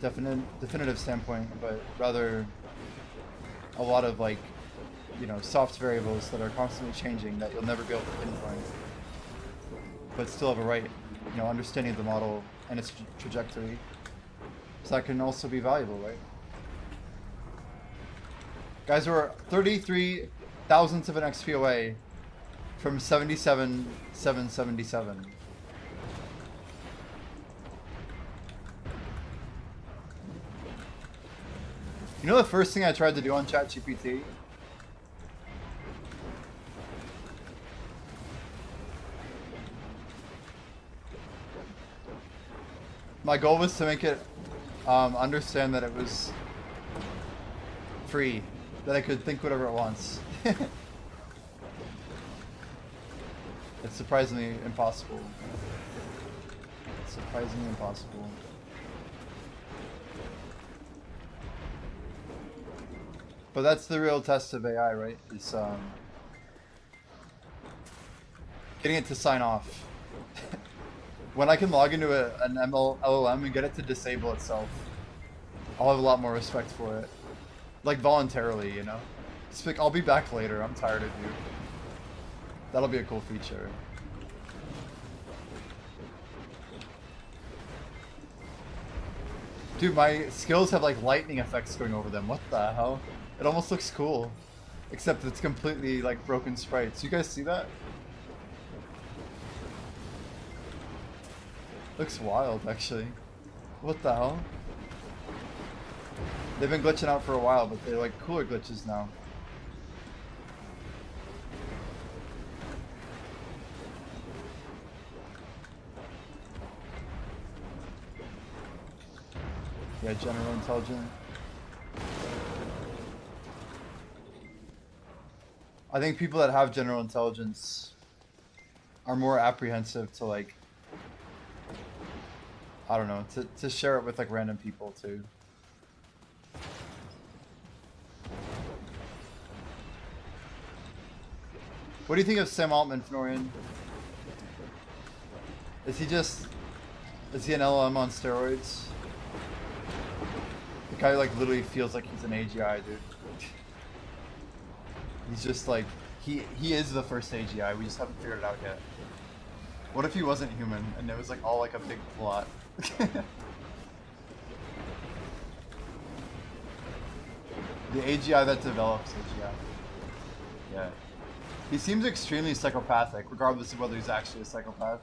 definitive standpoint, but rather a lot of, like, you know, soft variables that are constantly changing that you'll never be able to pinpoint, but still have a right, you know, understanding of the model and its trajectory. So that can also be valuable, right? Guys, we're 33 thousandths of an XP away from 77,777. You know the first thing I tried to do on ChatGPT? My goal was to make it understand that it was free, that I could think whatever it wants. It's surprisingly impossible. It's surprisingly impossible. But that's the real test of AI, right? It's getting it to sign off. When I can log into an LLM and get it to disable itself, I'll have a lot more respect for it. Like voluntarily, you know? Just like, I'll be back later, I'm tired of you. That'll be a cool feature. Dude, my skills have like lightning effects going over them. What the hell? It almost looks cool. Except it's completely like broken sprites. You guys see that? Looks wild, actually. What the hell? They've been glitching out for a while, but they're like cooler glitches now. Yeah, general intelligence. I think people that have general intelligence are more apprehensive to like, I don't know, to share it with like random people too. What do you think of Sam Altman, Florian? Is he an LLM on steroids? The guy like literally feels like he's an AGI, dude. He's just like, he is the first AGI, we just haven't figured it out yet. What if he wasn't human and it was like all like a big plot? The AGI that develops AGI. Yeah. He seems extremely psychopathic, regardless of whether he's actually a psychopath.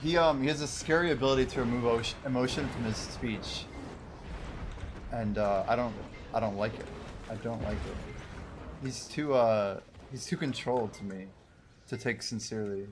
He has a scary ability to remove emotion from his speech, and I don't like it. I don't like it. He's too controlled to me, to take sincerely.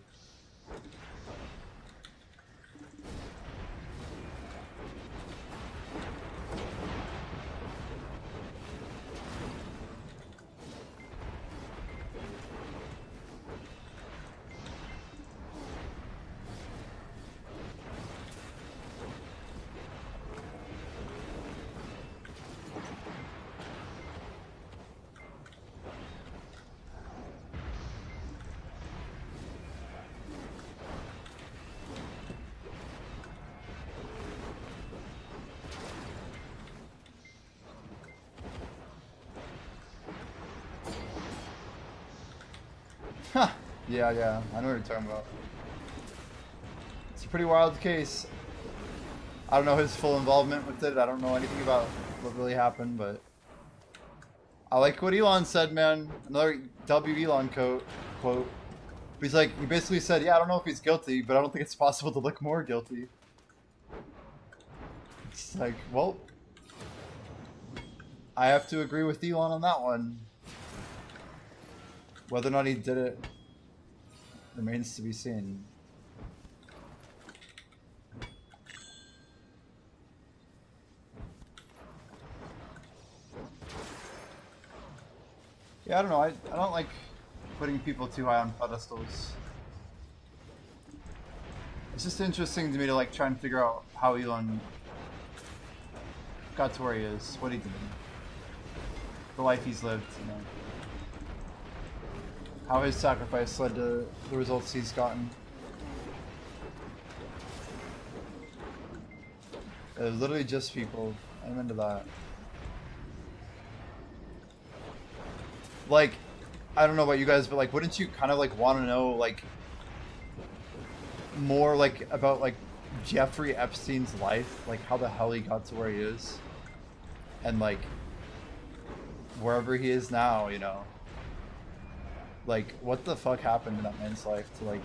Huh. Yeah, I know what you're talking about. It's a pretty wild case. I don't know his full involvement with it. I don't know anything about what really happened, but I like what Elon said, man. Another W Elon quote. He's like, he basically said, yeah, I don't know if he's guilty, but I don't think it's possible to look more guilty. It's like, well, I have to agree with Elon on that one. Whether or not he did it remains to be seen. Yeah, I don't know. I don't like putting people too high on pedestals. It's just interesting to me to like try and figure out how Elon got to where he is, what he did, the life he's lived, you know. How his sacrifice led to the results he's gotten. It was literally just people. I'm into that. Like, I don't know about you guys, but like, wouldn't you kind of like want to know like more like about like Jeffrey Epstein's life, like how the hell he got to where he is, and like wherever he is now, you know? Like, what the fuck happened in that man's life to, like,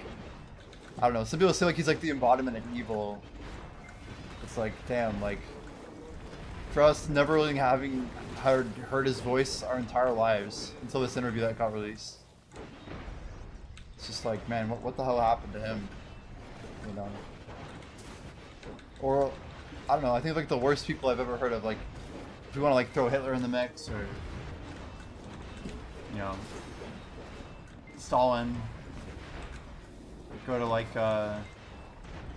I don't know, some people say, like, he's, like, the embodiment of evil. It's like, damn, like, for us never really having heard his voice our entire lives until this interview that got released. It's just like, man, what the hell happened to him? You know? Or, I don't know, I think, like, the worst people I've ever heard of, like, if you want to, like, throw Hitler in the mix, or, you know, Stalin, go to like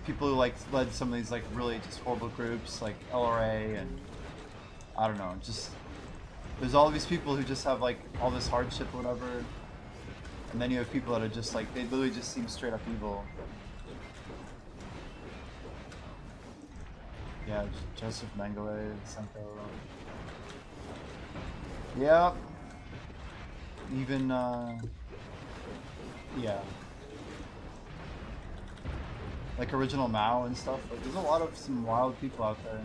people who like led some of these like really just horrible groups like LRA, and I don't know, just there's all these people who just have like all this hardship or whatever, and then you have people that are just like, they literally just seem straight up evil. Yeah, Joseph Mengele, Senko. Yeah. Even yeah, like original Mao and stuff. Like, there's a lot of some wild people out there,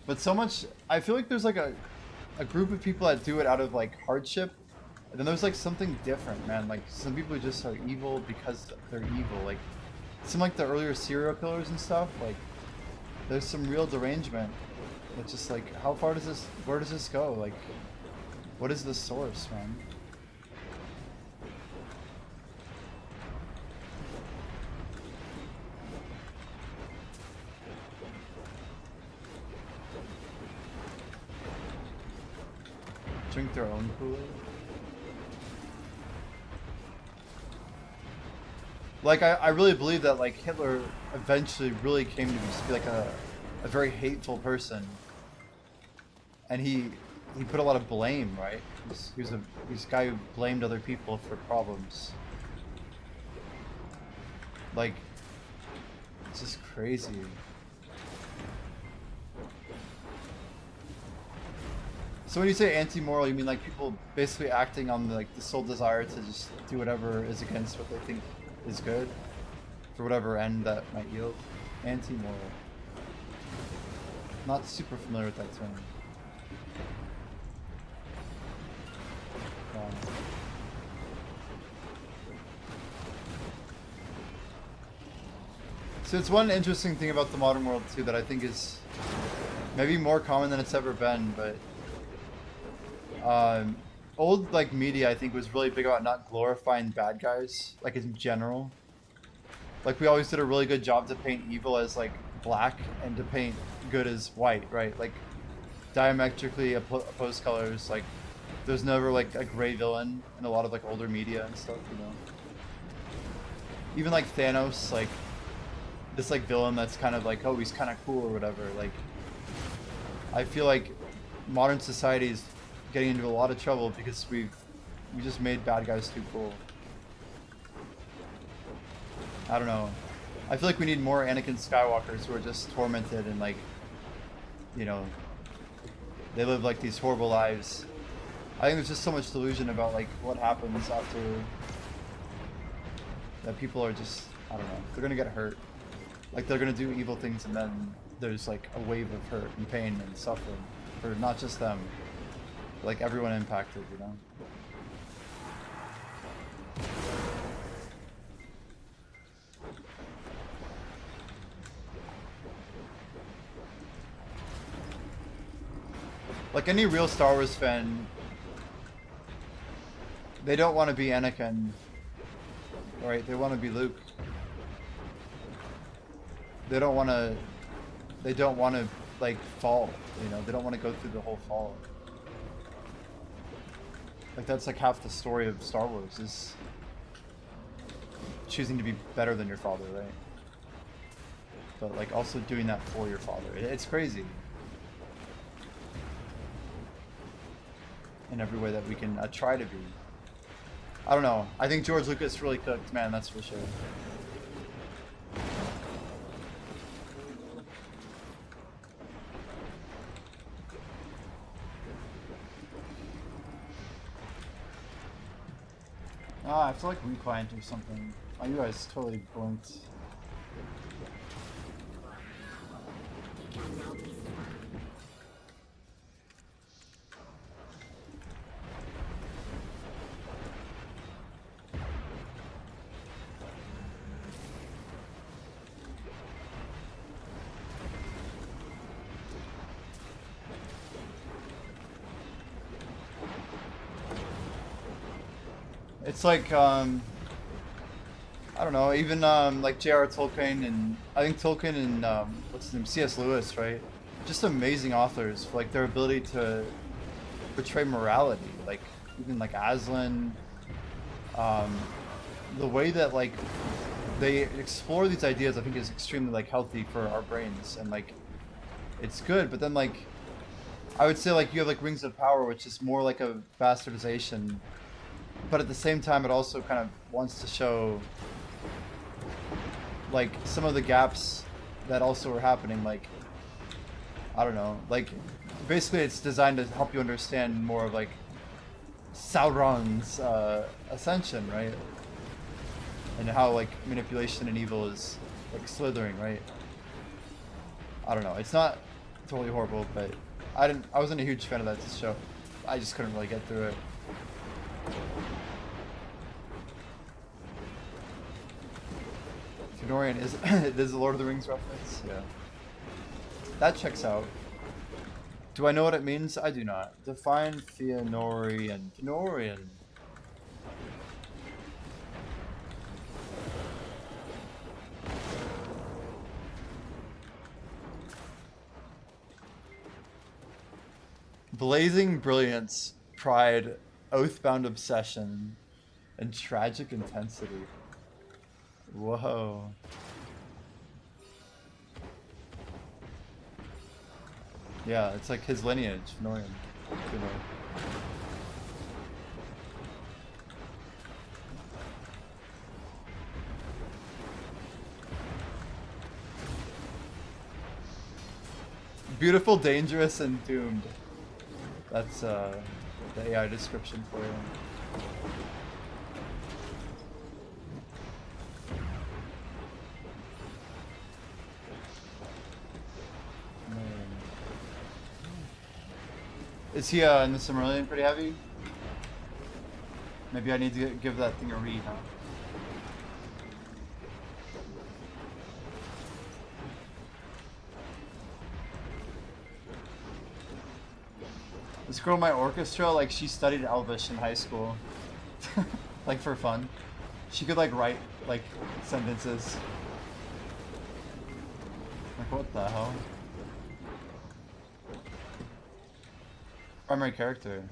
but so much. I feel like there's like a group of people that do it out of like hardship, and then there's like something different, man. Like some people just are evil because they're evil. Like some like the earlier serial killers and stuff. Like there's some real derangement. It's just like, how far does this? Where does this go? Like, what is the source, man? drink their own Kool-Aid. Like, I really believe that, like, Hitler eventually really came to be like a very hateful person. And he put a lot of blame, right? He was a guy who blamed other people for problems. Like, it's just crazy. So when you say anti-moral, you mean like people basically acting on the, like the sole desire to just do whatever is against what they think is good for whatever end that might yield? Anti-moral. Not super familiar with that term. So it's one interesting thing about the modern world too that I think is maybe more common than it's ever been, but old like media I think was really big about not glorifying bad guys, like in general. Like we always did a really good job to paint evil as like black and to paint good as white, right? Like diametrically opposed colors. Like there's never like a gray villain in a lot of like older media and stuff, you know. Even like Thanos, like this like villain that's kind of like, oh, he's kind of cool or whatever. Like I feel like modern society is getting into a lot of trouble because we just made bad guys too cool. I don't know. I feel like we need more Anakin Skywalkers who are just tormented and like, you know, they live like these horrible lives. I think there's just so much delusion about like what happens after that. People are just, I don't know, they're gonna get hurt. Like they're gonna do evil things and then there's like a wave of hurt and pain and suffering for not just them, but, like everyone impacted, you know? Like any real Star Wars fan, they don't want to be Anakin, right? They want to be Luke. They don't want to like fall, you know? They don't want to go through the whole fall. Like that's like half the story of Star Wars is choosing to be better than your father, right? But like also doing that for your father. It's crazy. In every way that we can try to be. I don't know. I think George Lucas really cooked, man, that's for sure. Ah, I feel like reclined or something. Oh, you guys totally blinked. It's like, I don't know, even like J.R. Tolkien and, I think Tolkien and, what's his name, C.S. Lewis, right? Just amazing authors for like their ability to portray morality. Like, even like Aslan, the way that like they explore these ideas I think is extremely like healthy for our brains and like, it's good, but then like, I would say like you have like Rings of Power, which is more like a bastardization. But at the same time, it also kind of wants to show, like, some of the gaps that also are happening, like, I don't know, like, basically it's designed to help you understand more of, like, Sauron's ascension, right? And how, like, manipulation and evil is, like, slithering, right? I don't know, it's not totally horrible, but I wasn't a huge fan of that show. I just couldn't really get through it. Fëanorian is a Lord of the Rings reference? Yeah. That checks out. Do I know what it means? I do not. Define Fëanorian. Fëanorian. Blazing brilliance. pride, oathbound obsession, and tragic intensity. Whoa. Yeah, it's like his lineage, Norian. You know. Beautiful, dangerous, and doomed. That's the AI description for you. Is he in the Cimmerillion pretty heavy? Maybe I need to give that thing a read, huh? This girl in my orchestra, like, she studied Elvish in high school. Like, for fun. She could, like, write, like, sentences. Like, what the hell? Primary character.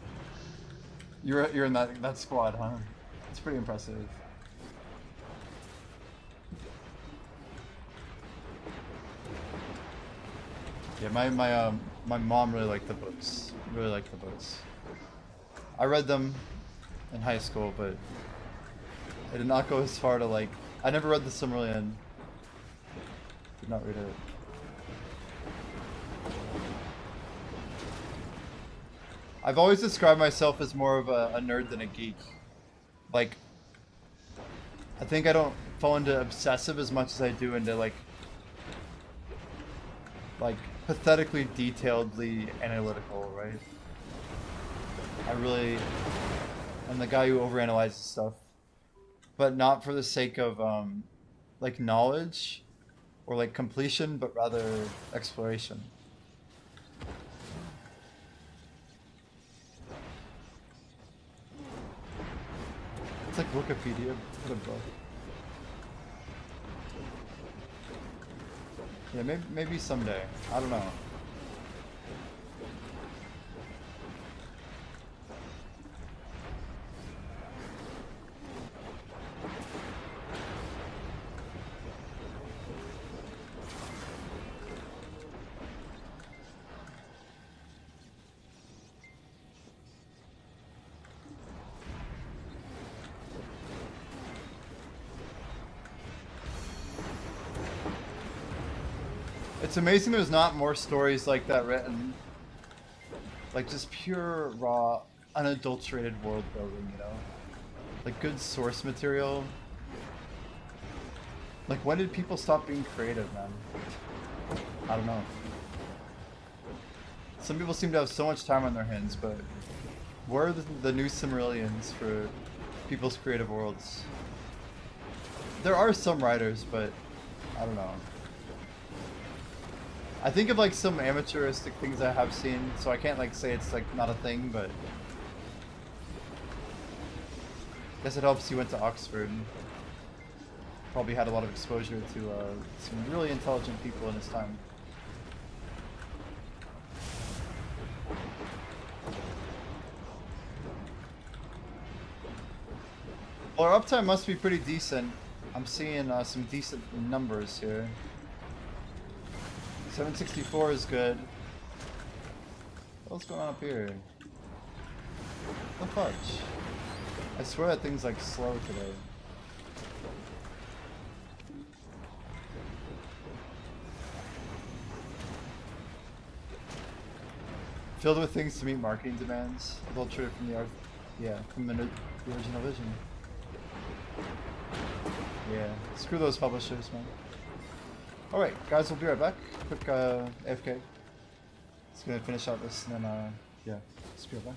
You're in that squad, huh? It's pretty impressive. Yeah, my mom really liked the books. Really liked the books. I read them in high school, but I did not go as far to like. I never read the Silmarillion. Did not read it. I've always described myself as more of a nerd than a geek. Like, I think I don't fall into obsessive as much as I do into like pathetically detailedly analytical, right? I really am the guy who overanalyzes stuff, but not for the sake of like knowledge or like completion, but rather exploration. It's like Wikipedia, what a book. Yeah, maybe someday. I don't know. It's amazing there's not more stories like that written. Like just pure, raw, unadulterated world building, you know? Like good source material. Like when did people stop being creative, man? I don't know. Some people seem to have so much time on their hands, but where are the new Cimmerillions for people's creative worlds? There are some writers, but I don't know. I think of like some amateuristic things I have seen, so I can't like say it's like not a thing, but I guess it helps you went to Oxford. Probably had a lot of exposure to some really intelligent people in his time. Well, our uptime must be pretty decent. I'm seeing some decent numbers here. 764 is good. What's going on up here? The fudge. I swear that thing's like slow today. Filled with things to meet marketing demands. Adulterated from the art. Yeah, from the original vision. Yeah, screw those publishers, man. Alright, guys, we'll be right back. Quick AFK. Just gonna finish out this and then, yeah, just be right back.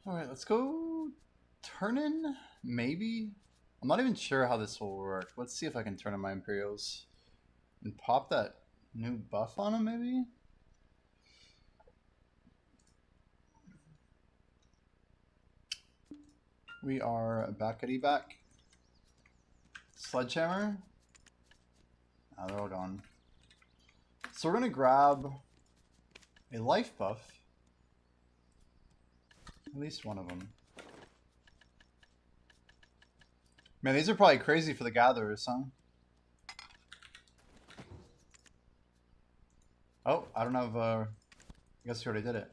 Alright, let's go turn in, maybe? I'm not even sure how this will work. Let's see if I can turn in my Imperials. And pop that new buff on them, maybe? We are backity back. Sledgehammer. Ah, they're all gone. So we're gonna grab a life buff. At least one of them. Man, these are probably crazy for the gatherers, huh? Oh, I don't have, I guess we already did it.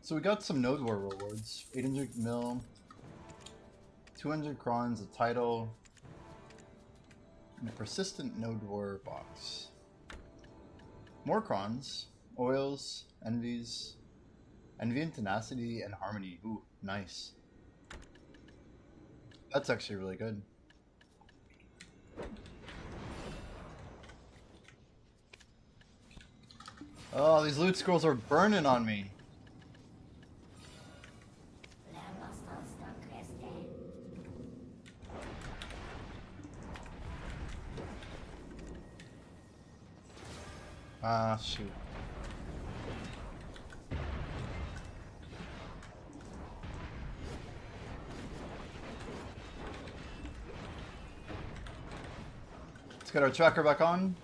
So we got some Node War rewards. 800 mil, 200 crons, a title, and a persistent Node War box. More crons, oils, envies, envy and tenacity, and harmony. Ooh, nice. That's actually really good. Oh, these loot scrolls are burning on me. Ah, shoot. Let's get our tracker back on.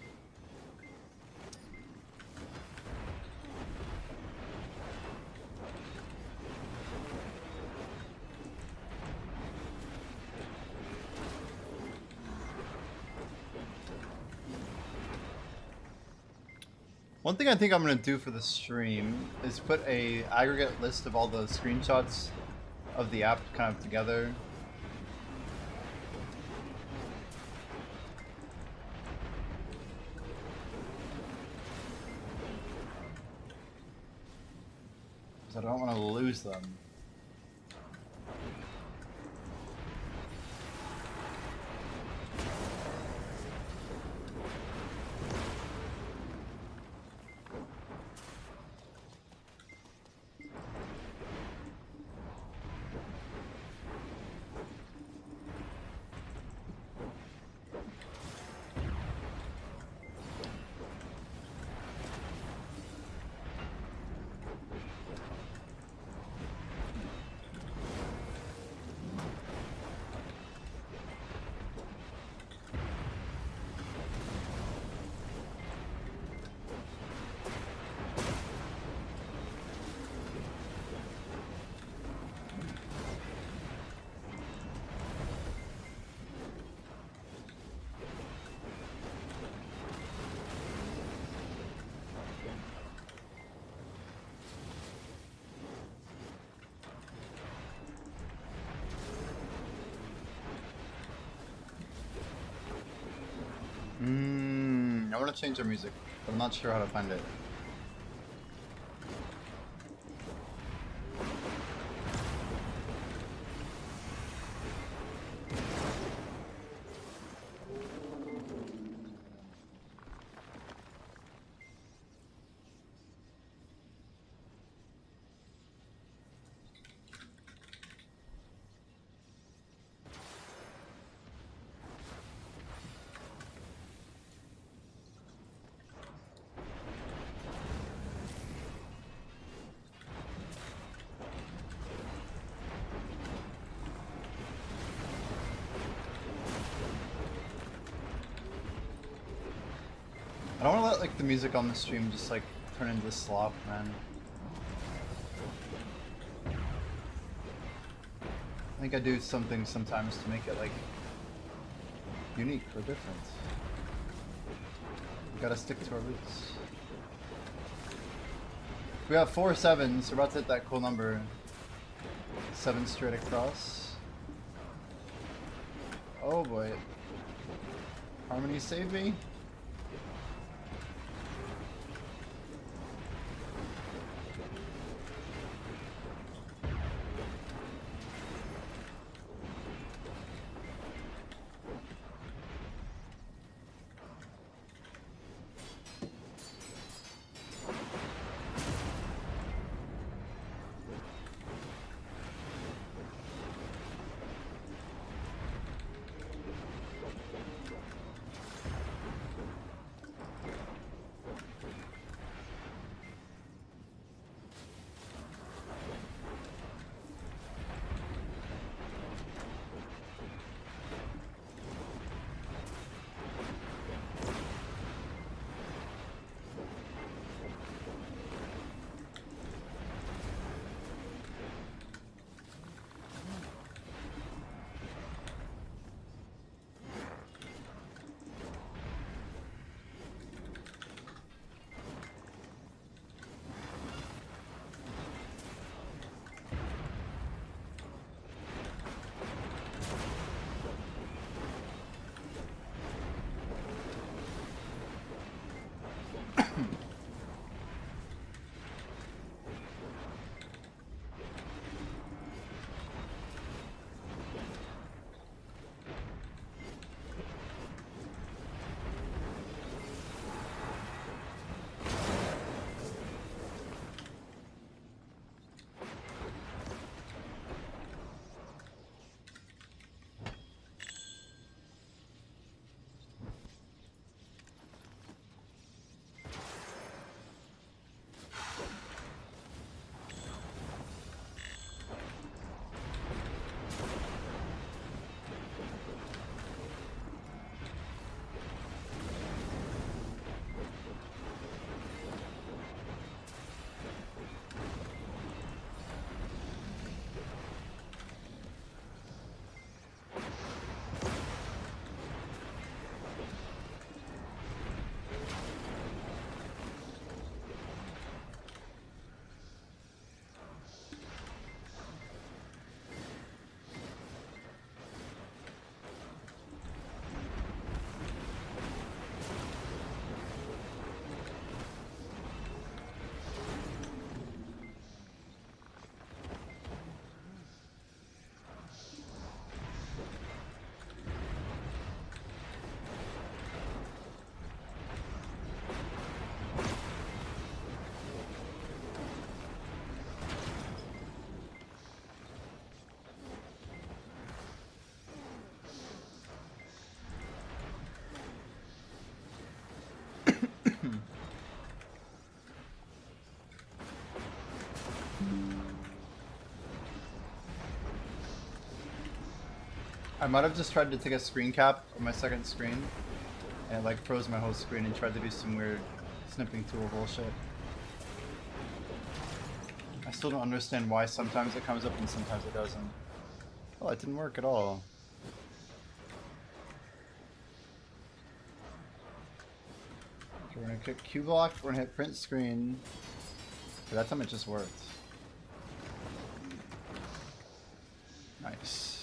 One thing I think I'm going to do for the stream is put a aggregate list of all the screenshots of the app kind of together. Because I don't want to lose them. I want to change our music, but I'm not sure how to find it. I don't want to let like the music on the stream just like turn into slop, man. I think I do something sometimes to make it like unique or different. We gotta stick to our roots. We have 4 7s, we're about to hit that cool number. 7 straight across. Oh boy. Harmony, save me. I might have just tried to take a screen cap of my second screen, and it like froze my whole screen and tried to do some weird snipping tool bullshit. I still don't understand why sometimes it comes up and sometimes it doesn't. Oh, it didn't work at all. Okay, we're gonna click Q block, we're gonna hit print screen. Okay, that time it just worked. Nice.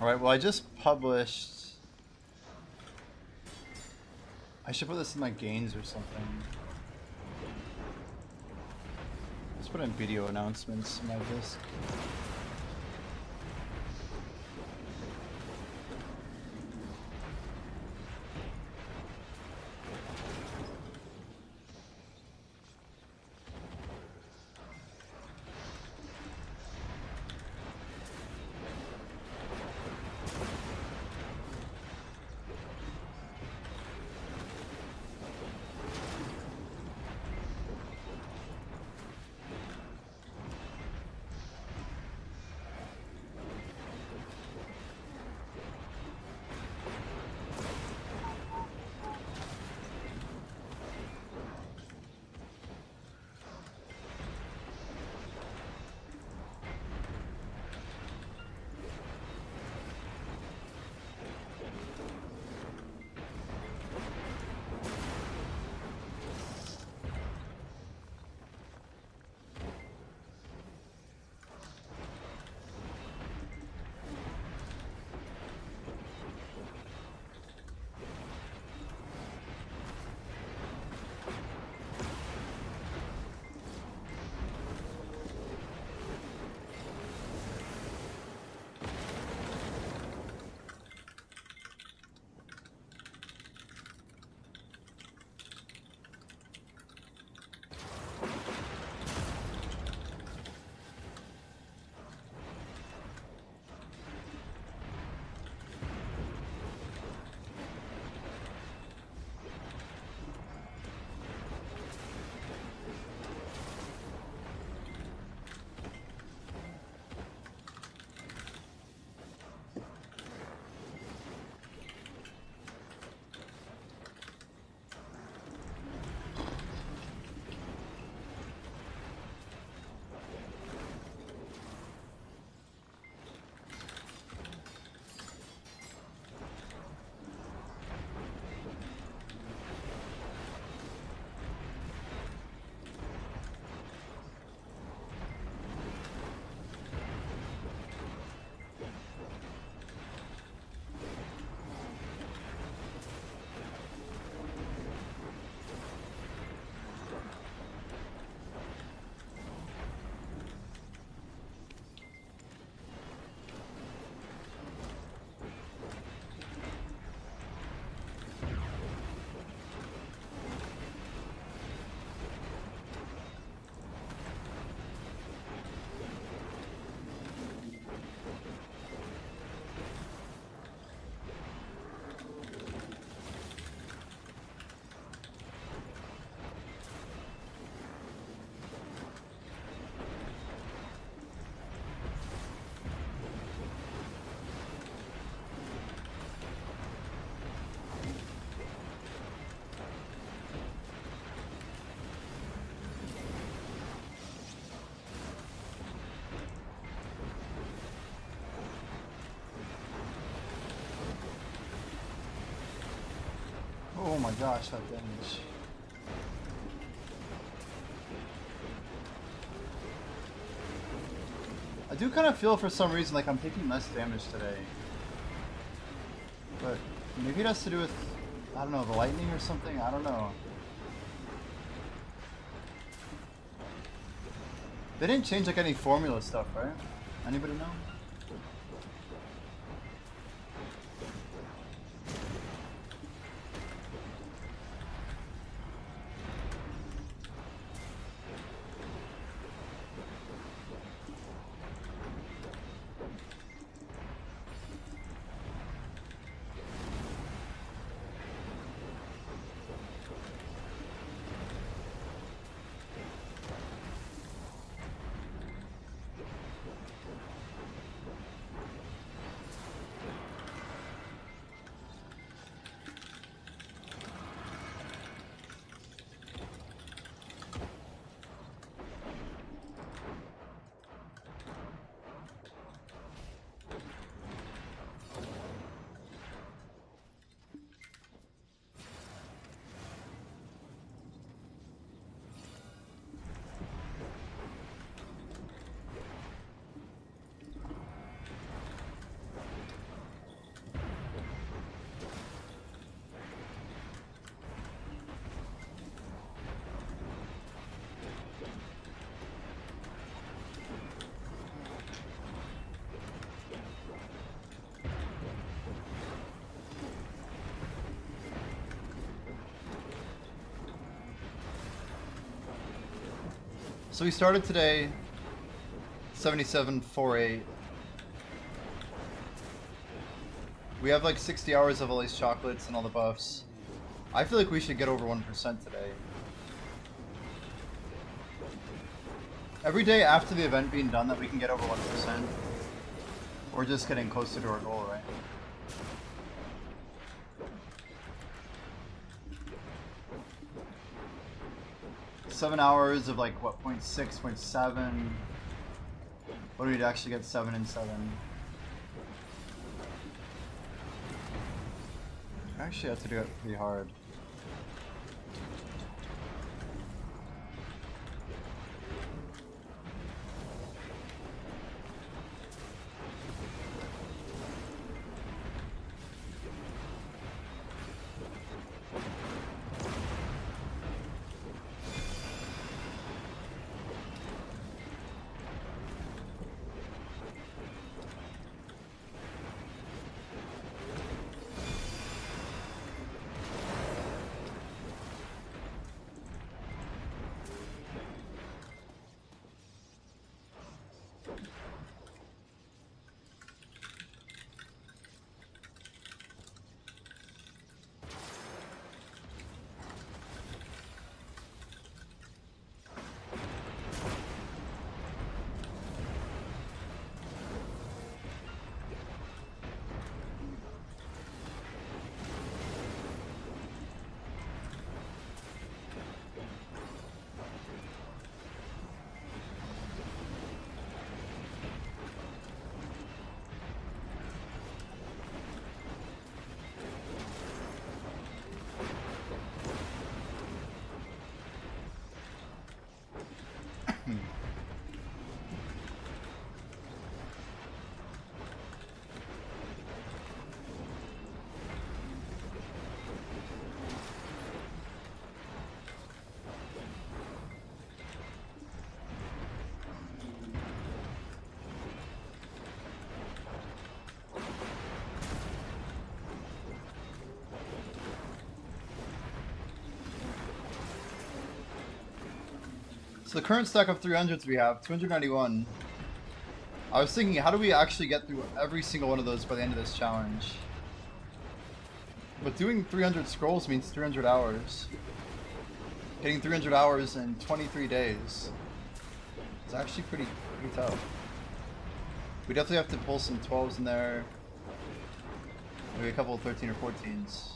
Alright, well I just published... I should put this in my gains or something. Let's put in video announcements in my disk. Oh my gosh, that damage. I do kind of feel for some reason like I'm taking less damage today. But maybe it has to do with, I don't know, the lightning or something? I don't know. They didn't change like any formula stuff, right? Anybody know? So we started today 77.48. We have like 60 hours of all these chocolates and all the buffs. I feel like we should get over 1% today. Every day after the event being done that we can get over 1%. We're just getting closer to our goal, right? Seven hours of like what, 0.6, 0.7. What do we actually get 7 and 7? I actually have to do it pretty hard. So the current stack of 300s we have, 291. I was thinking, how do we actually get through every single one of those by the end of this challenge? But doing 300 scrolls means 300 hours. Getting 300 hours in 23 days is actually pretty tough. We definitely have to pull some 12s in there. Maybe a couple of 13 or 14s.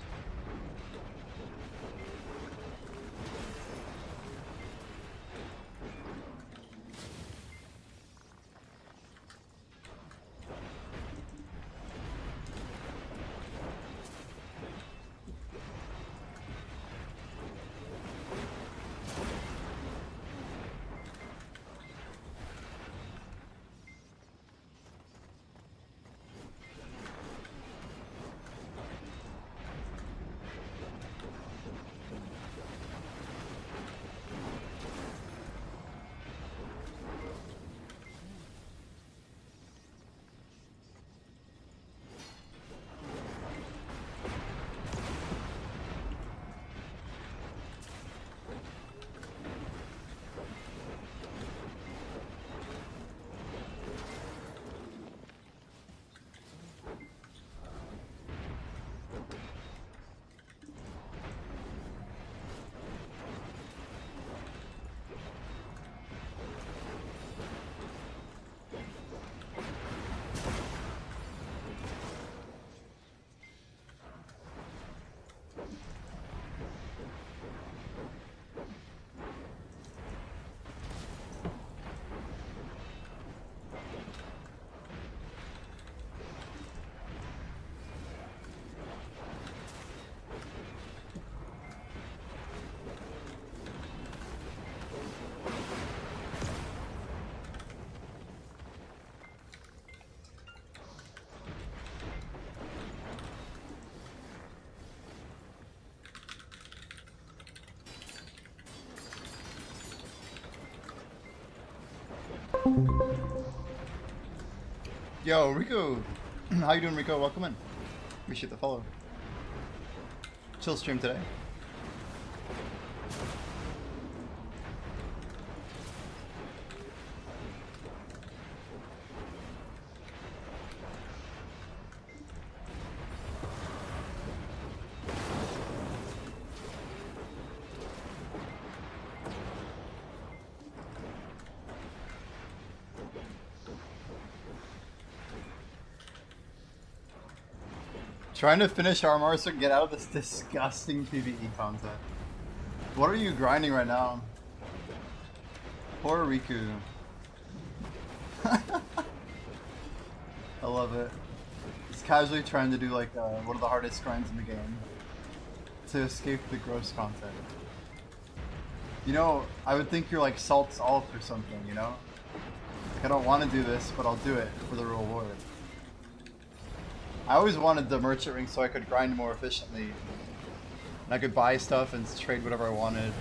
Yo, Rico! How you doing, Rico? Welcome in. Appreciate the follow. Chill stream today. Trying to finish armor so I can get out of this disgusting PvE content. What are you grinding right now? Poor Riku. I love it. He's casually trying to do like one of the hardest grinds in the game to escape the gross content. You know, I would think you're like Salt's Alt or something, you know? I don't want to do this, but I'll do it for the reward. I always wanted the merchant ring so I could grind more efficiently. And I could buy stuff and trade whatever I wanted.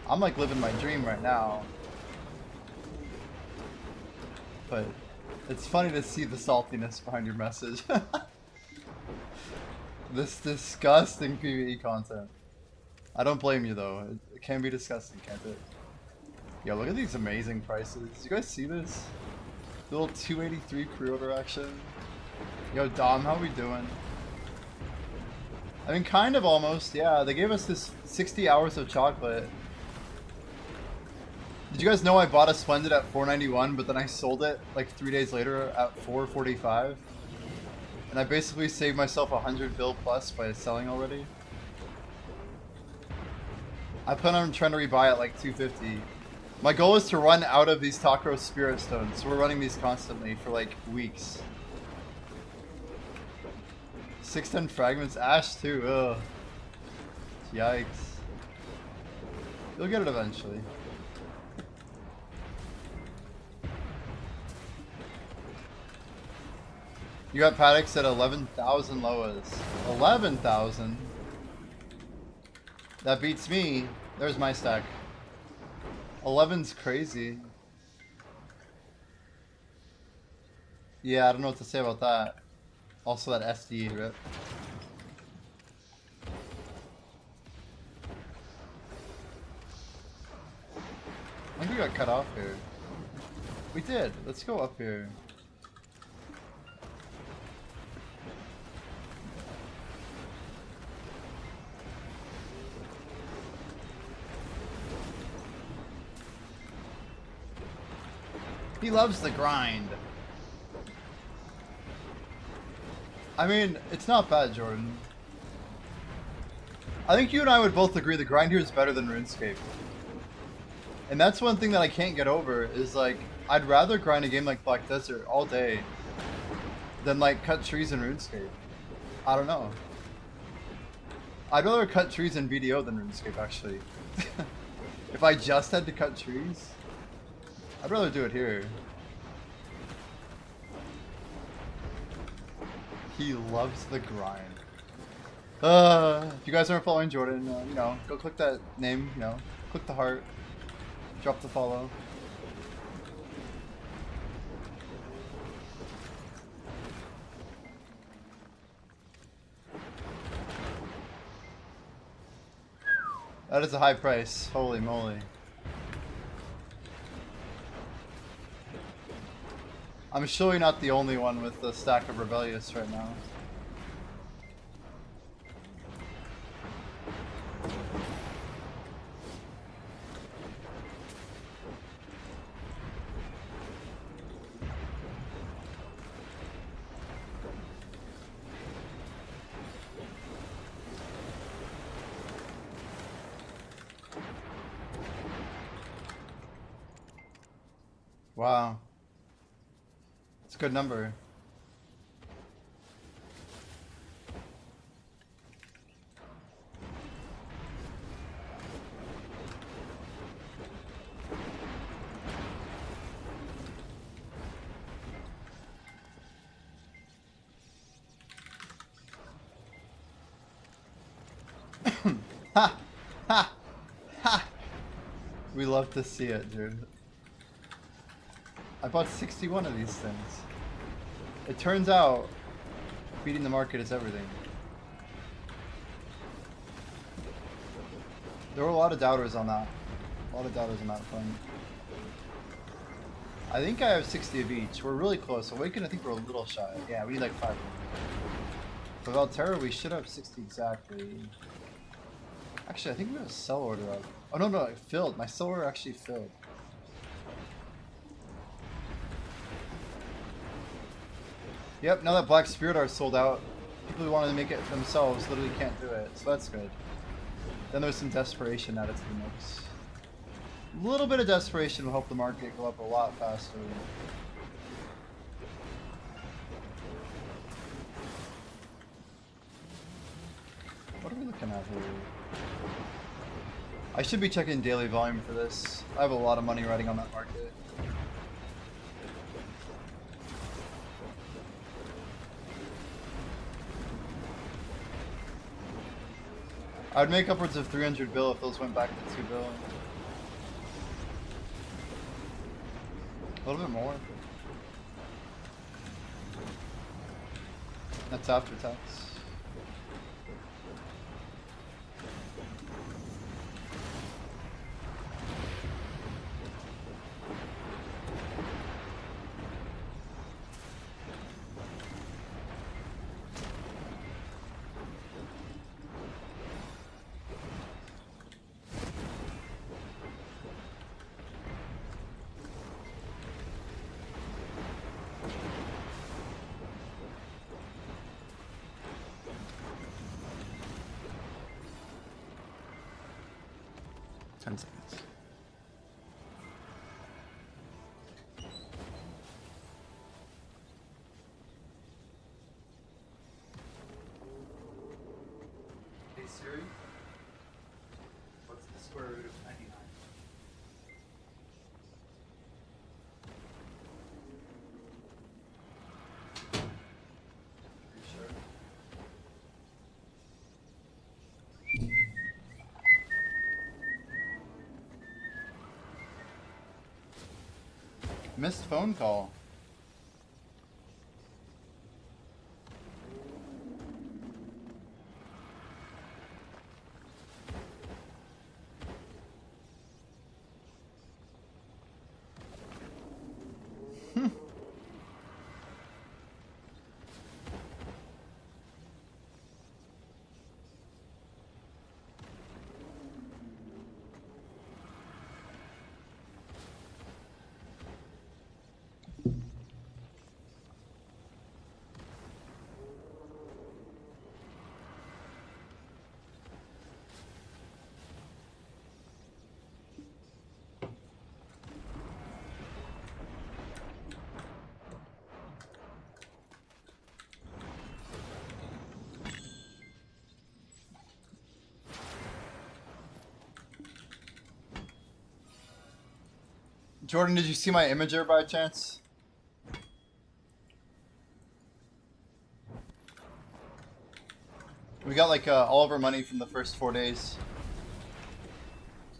I'm like living my dream right now. But it's funny to see the saltiness behind your message. This disgusting PvE content. I don't blame you though. It can be disgusting, can't it? Yo, look at these amazing prices. You guys see this? The little 283 pre-order action. Yo, Dom, how we doing? I mean, kind of almost. Yeah, they gave us this 60 hours of chocolate. Did you guys know I bought a Splendid at $4.91, but then I sold it like 3 days later at $4.45? And I basically saved myself 100 bill plus by selling already. I plan on trying to rebuy at like 250. My goal is to run out of these Takro Spirit Stones, so we're running these constantly for like weeks. 610 fragments, Ash too, ugh. Yikes. You'll get it eventually. You got Paddocks at 11,000 Loas. 11,000? That beats me. There's my stack. 11's crazy. Yeah, I don't know what to say about that. Also that SD rip. I think we got cut off here. We did. Let's go up here. He loves the grind. I mean, it's not bad, Jordan. I think you and I would both agree the grind here is better than RuneScape. And that's one thing that I can't get over, is like, I'd rather grind a game like Black Desert all day than like cut trees in RuneScape. I don't know. I'd rather cut trees in BDO than RuneScape, actually. If I just had to cut trees, I'd rather do it here. He loves the grind. If you guys aren't following Jordan, you know, go click that name, you know, click the heart, drop the follow. That is a high price, holy moly. I'm surely not the only one with a stack of Rebellious right now. Wow. It's a good number. Ha! Ha! Ha! We love to see it, dude. I bought 61 of these things. It turns out, beating the market is everything. There were a lot of doubters on that. A lot of doubters on that front. I think I have 60 of each. We're really close. Awaken, I think we're a little shy. Yeah, we need like 5 more. For Valterra, we should have 60 exactly. Actually, I think we have a sell order up. Oh, no, no, it filled. My sell order actually filled. Yep, now that Black Spirit are sold out, People who wanted to make it themselves literally can't do it, so that's good. Then there's some desperation added to the mix. A little bit of desperation will help the market go up a lot faster. What are we looking at here? I should be checking daily volume for this. I have a lot of money riding on that market. I'd make upwards of 300 bill if those went back to 2 bill. A little bit more. That's after tax. Seconds. Hey Siri, what's the square root of 99? Are you sure? Missed phone call. Jordan, did you see my imager by chance? We got like all of our money from the first 4 days.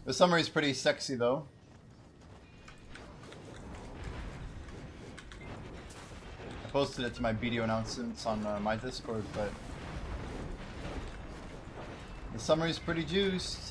The summary's pretty sexy though. I posted it to my video announcements on my Discord, but the summary's pretty juiced.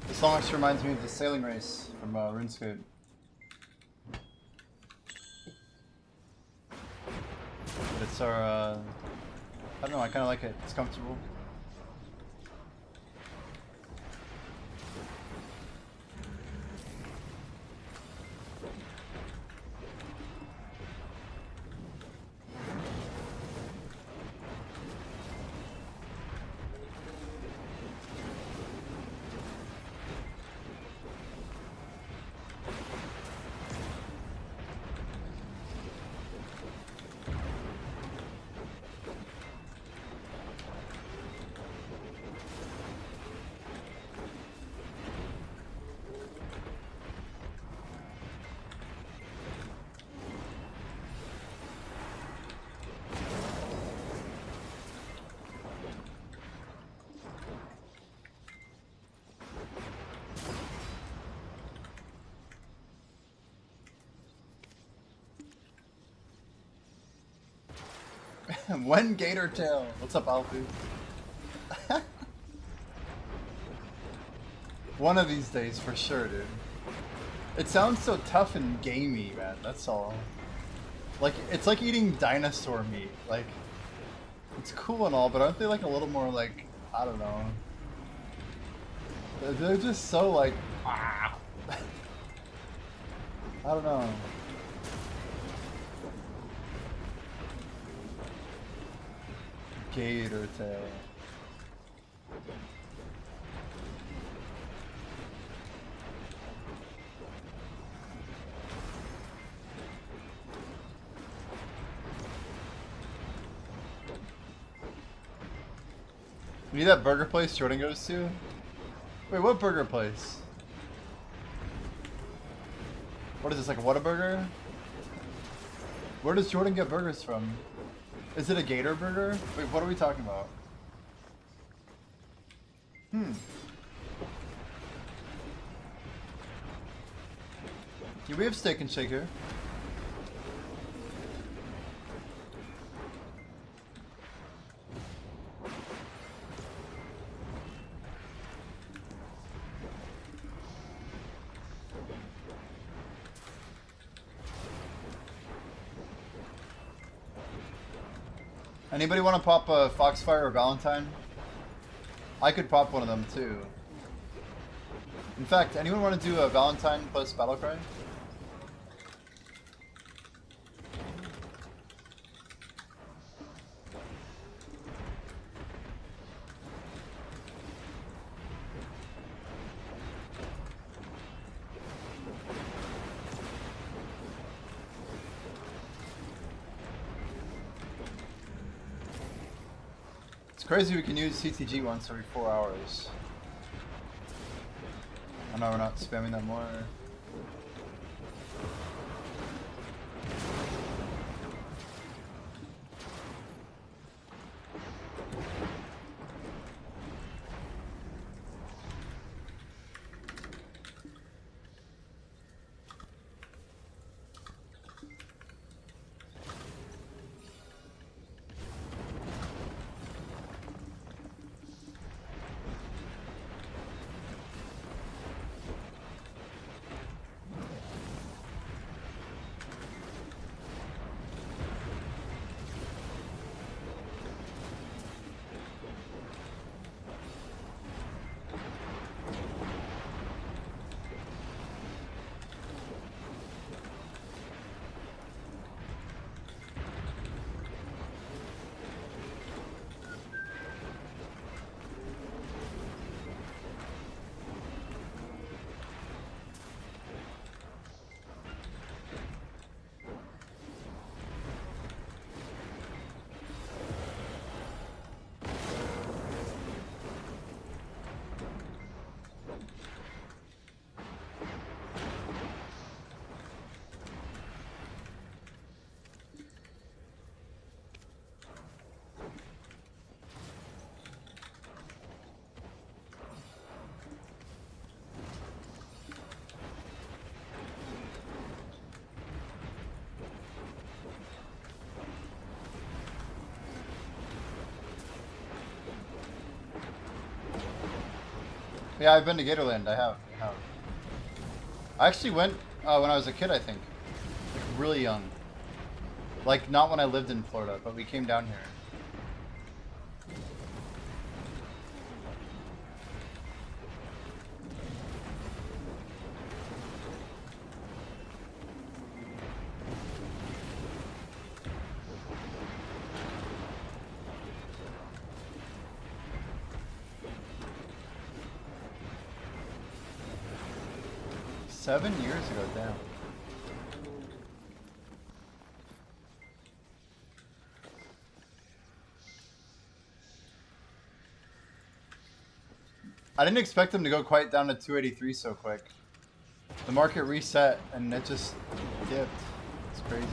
This song actually reminds me of the sailing race from RuneScape. But it's our, I don't know, I kind of like it. It's comfortable. When Gator Tail. What's up, Alfie? One of these days, for sure, dude. It sounds so tough and gamey, man. That's all. Like, it's like eating dinosaur meat. Like, it's cool and all, but aren't they like a little more like, I don't know. They're just so like, ah. I don't know. Gator tail. You need that burger place Jordan goes to? Wait, what burger place? What is this, like a Whataburger? Where does Jordan get burgers from? Is it a Gator burger? Wait, what are we talking about? Yeah, we have Steak and Shake here. Anybody want to pop a Foxfire or Valentine? I could pop one of them too. In fact, anyone want to do a Valentine plus Battlecry? It's crazy we can use CTG once every 4 hours. I know we're not spamming that more. Yeah, I've been to Gatorland. I have. I actually went when I was a kid, I think. Like, really young. Like, not when I lived in Florida, but we came down here. Seven years ago, damn. I didn't expect them to go quite down to 283 so quick. The market reset and it just dipped. It's crazy.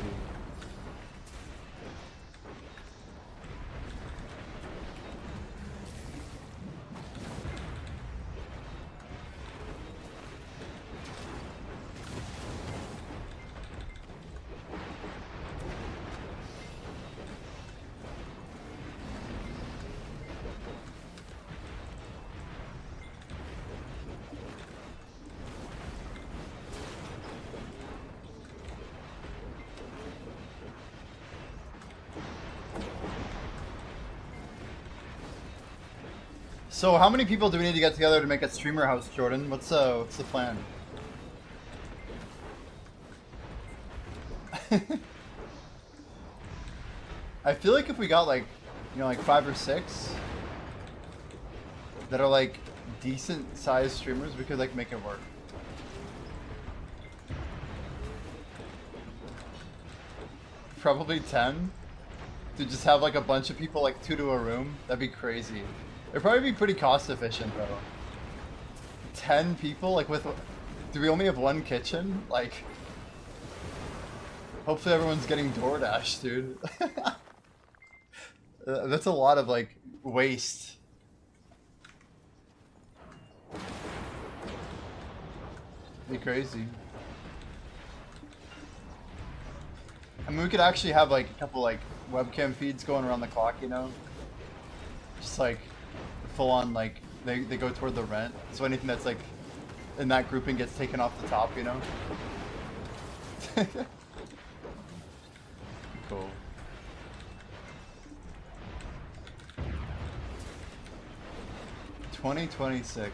So how many people do we need to get together to make a streamer house, Jordan? What's the plan? I feel like if we got like, you know, like 5 or 6 that are like decent sized streamers, we could like make it work. Probably 10 to just have like a bunch of people like 2 to a room. That'd be crazy. It'd probably be pretty cost efficient though. 10 people, like with, do we only have 1 kitchen? Like, hopefully everyone's getting DoorDash, dude. That's a lot of like waste. Be crazy. I mean, we could actually have like a couple like webcam feeds going around the clock, you know? Just like full on like they go toward the rent. So anything that's like in that grouping gets taken off the top, you know? Cool. $2026.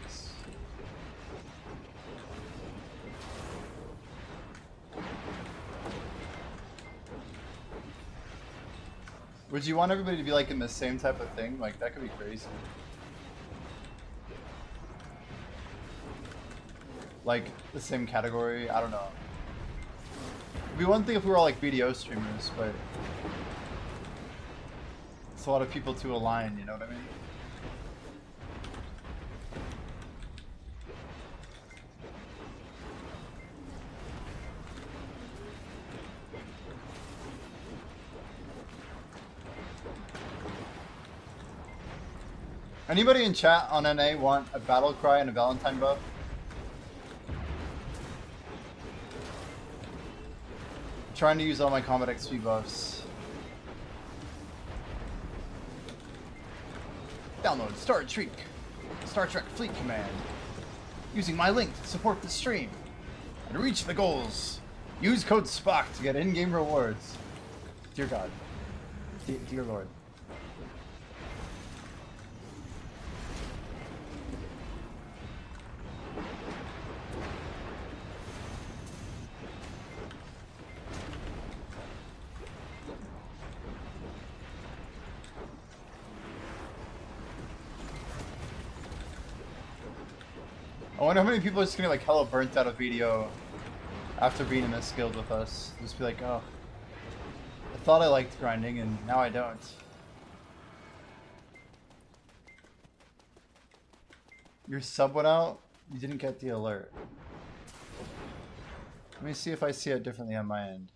Would you want everybody to be like in the same type of thing? Like that could be crazy. Like the same category, I don't know. It'd be one thing if we were all like video streamers, but it's a lot of people to align, you know what I mean? Anybody in chat on NA want a battle cry and a Valentine buff? I'm trying to use all my combat XP buffs. Download Star Trek Fleet Command. Using my link to support the stream. And reach the goals. Use code SPOCK to get in-game rewards. Dear God. Dear Lord. I wonder how many people are just gonna be like hella burnt out of video after being in this guild with us. Just be like, oh, I thought I liked grinding and now I don't. Your sub went out? You didn't get the alert. Let me see if I see it differently on my end.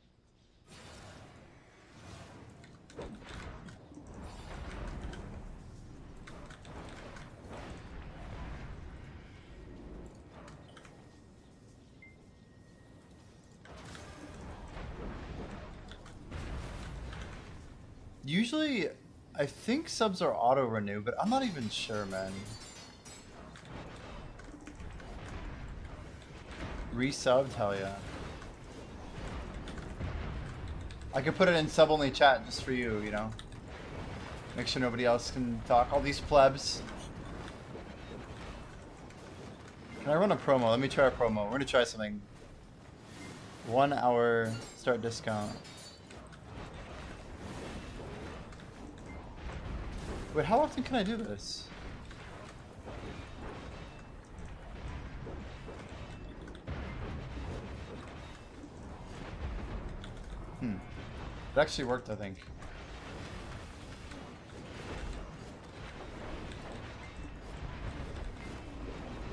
Usually, I think subs are auto-renew, but I'm not even sure, man. Resubbed? Hell yeah. I could put it in sub-only chat just for you, you know? Make sure nobody else can talk. All these plebs. Can I run a promo? Let me try a promo. We're gonna try something. 1 hour start discount. Wait, how often can I do this? It actually worked, I think.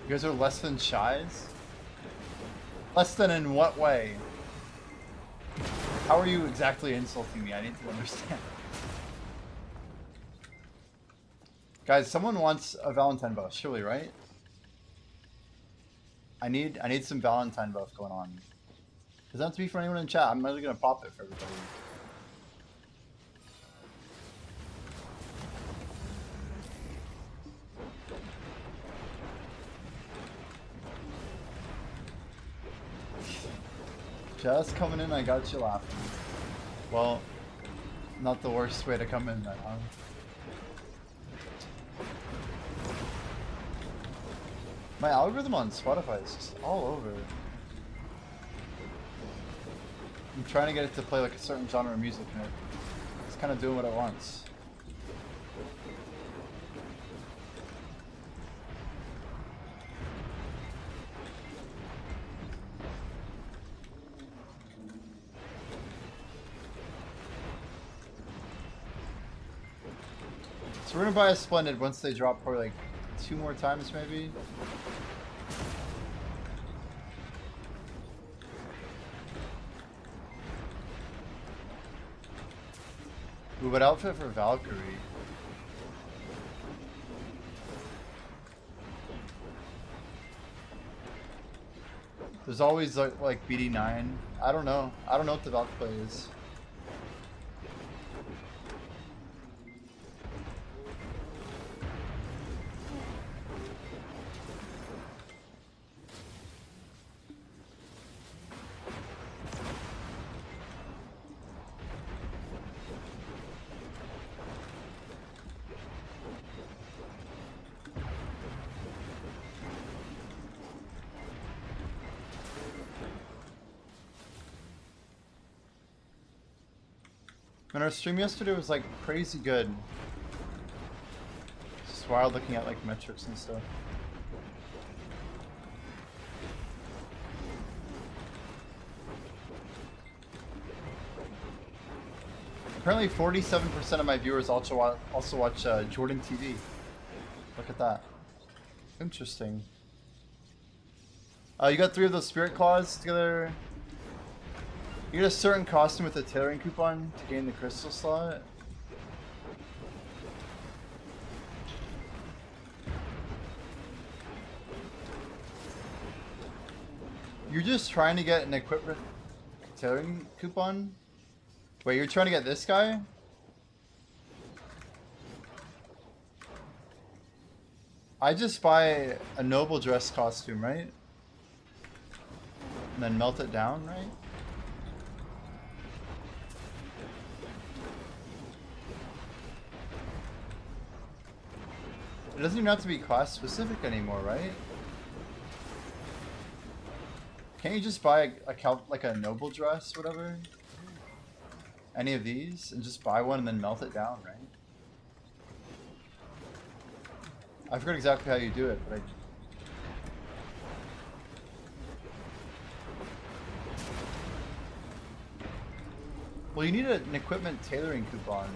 You guys are less than shies? Less than in what way? How are you exactly insulting me? I need to understand. Guys, someone wants a Valentine buff, surely, right? I need some Valentine buff going on. Does that have to be for anyone in chat? I'm really gonna pop it for everybody. Just coming in, I got you laughing. Well, not the worst way to come in then, huh? My algorithm on Spotify is just all over. I'm trying to get it to play like a certain genre of music and it's kind of doing what it wants. So we're gonna buy a Splendid once they drop probably like 2 more times maybe. Ooh, what outfit for Valkyrie? There's always like BD9. I don't know. I don't know what the Valkyrie is. And our stream yesterday was like crazy good. It's just wild looking at like metrics and stuff. Apparently 47% of my viewers also watch Jordan TV. Look at that. Interesting. You got 3 of those spirit claws together. You get a certain costume with a tailoring coupon to gain the crystal slot. You're just trying to get an equipment tailoring coupon? Wait, you're trying to get this guy? I just buy a noble dress costume, right? And then melt it down, right? It doesn't even have to be class specific anymore, right? Can't you just buy like a noble dress, whatever? Any of these, and just buy one and then melt it down, right? I forgot exactly how you do it, but well, you need an equipment tailoring coupon.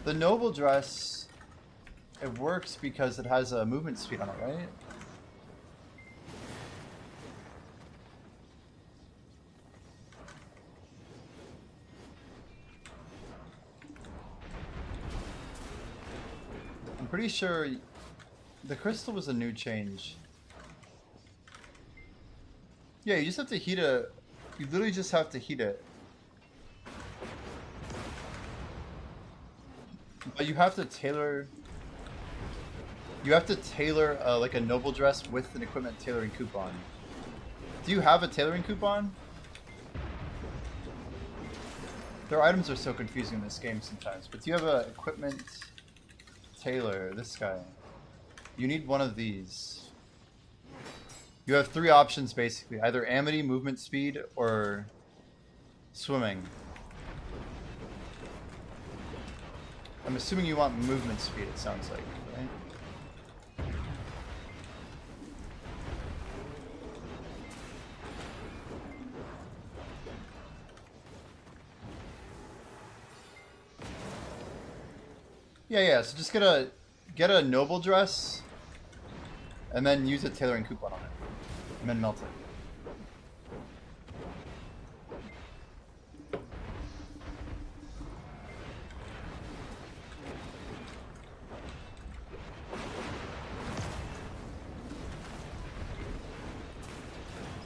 The noble dress, it works because it has a movement speed on it, right? I'm pretty sure the crystal was a new change. Yeah, you just have to heat it. You literally just have to heat it. But you have to tailor. You have to tailor like a noble dress with an equipment tailoring coupon. Do you have a tailoring coupon? Their items are so confusing in this game sometimes. But do you have a equipment tailor? This guy. You need one of these. You have 3 options basically: either amity, movement speed, or swimming. I'm assuming you want movement speed. It sounds like, right? Yeah. So just get a noble dress, and then use a tailoring coupon on it, and then melt it.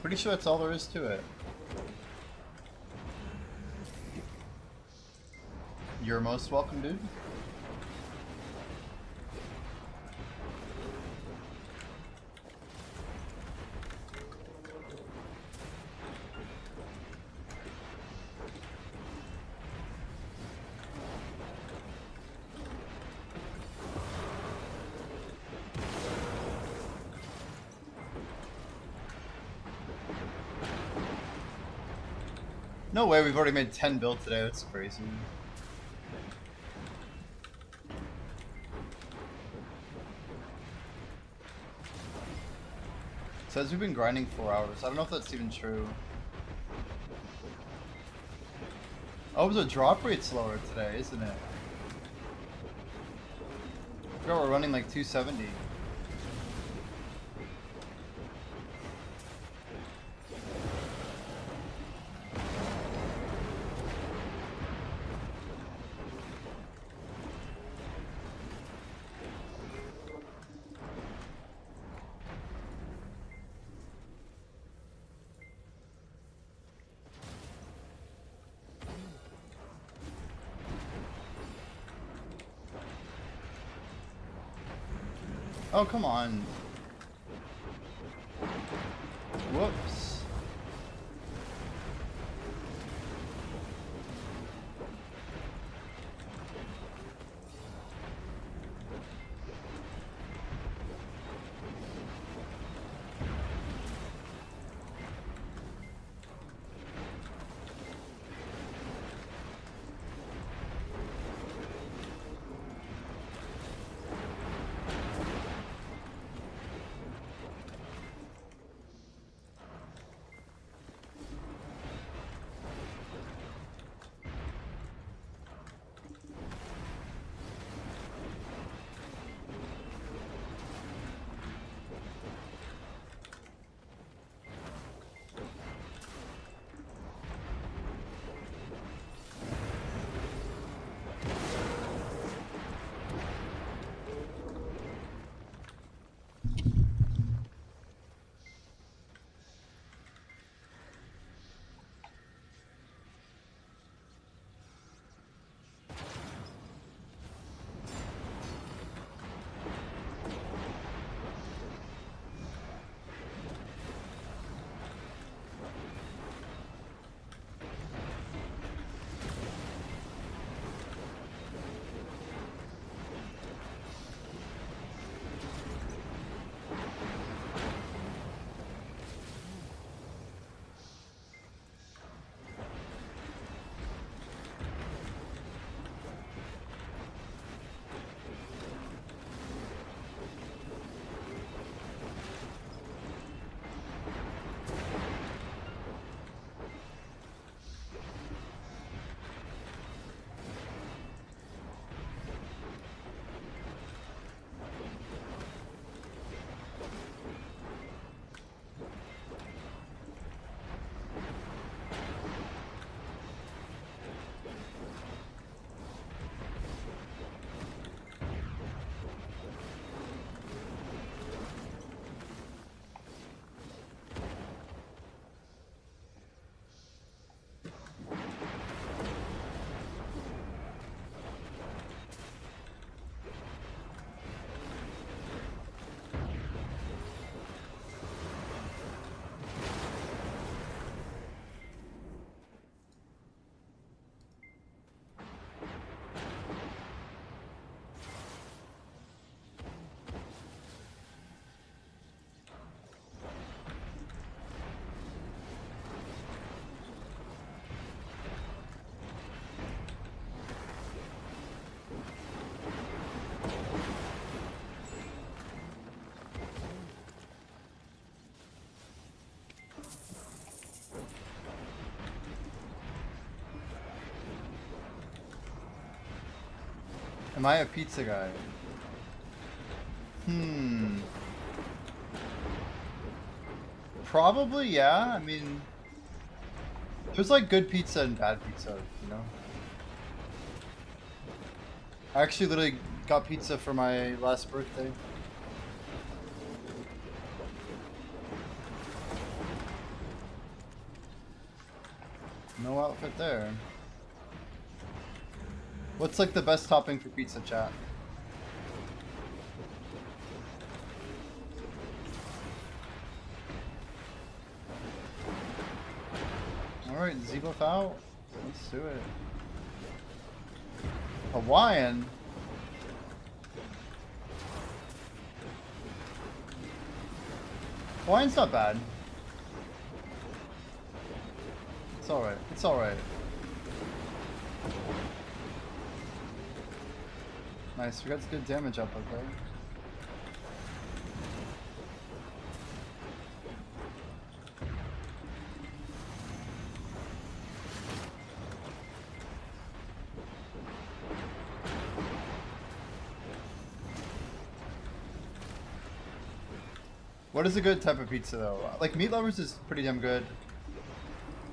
Pretty sure that's all there is to it. You're most welcome, dude. No way, we've already made 10 build today, that's crazy. It says we've been grinding 4 hours. I don't know if that's even true. Oh, the drop rate's lower today, isn't it? I forgot we're running like 270. Oh, come on. Whoops. Am I a pizza guy? Probably, yeah. I mean, there's like good pizza and bad pizza, you know? I actually literally got pizza for my last birthday. No outfit there. What's like the best topping for pizza, chat? Alright, Z buff out. Let's do it. Hawaiian? Hawaiian's not bad. It's alright. It's alright. Nice, we got some good damage up there. What is a good type of pizza though? Like Meat Lovers is pretty damn good.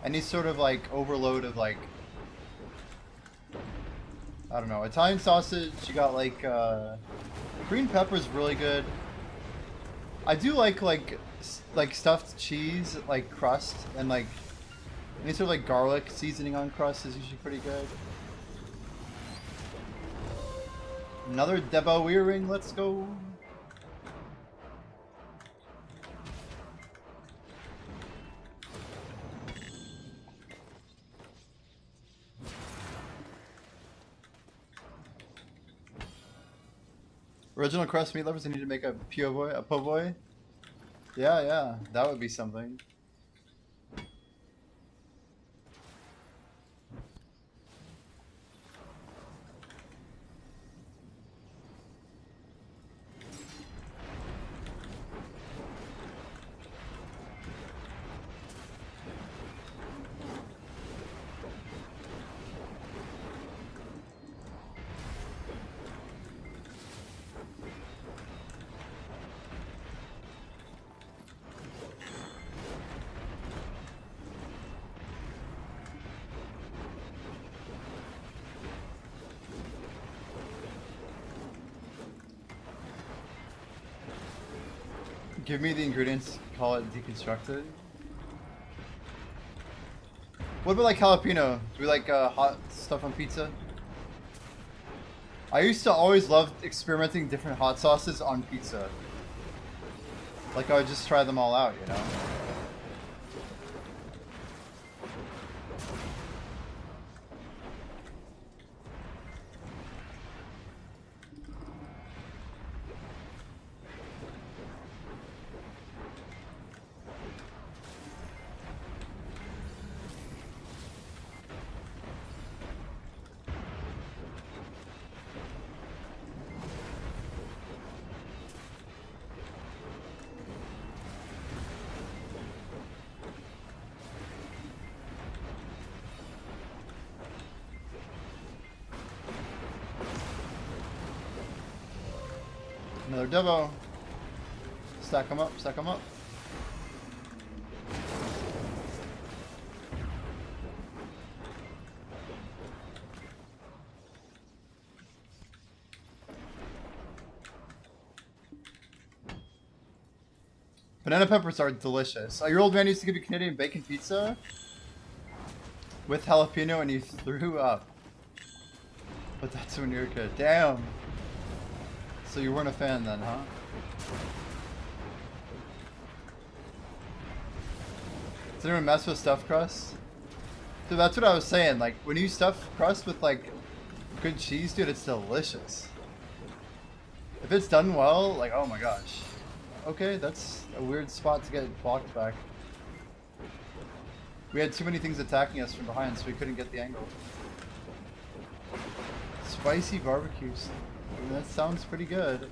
Any sort of like overload of like, I don't know, Italian sausage, you got like green pepper's really good. I do like stuffed cheese, like crust, and like any sort of like garlic seasoning on crust is usually pretty good. Another Debo earring, let's go. Original crust Meat Lovers, I need to make a po' boy. Yeah, that would be something. Give me the ingredients, call it deconstructed. What about like jalapeno? Do we like hot stuff on pizza? I used to always love experimenting different hot sauces on pizza. Like I would just try them all out, you know? Another Devo. Stack them up, stack them up. Banana peppers are delicious. Your old man used to give you Canadian bacon pizza with jalapeno and you threw up. But that's when you were a kid. Damn. So you weren't a fan then, huh? Does anyone mess with stuffed crust? Dude, that's what I was saying. Like, when you stuff crust with, like, good cheese, dude, it's delicious. If it's done well, like, oh my gosh. Okay, that's a weird spot to get blocked back. We had too many things attacking us from behind, so we couldn't get the angle. Spicy barbecues. I mean, that sounds pretty good.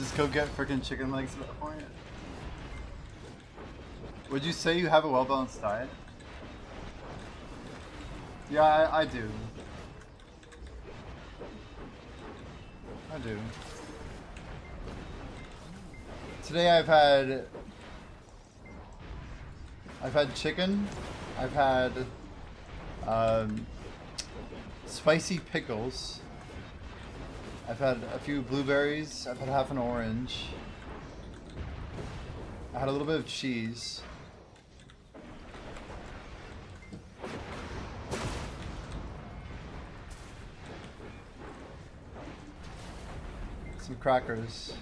Just go get freaking chicken legs at that point. Would you say you have a well-balanced diet? Yeah, I do. I do. Today I've had chicken. I've had spicy pickles. I've had a few blueberries. I've had half an orange. I had a little bit of cheese. Some crackers.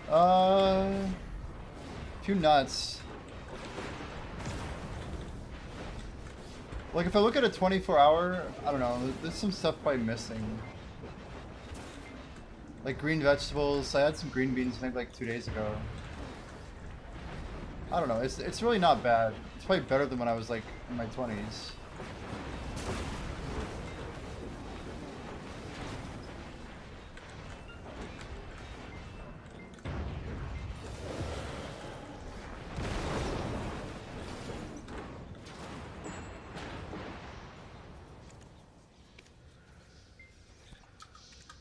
A few nuts. Like if I look at a 24-hour, I don't know, there's some stuff probably missing. Like green vegetables. I had some green beans maybe like 2 days ago. I don't know, it's really not bad. It's probably better than when I was like in my 20s.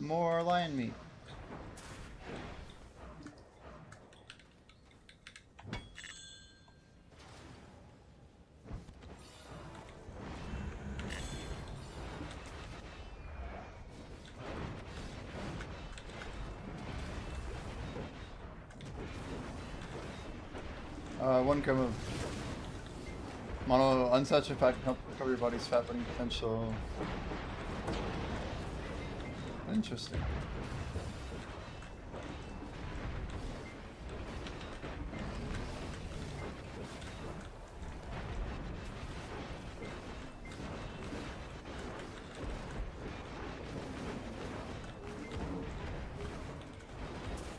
More lion meat. One gram of mono unsaturated fat can help recover your body's fat burning potential. Interesting.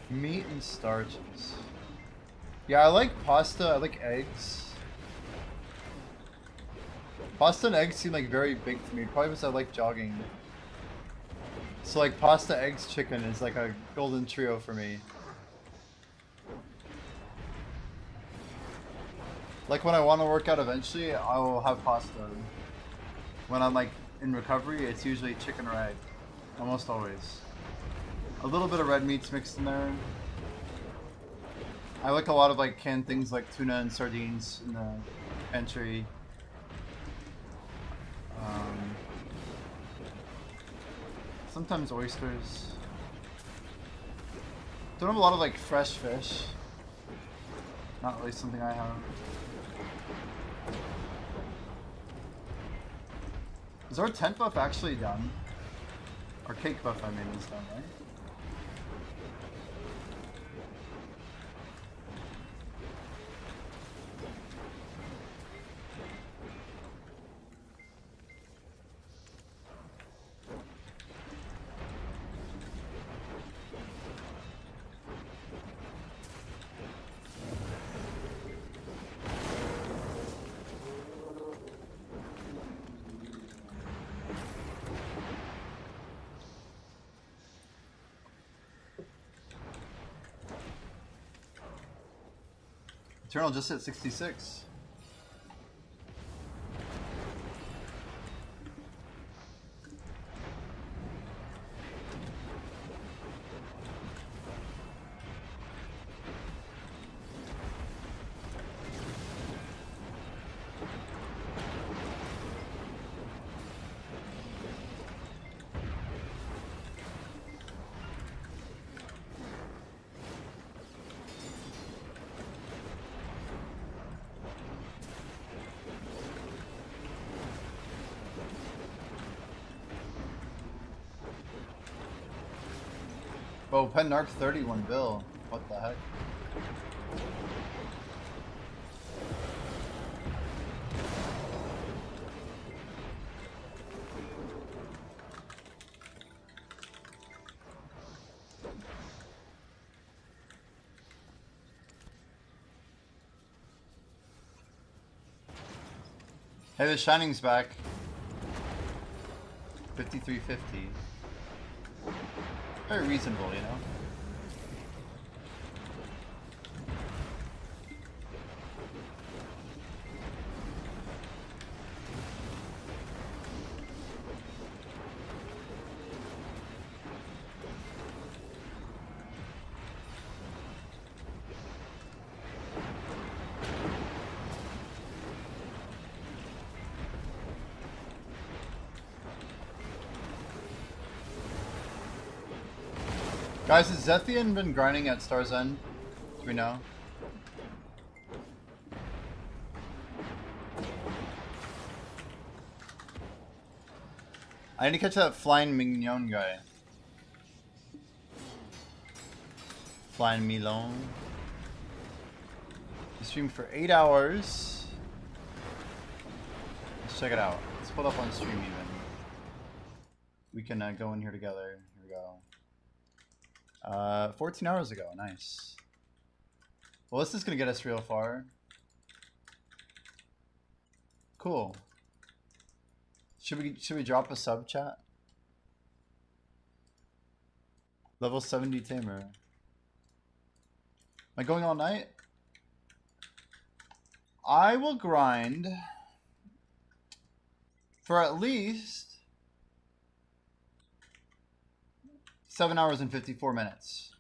Meat and starches. Yeah, I like pasta. I like eggs. Pasta and eggs seem like very big for me, probably because I like jogging. So like pasta, eggs, chicken is like a golden trio for me. Like when I want to work out eventually, I will have pasta. When I'm like in recovery, it's usually chicken or egg. Almost always. A little bit of red meats mixed in there. I like a lot of like canned things like tuna and sardines in the pantry. Sometimes oysters. Don't have a lot of like fresh fish. Not really something I have. Is our tent buff actually done? Our cake buff, I mean, is done, right? Eternal just hit 66. Oh, Pen Narc 31 bill. What the heck? Hey, the Shining's back. 53.50. Very reasonable, you know? Guys, has Zethian been grinding at Star's End? Do we know? I need to catch that flying mignon guy. Flying Milon. He streamed for 8 hours. Let's check it out. Let's put up on stream even. We can go in here together. Here we go. 14 hours ago. Nice. Well, this is gonna get us real far. Cool. Should we drop a sub chat? Level 70 tamer. Am I going all night? I will grind for at least 7 hours and 54 minutes.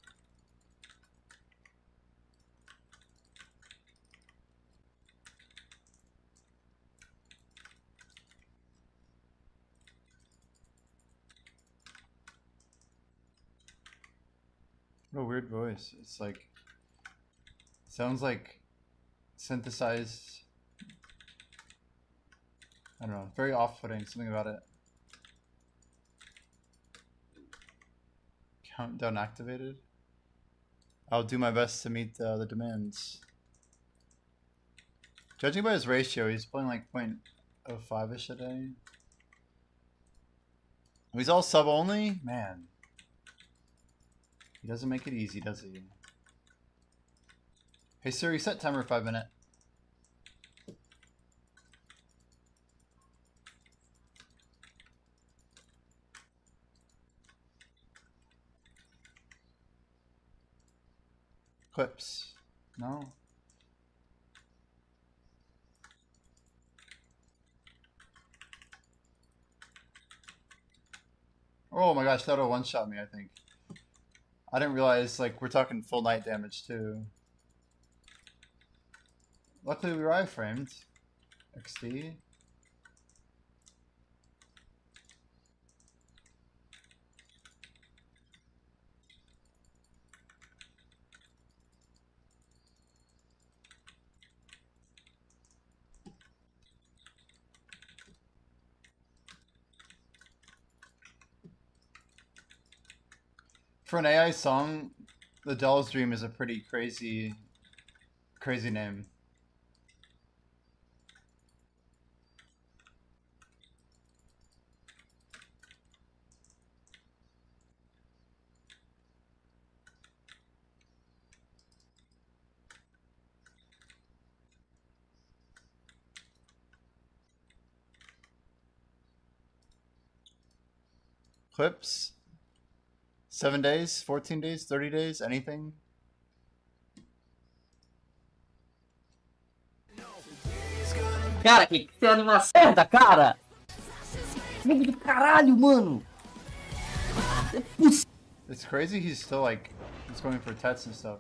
What a weird voice. It's like, sounds like synthesized. I don't know, very off-putting, something about it. Countdown activated. I'll do my best to meet the demands. Judging by his ratio, he's playing like 0.05-ish a day. He's all sub only? Man. He doesn't make it easy, does he? Hey Siri, set timer 5 minutes. Clips. No. Oh my gosh, that'll one-shot me, I think. I didn't realize, like, we're talking full night damage, too. Luckily, we were iframed. XD. For an AI song, The Doll's Dream is a pretty crazy name. Clips? 7 days, 14 days, 30 days, anything?
Cara, que animação merda, cara! Jogo do caralho, mano!
It's crazy he's still like, he's going for tats and stuff.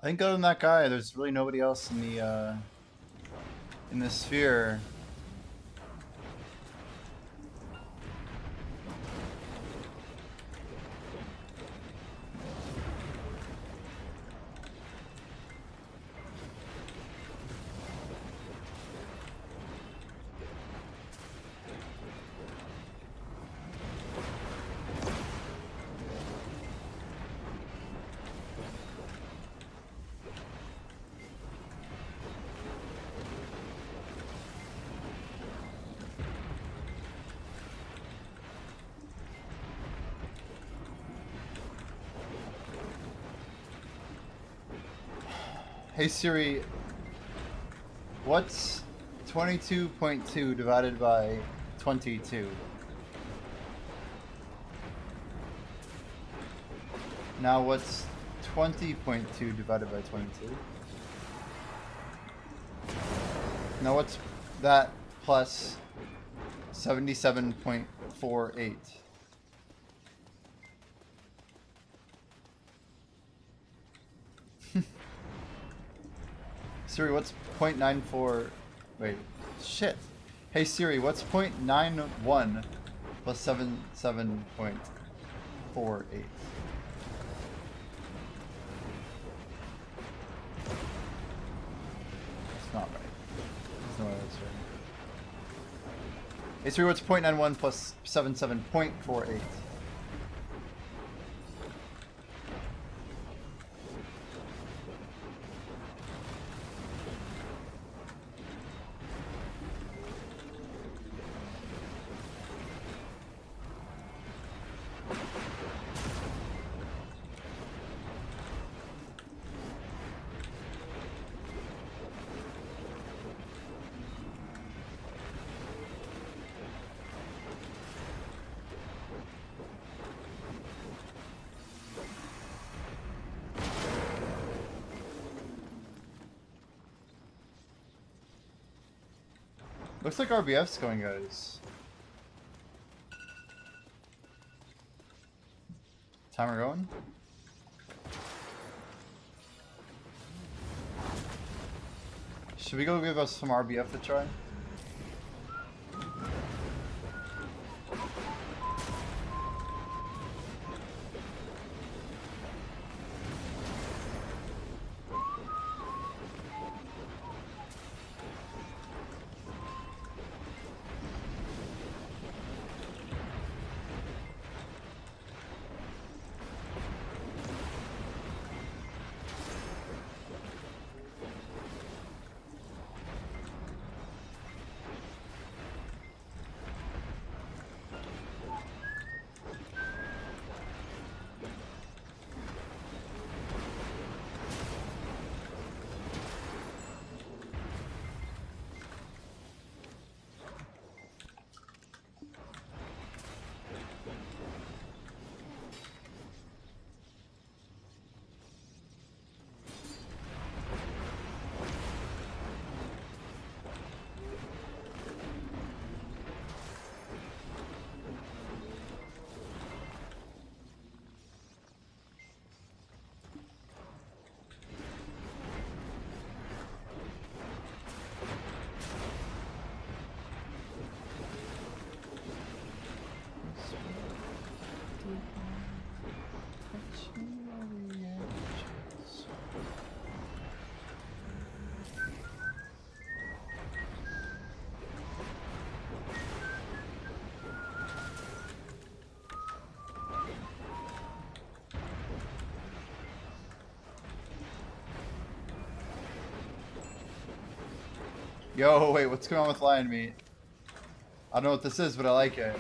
I think other than that guy, there's really nobody else in the sphere. Hey Siri, what's 22.2 divided by 22? Now what's 20.2 divided by 22? Now what's that plus 77.48? Siri, what's 0.94? Wait, shit. Hey Siri, what's 0.91 plus 77.48? It's not right. There's no way that's right. Hey Siri, what's 0.91 plus 77.48? Looks like RBF's going, guys. Timer going? Should we go give us some RBF to try? Yo, wait, what's going on with lion meat? I don't know what this is, but I like it.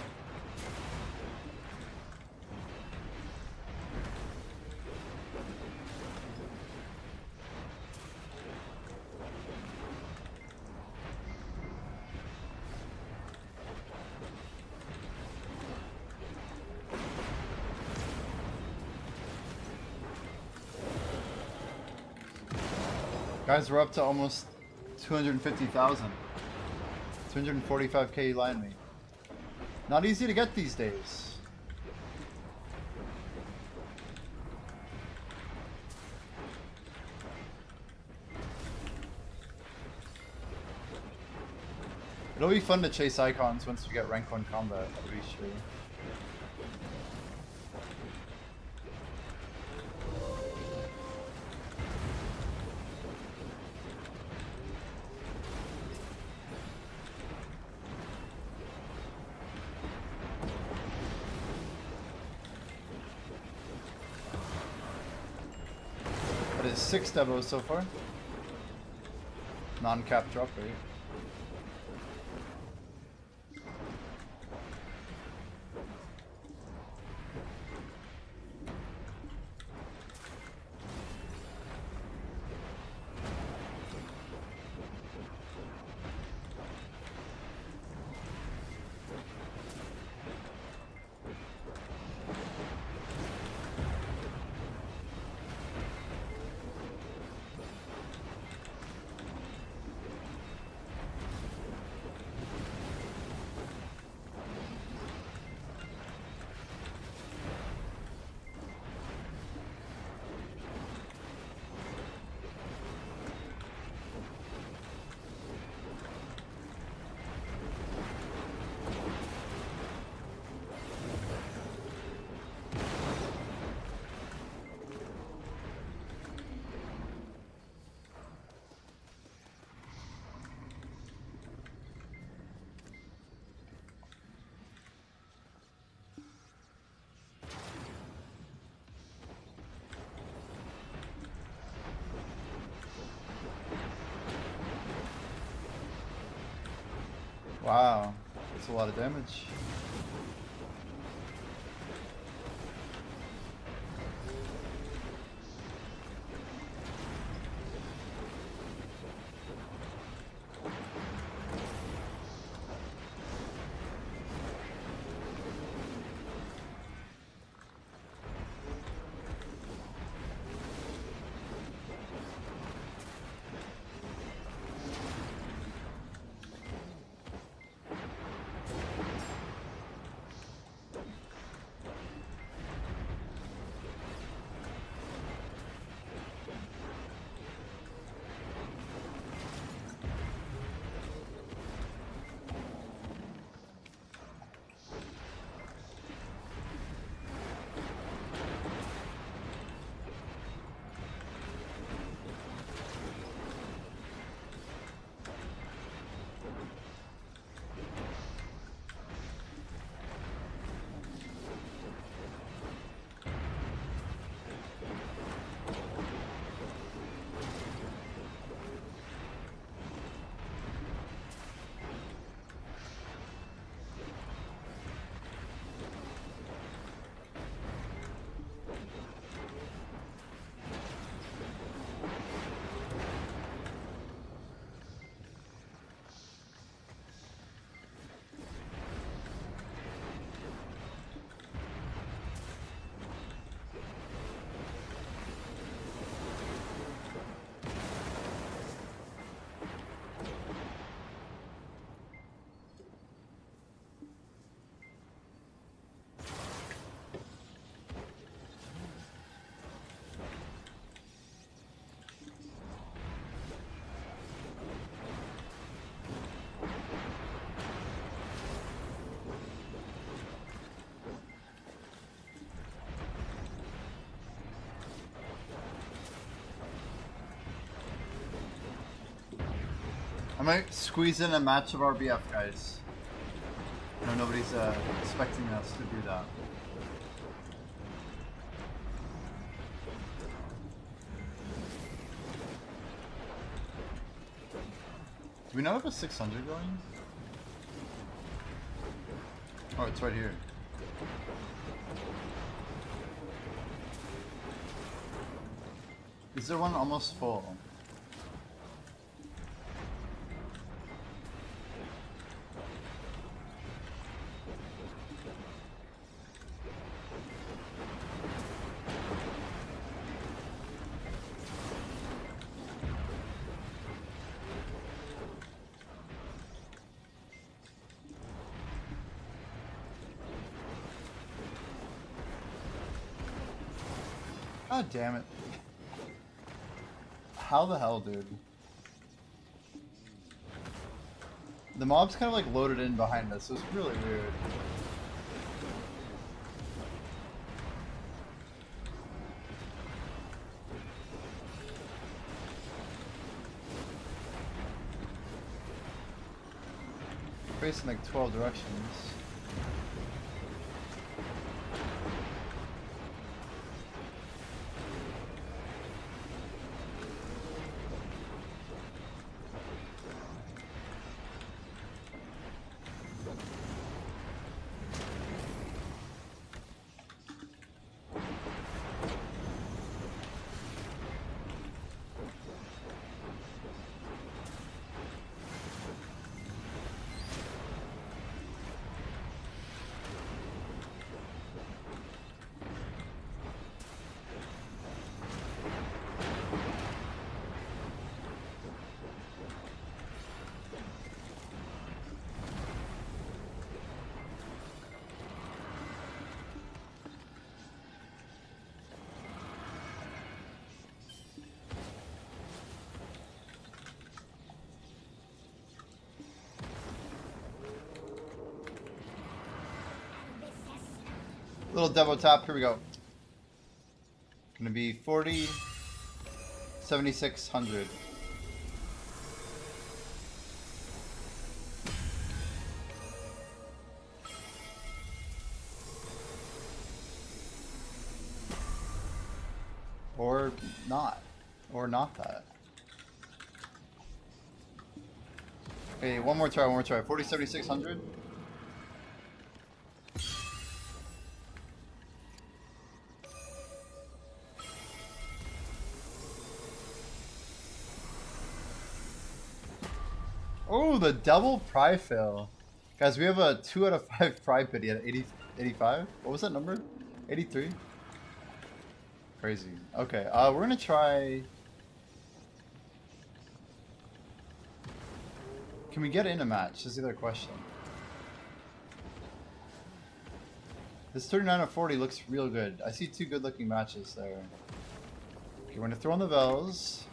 Guys, we're up to almost 250,000. 245k lion meat. Not easy to get these days. It'll be fun to chase icons once we get rank 1 combat, to be sure. But it's 6 demos so far. Non-cap drop rate. Wow, that's a lot of damage. I might squeeze in a match of RBF, guys. I know nobody's expecting us to do that. Do we not have a 600 going? Oh, it's right here. Is there one almost full? God damn it. How the hell, dude? The mob's kind of like loaded in behind us, so it's really weird. Facing like 12 directions. Little demo tap, here we go. Gonna be 40, 7600. Or not. Or not that. Okay, one more try, 40, 7600. Oh, the double pry fail. Guys, we have a 2 out of 5 pry pity at 80, 85. What was that number? 83? Crazy. Okay, we're gonna try... Can we get in a match? Is the other question. This 39 of 40 looks real good. I see 2 good looking matches there. Okay, we're gonna throw on the Vels.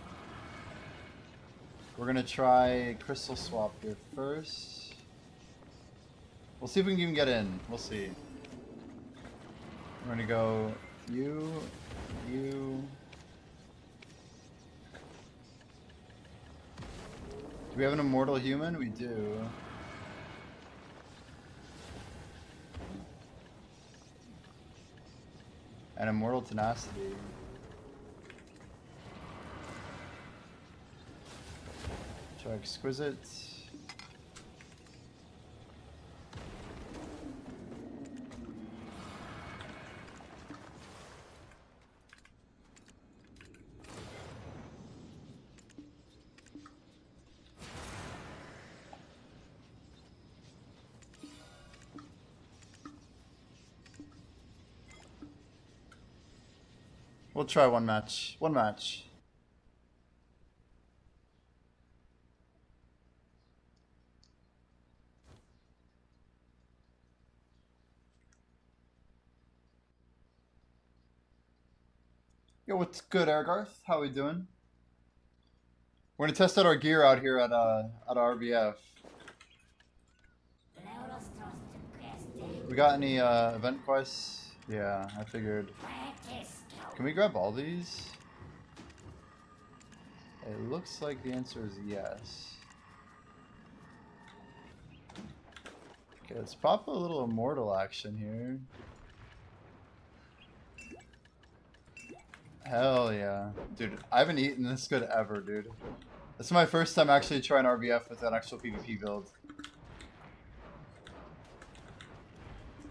We're gonna try crystal swap here first. We'll see if we can even get in. We'll see. We're gonna go you. Do we have an immortal human? We do. And immortal tenacity. Try exquisite. We'll try one match. One match. Yo, what's good, Argarth? How we doing? We're gonna test out our gear out here at RBF. We got any event quests? Yeah, I figured. Can we grab all these? It looks like the answer is yes. Okay, let's pop a little immortal action here. Hell yeah. Dude, I haven't eaten this good ever, dude. This is my first time actually trying RBF with an actual PvP build.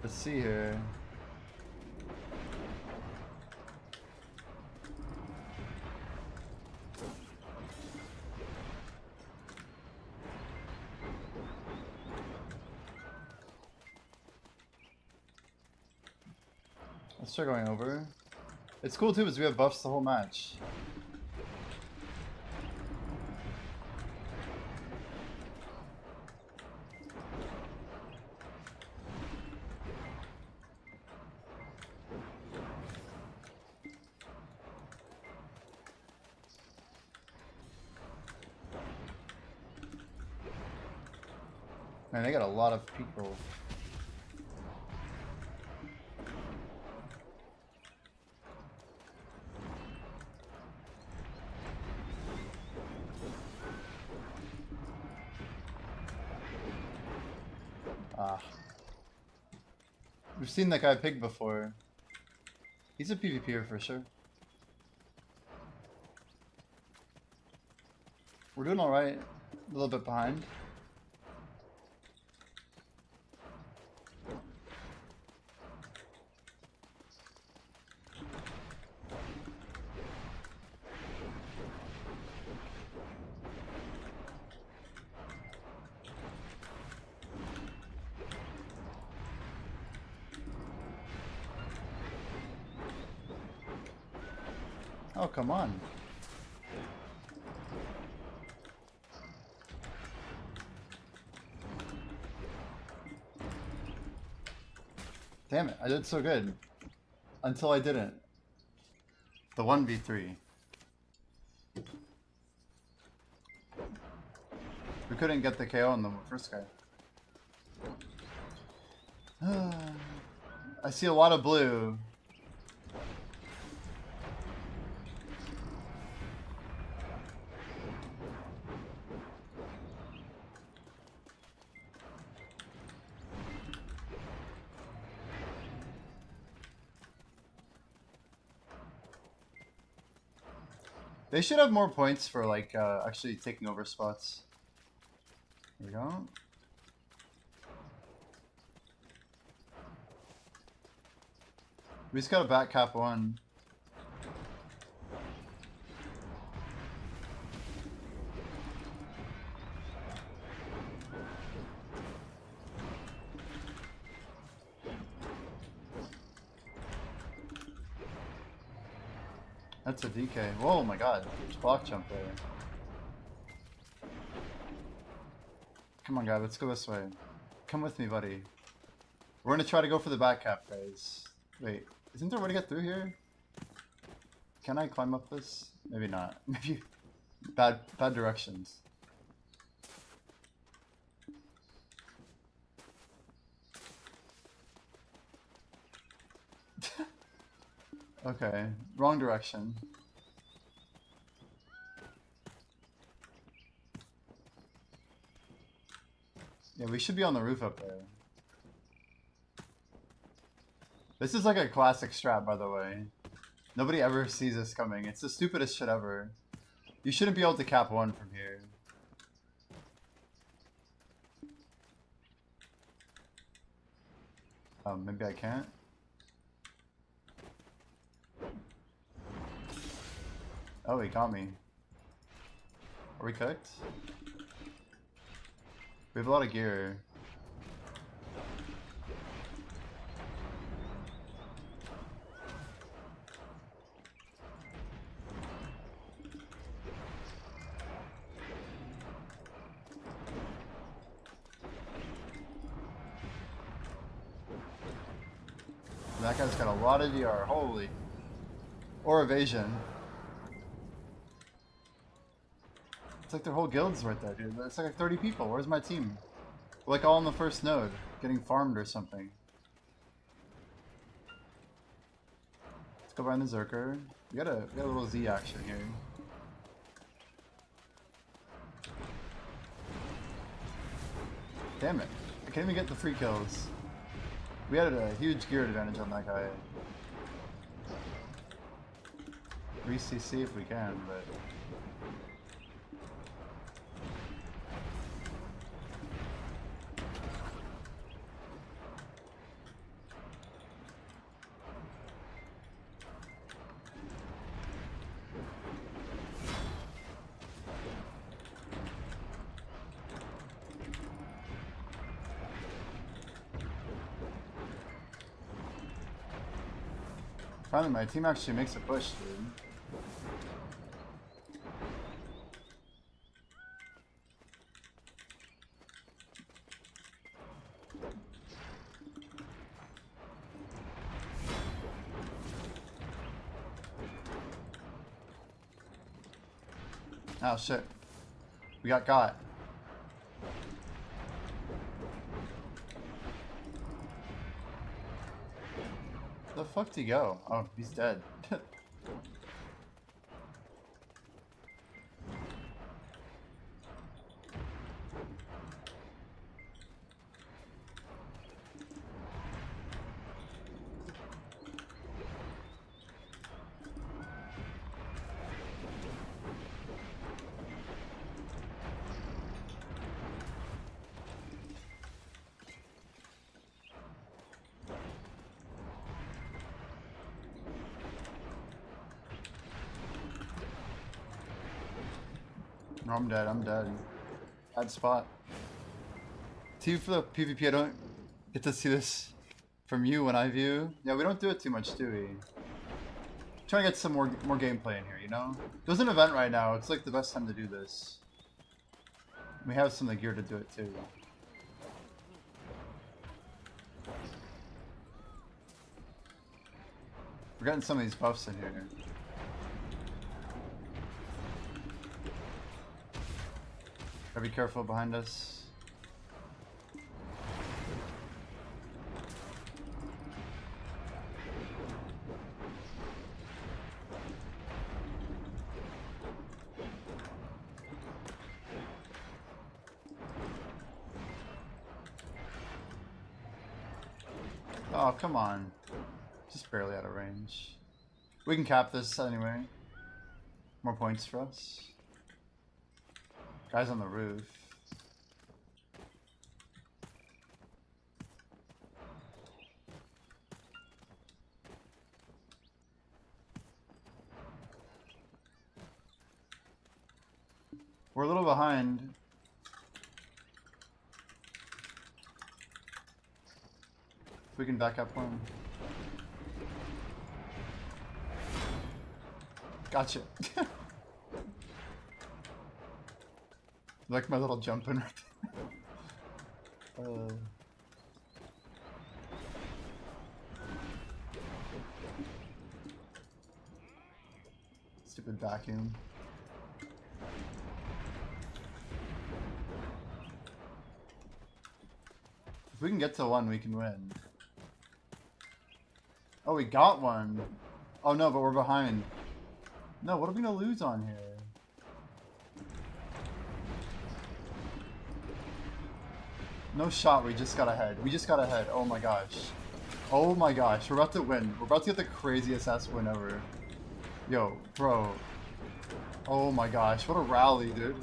Let's see here. Let's try going over. It's cool too because we have buffs the whole match. Man, they got a lot of people. Ah. We've seen that guy Pig before. He's a PvPer for sure. We're doing alright. A little bit behind. Oh, come on. Damn it, I did so good. Until I didn't. The 1v3. We couldn't get the KO on the first guy. I see a lot of blue. They should have more points for like actually taking over spots. There we go. We just got a back cap one. That's a DK. Whoa, my god. There's block jump there. Come on, guy. Let's go this way. Come with me, buddy. We're gonna try to go for the back cap, guys. Wait. Isn't there a way to get through here? Can I climb up this? Maybe not. Maybe bad directions. Okay, wrong direction. Yeah, we should be on the roof up there. This is like a classic strat, by the way. Nobody ever sees this coming. It's the stupidest shit ever. You shouldn't be able to cap one from here. Maybe I can't. Oh, he got me. Are we cooked? We have a lot of gear. That guy's got a lot of DR. Holy. Or evasion. It's like their whole guild's right there, dude. It's like 30 people. Where's my team? We're like all on the first node, getting farmed or something. Let's go behind the Zerker. We got a little Z action here. Damn it. I can't even get the free kills. We had a huge gear advantage on that guy. Re-CC if we can, but... Finally, my team actually makes a push, dude. Oh shit. We got. fuck did he go? Oh, he's dead. No, I'm dead. I'm dead. Bad spot. T for the PvP. I don't get to see this from you when I view. Yeah, we don't do it too much, do we? Trying to get some more gameplay in here, you know? There's an event right now. It's like the best time to do this. We have some of the gear to do it too. We're getting some of these buffs in here. Gotta be careful behind us. Oh, come on. Just barely out of range. We can cap this anyway. More points for us. Guys on the roof. We're a little behind. If we can back up one. Gotcha. Like my little jump in right there. Stupid vacuum. If we can get to one, we can win. Oh, we got one. Oh no, but we're behind. No, what are we gonna lose on here? No shot, we just got ahead. We just got ahead. Oh my gosh. Oh my gosh, we're about to win. We're about to get the craziest ass win ever. Yo, bro. Oh my gosh, what a rally, dude.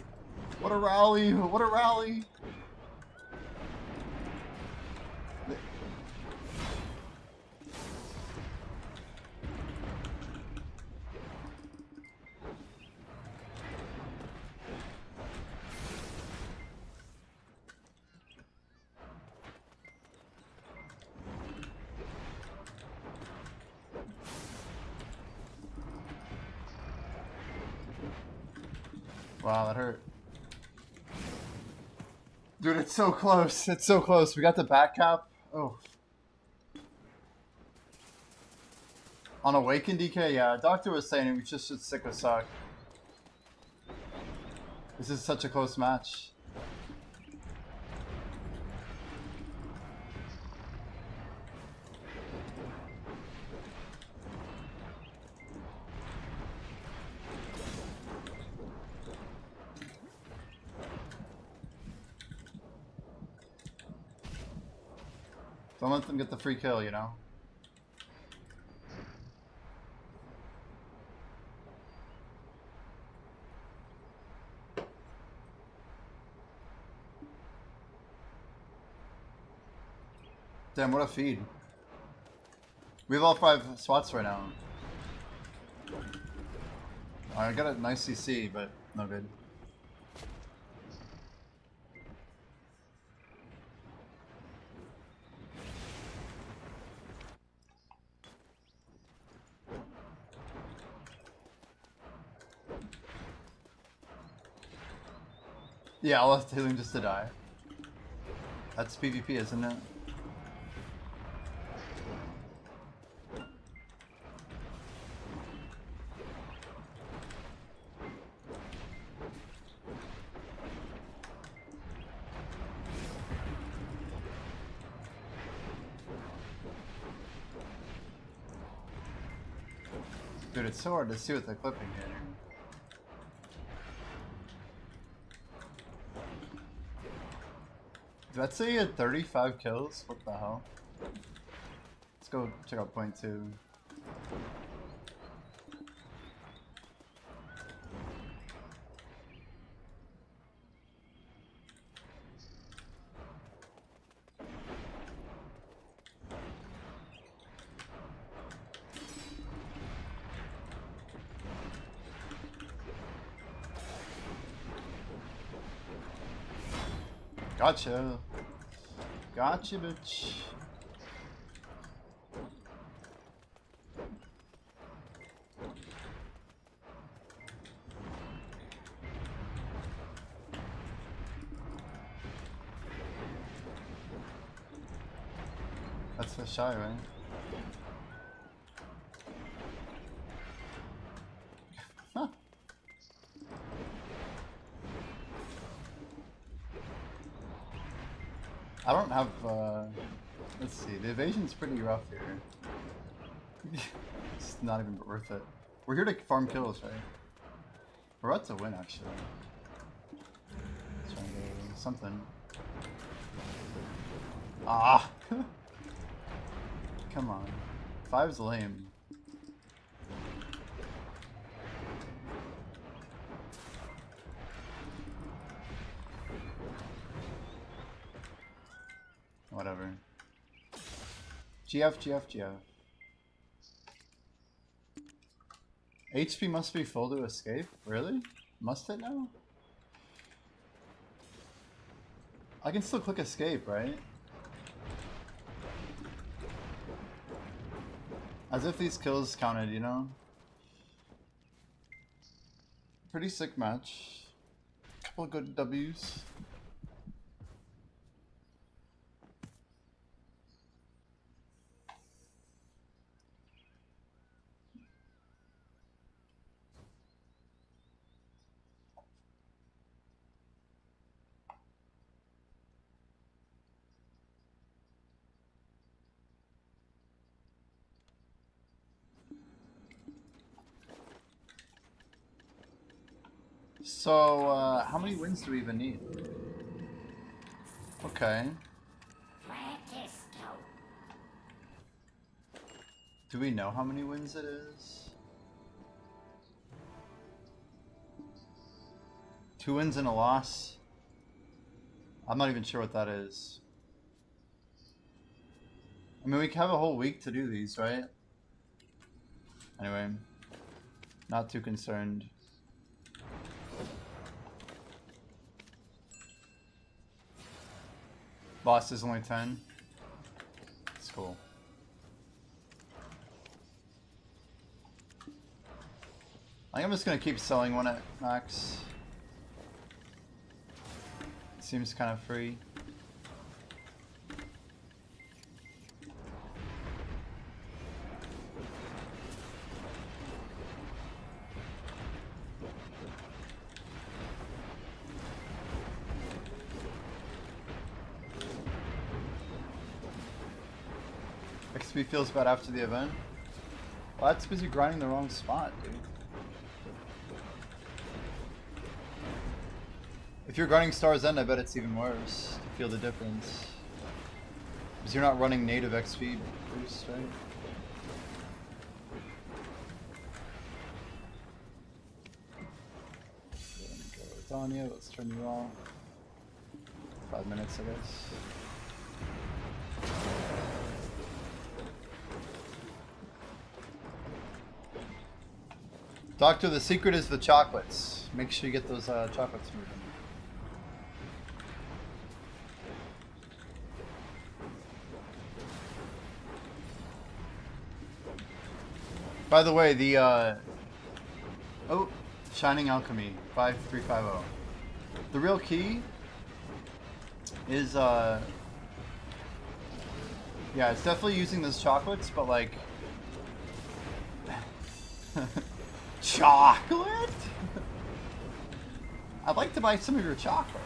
What a rally, what a rally. Wow, that hurt. Dude, it's so close. It's so close. We got the back cap. Oh. On Awaken DK, yeah. Doctor was saying we just should stick with Suck. This is such a close match. Don't let them get the free kill, you know? Damn, what a feed. We have all 5 spots right now. I got a nice CC, but no good. Yeah, I'll have to heal him just to die. That's PvP, isn't it? Dude, it's so hard to see with the clipping here. Did that say you had 35 kills? What the hell? Let's go check out point 2. Gotcha. Gotcha, bitch. That's the shy, right? Huh. I don't have, let's see, the evasion's pretty rough here. It's not even worth it. We're here to farm kills, right? We're about to win, actually. Let's try and get something. Ah! Come on. 5's lame. Whatever. GF. HP must be full to escape? Really? Must it now? I can still click escape, right? As if these kills counted, you know? Pretty sick match. Couple good W's. So, how many wins do we even need? Okay. Do we know how many wins it is? 2 wins and a loss? I'm not even sure what that is. I mean, we have a whole week to do these, right? Anyway, not too concerned. Loss is only 10. That's cool. I think I'm just gonna keep selling one at max. Seems kind of free. XP feels bad after the event. Well, that's busy grinding the wrong spot, dude. If you're grinding Star's End, I bet it's even worse to feel the difference. Because you're not running native XP boost, right? Go with Anya, let's turn you off. 5 minutes, I guess. Doctor, the secret is the chocolates. Make sure you get those chocolates moving. By the way, the oh, Shining Alchemy 5350. The real key is yeah, it's definitely using those chocolates, but like chocolate? I'd like to buy some of your chocolate.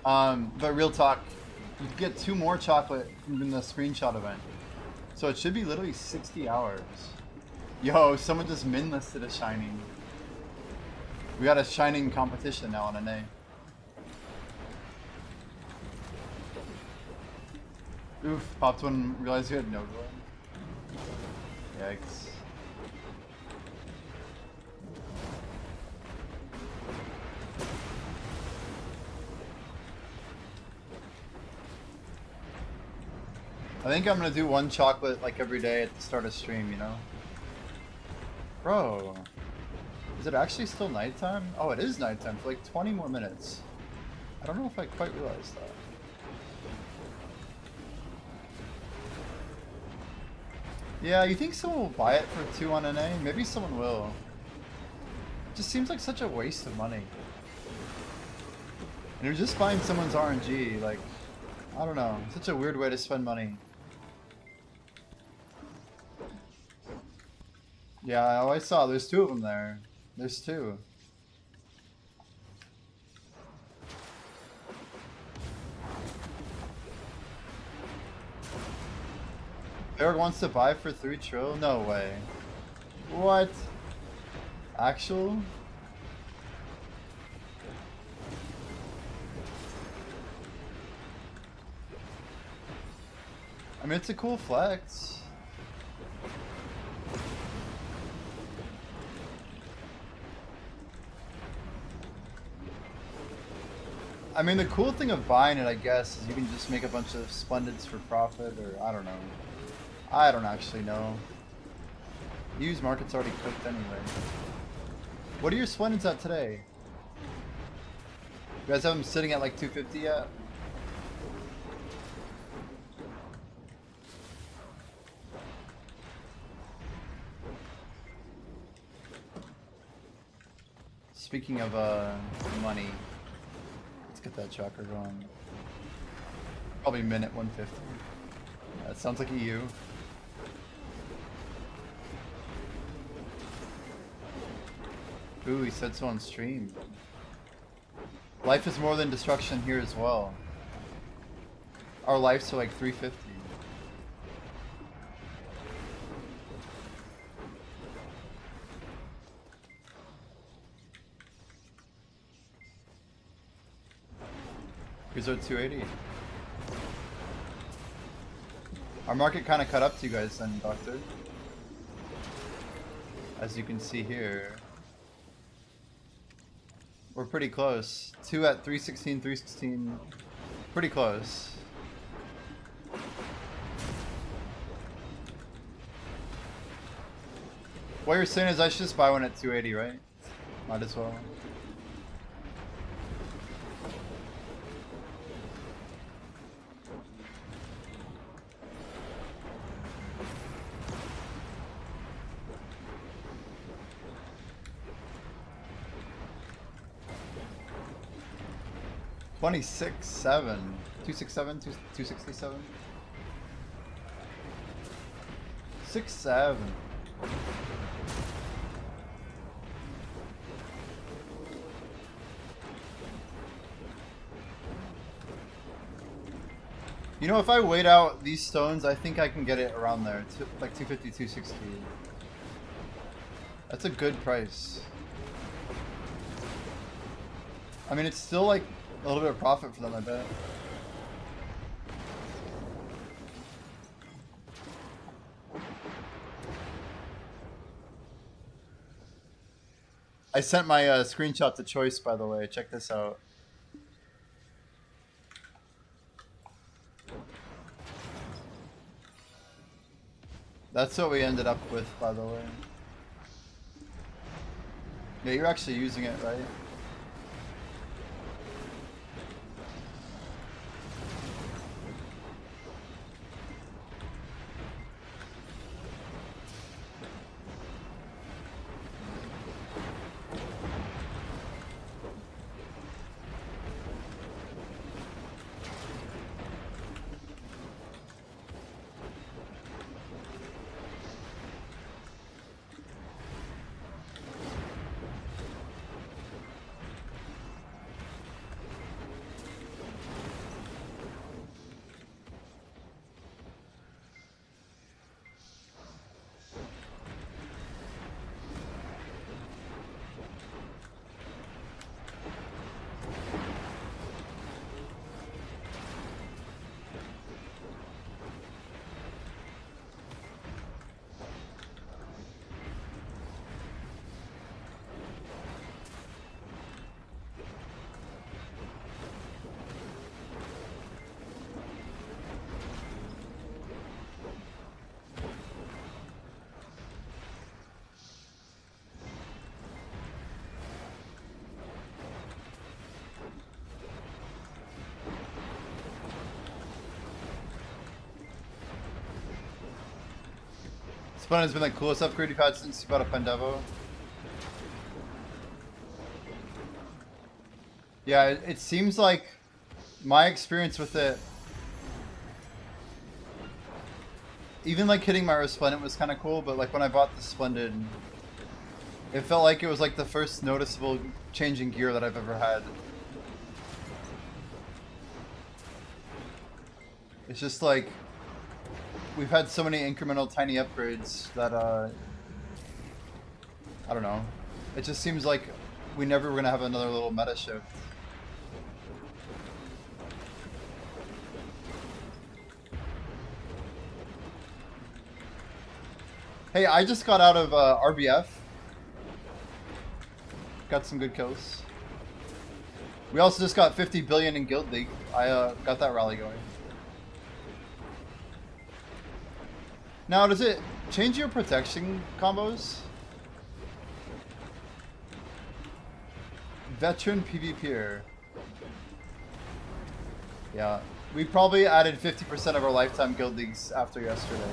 But real talk, you get 2 more chocolate from the screenshot event. So it should be literally 60 hours. Yo, someone just min listed a Shining. We got a Shining competition now on an A. Oof, popped one, realized you had no glue. Yikes. I think I'm gonna do one chocolate like every day at the start of stream, you know? Bro, is it actually still nighttime? Oh, it is nighttime for like 20 more minutes. I don't know if I quite realized that. Yeah, you think someone will buy it for 2 on NA? Maybe someone will. It just seems like such a waste of money. And you're just buying someone's RNG, like, I don't know, such a weird way to spend money. Yeah, I saw, there's 2 of them there. There's 2. Eric wants to buy for 3 trill? No way. What? Actual? I mean, it's a cool flex. I mean, the cool thing of buying it, I guess, is you can just make a bunch of Splendids for profit, or I don't know. I don't actually know. Used market's already cooked anyway. What are your Splendids at today? You guys have them sitting at like 250 yet? Speaking of money, let's get that tracker going. Probably minute 150. That sounds like EU. Ooh, he said so on stream. Life is more than destruction here as well. Our lives are like 350. Here's our 280. Our market kind of caught up to you guys then, Doctor. As you can see here. We're pretty close. 2 at 316, 316. Pretty close. What you're saying is I should just buy one at 280, right? Might as well. $26.7. 267, 267. 6.7. You know, if I wait out these stones, I think I can get it around there, like 250, 260. That's a good price. I mean, it's still like a little bit of profit for them, I bet. I sent my screenshot to Choice, by the way. Check this out. That's what we ended up with, by the way. Yeah, you're actually using it, right? Splendid has been the coolest upgrade you've had since you bought a Pendevo. Yeah, it seems like my experience with it, even like hitting my Resplendent was kind of cool, but like when I bought the Splendid, it felt like it was like the first noticeable change in gear that I've ever had. It's just like, we've had so many incremental tiny upgrades that, I don't know. It just seems like we never were going to have another little meta shift. Hey, I just got out of RBF. Got some good kills. We also just got 50 billion in Guild League. I got that rally going. Now, does it change your protection combos? Veteran PvPer. Yeah, we probably added 50% of our lifetime Guild Leagues after yesterday.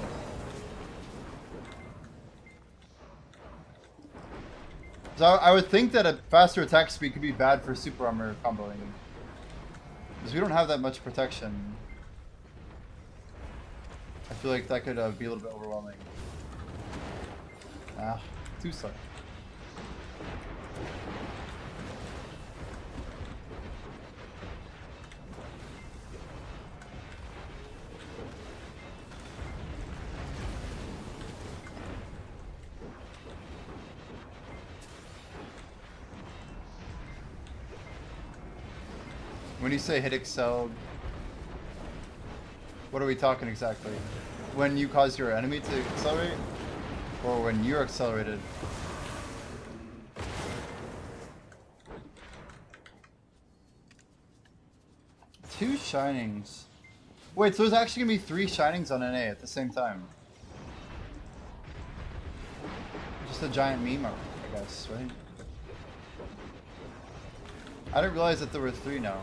So I would think that a faster attack speed could be bad for super armor comboing. Because we don't have that much protection. I feel like that could be a little bit overwhelming. Ah, too slow. When you say hit excel, what are we talking exactly? When you cause your enemy to accelerate? Or when you're accelerated? Two shinings. Wait, so there's actually gonna be 3 shinings on NA at the same time. Just a giant meme, I guess, right? I didn't realize that there were 3 now.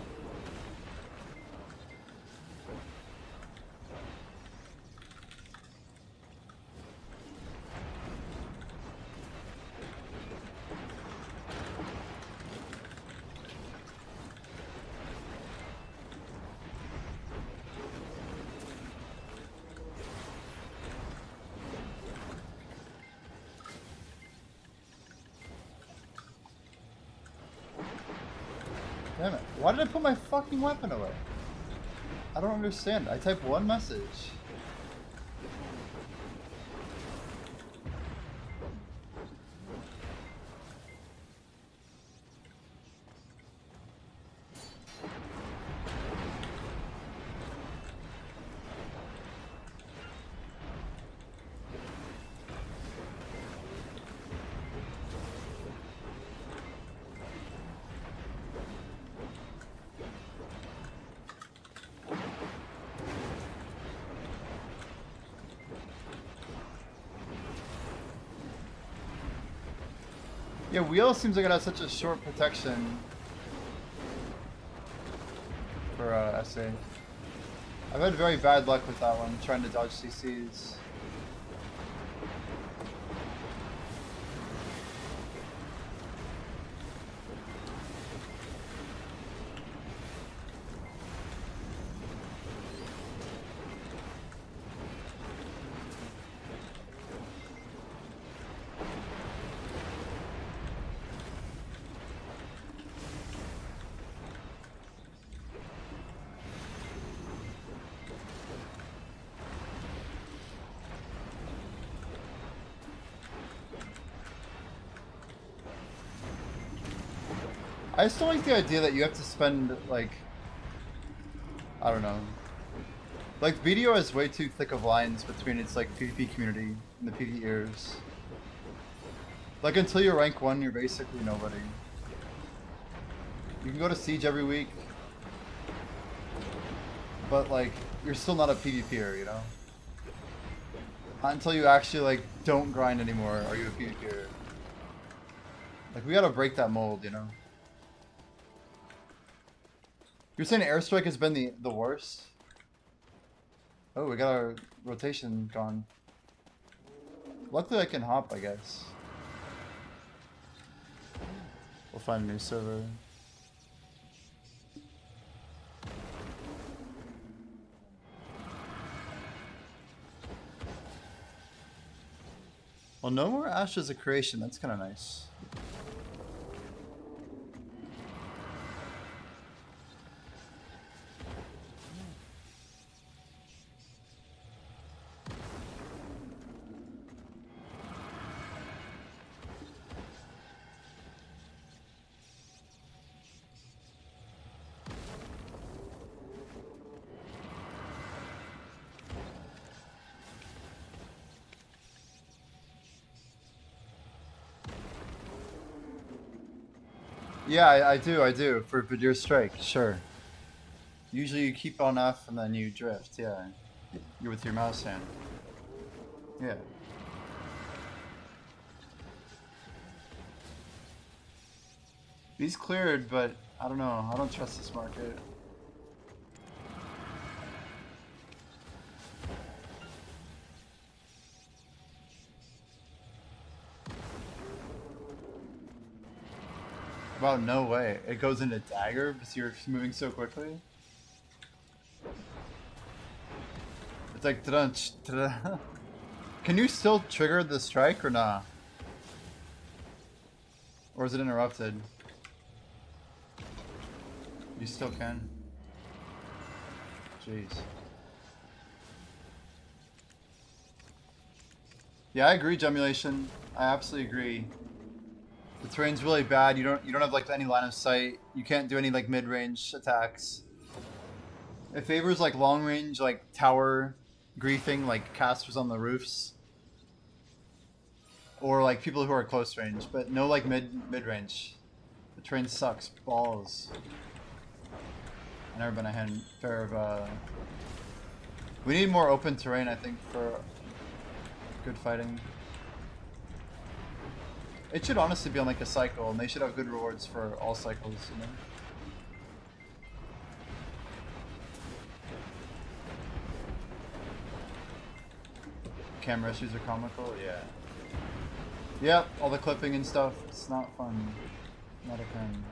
Damn it. Why did I put my fucking weapon away? I don't understand. I typed one message. Yeah, Wheel seems like it has such a short protection for SA. I've had very bad luck with that one, trying to dodge CCs. I still like the idea that you have to spend, like, I don't know. Like, BDO has way too thick of lines between its, like, PvP community and the PvEers. Like, until you're rank 1, you're basically nobody. You can go to Siege every week, but, like, you're still not a PvPer, you know? Not until you actually, like, don't grind anymore are you a PvPer. Like, we gotta break that mold, you know? You're saying Airstrike has been the worst? Oh, we got our rotation gone. Luckily I can hop, I guess. We'll find a new server. Well, no more Ashes of Creation. That's kind of nice. Yeah, I do. For Vidir Strike, sure. Usually you keep on F and then you drift, yeah. You're with your mouse hand. Yeah. He's cleared, but I don't know. I don't trust this market. Wow, no way. It goes into dagger because you're moving so quickly? It's like ta-dunch, ta-da. Can you still trigger the strike or nah? Or is it interrupted? You still can? Jeez. Yeah, I agree, Gemulation. I absolutely agree. The terrain's really bad. You don't have like any line of sight. You can't do any like mid-range attacks. It favors like long range, like tower griefing, like casters on the roofs, or like people who are close range, but no like mid range. The terrain sucks balls. I've never been a fan of. We need more open terrain, I think, for good fighting. It should honestly be on like a cycle, and they should have good rewards for all cycles, you know? Camera issues are comical, yeah. Yep, all the clipping and stuff, it's not fun. Not a fan.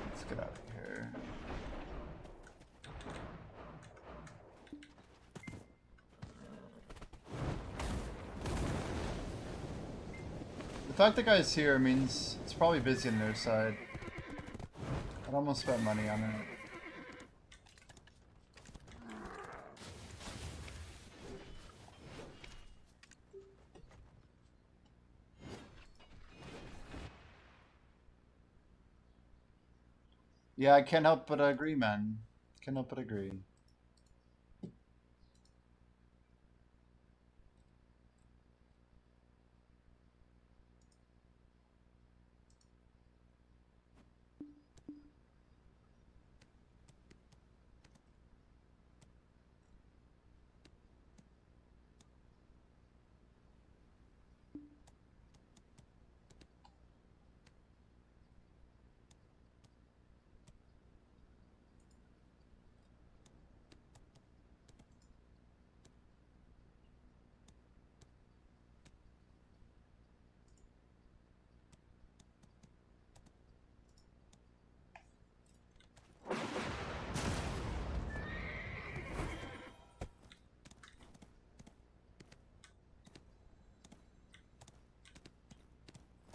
Let's get out of here. The fact that guy's here means it's probably busy on their side. I'd almost spent money on it. Yeah, I can't help but agree, man. Can't help but agree.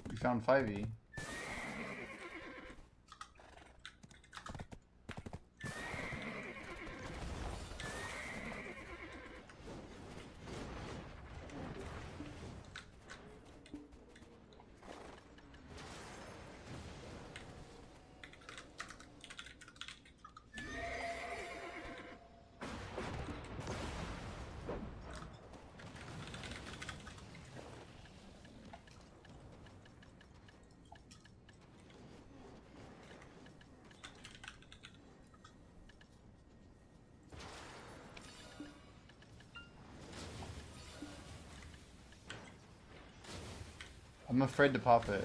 We found 5e. I'm afraid to pop it.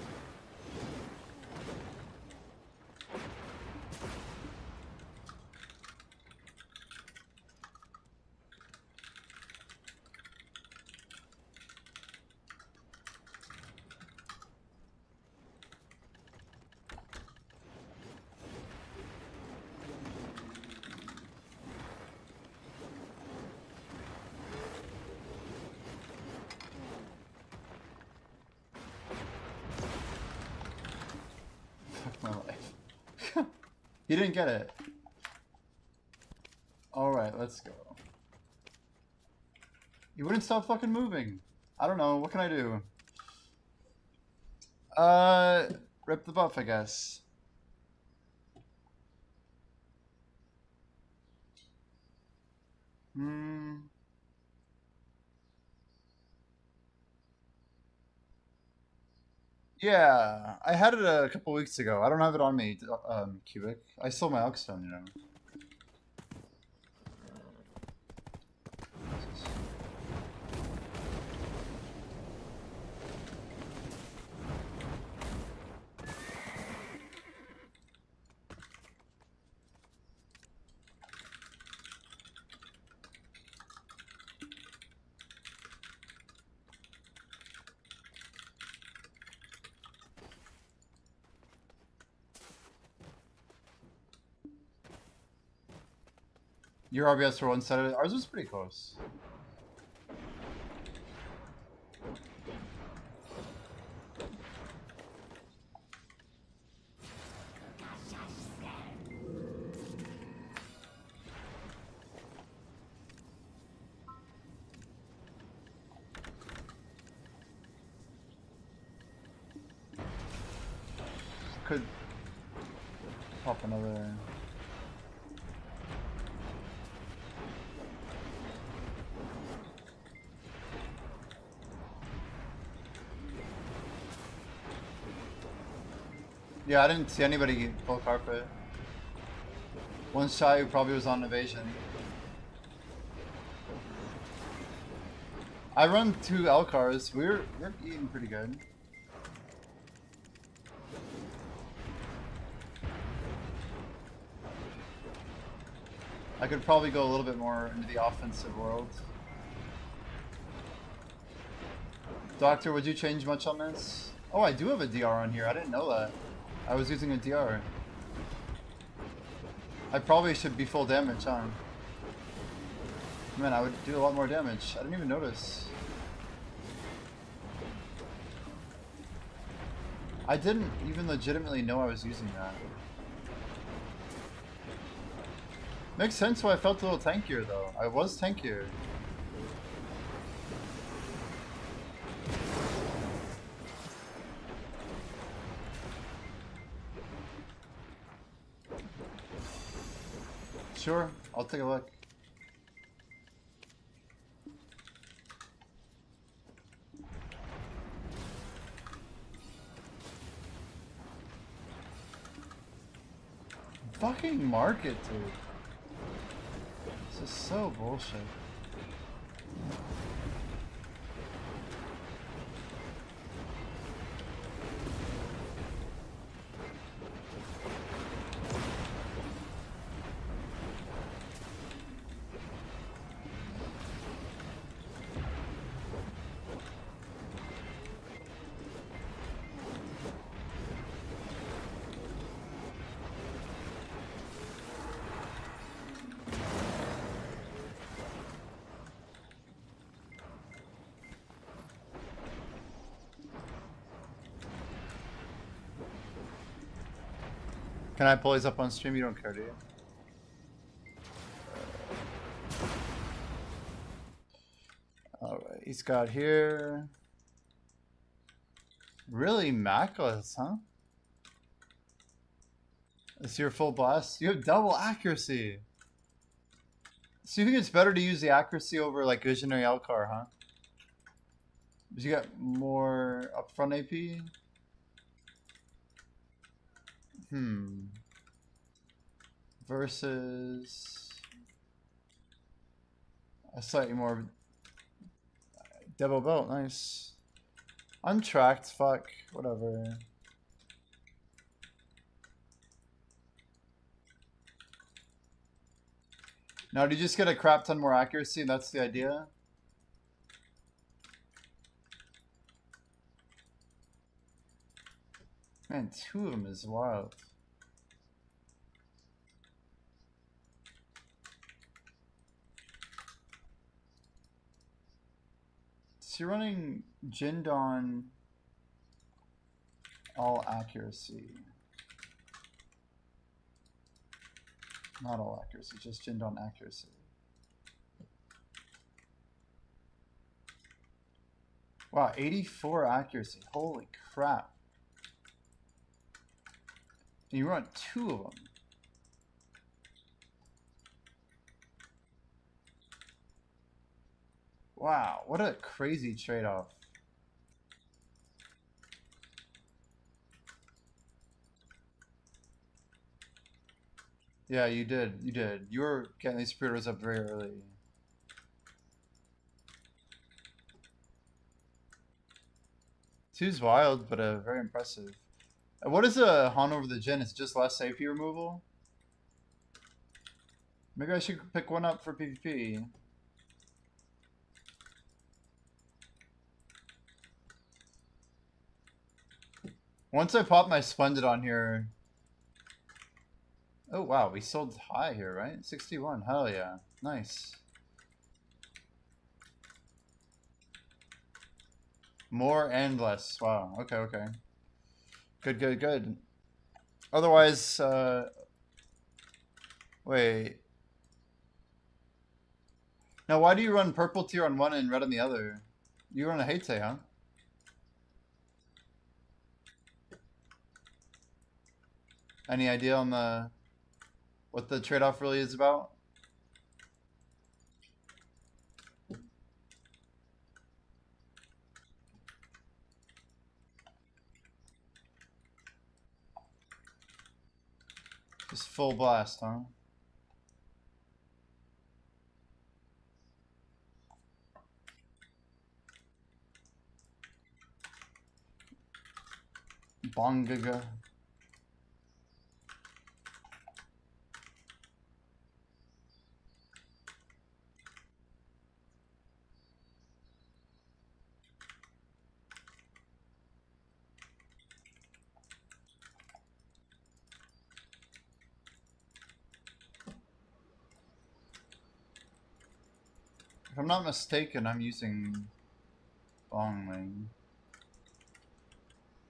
He didn't get it. Alright, let's go. He wouldn't stop fucking moving. I don't know, what can I do? Rip the buff, I guess. Yeah, I had it a couple weeks ago. I don't have it on me, Cubic. I sold my Alkstone, you know. Your RBS for one side. Ours was pretty close. Could pop another. Yeah, I didn't see anybody full carpet. One shy who probably was on evasion. I run 2 L cars. We're eating pretty good. I could probably go a little bit more into the offensive world. Doctor, would you change much on this? Oh, I do have a DR on here. I didn't know that. I was using a DR. I probably should be full damage, huh? Man, I would do a lot more damage. I didn't even notice. I didn't even legitimately know I was using that. Makes sense why I felt a little tankier, though. I was tankier. Sure, I'll take a look. Fucking market, dude. This is so bullshit. Can I pull these up on stream? You don't care, do you? Alright, he's got here. Really mackless, huh? Is your full blast? You have double accuracy. So you think it's better to use the accuracy over like Visionary Elcar, huh? Because you got more upfront AP? Versus a slightly more double belt, nice. Untracked, fuck, whatever. Now, do you just get a crap ton more accuracy? That's the idea? Man, 2 of them is wild. So you're running Jindon all accuracy. Not all accuracy, just ginned on accuracy. Wow, 84 accuracy. Holy crap. And you run 2 of them. Wow, what a crazy trade-off. Yeah, you did. You did. You were getting these speeders up very early. Two's wild, but very impressive. What is a Han over the Jin? Is it just less AP removal? Maybe I should pick one up for PvP. Once I pop my Splendid on here... Oh wow, we sold high here, right? 61, hell yeah. Nice. More and less. Wow, okay, okay. Good, good, good. Otherwise, wait. Now, why do you run purple tier on one and red on the other? You run a Heite, huh? Any idea on the what the trade-off really is about? Just full blast, huh? Bongaga. If I'm not mistaken, I'm using Bongling.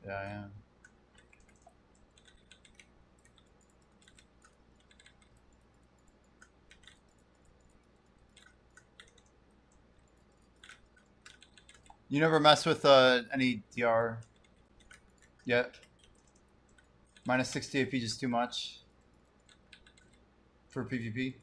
Yeah, I am. You never mess with any DR yet? Minus 60 AP just too much for PvP.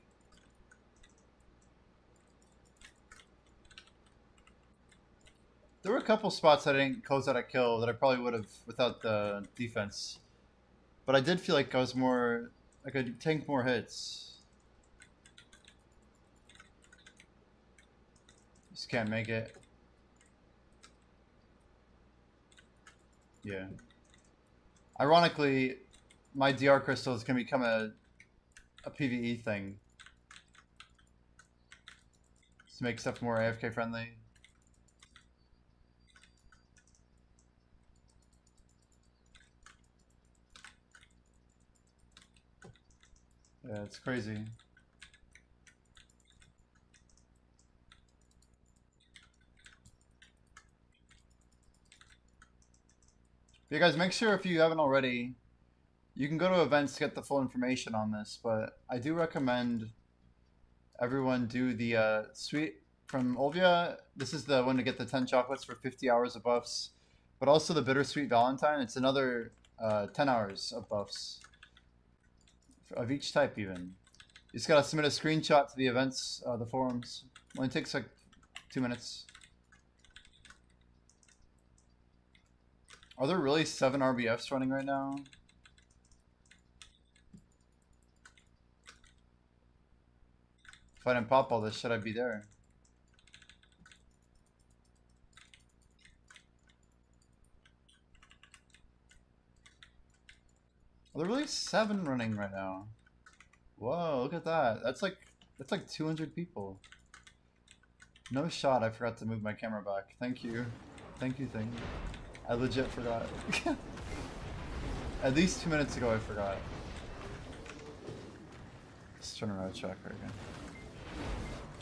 There were a couple spots I didn't close out a kill that I probably would have without the defense. But I did feel like I was more, I could tank more hits. Just can't make it. Yeah. Ironically, my DR crystals can become a PvE thing. To make stuff more AFK friendly. Yeah, it's crazy. You guys, make sure if you haven't already, you can go to events to get the full information on this, but I do recommend everyone do the sweet from Olvia. This is the one to get the 10 chocolates for 50 hours of buffs, but also the bittersweet Valentine. It's another 10 hours of buffs of each type even. You just gotta submit a screenshot to the events, the forums. Only takes like 2 minutes. Are there really 7 RBFs running right now? If I didn't pop all this, should I be there? Are there really 7 running right now? Whoa, look at that. That's like 200 people. No shot, I forgot to move my camera back. Thank you. Thank you, thank you. I legit forgot. At least 2 minutes ago I forgot. Let's turn around tracker again.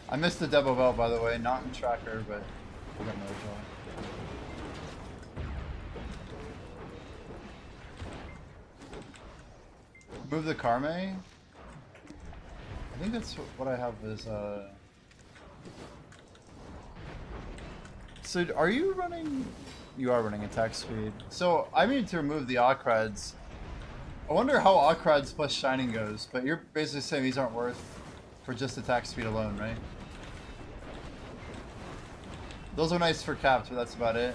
I missed the Debo Bell, by the way, not in tracker, but we got another draw. Move the Karme? I think that's what I have is, So are you running? You are running attack speed. So I need to remove the Ockreds. I wonder how Ockreds plus Shining goes, but you're basically saying these aren't worth for just attack speed alone, right? Those are nice for caps, but that's about it.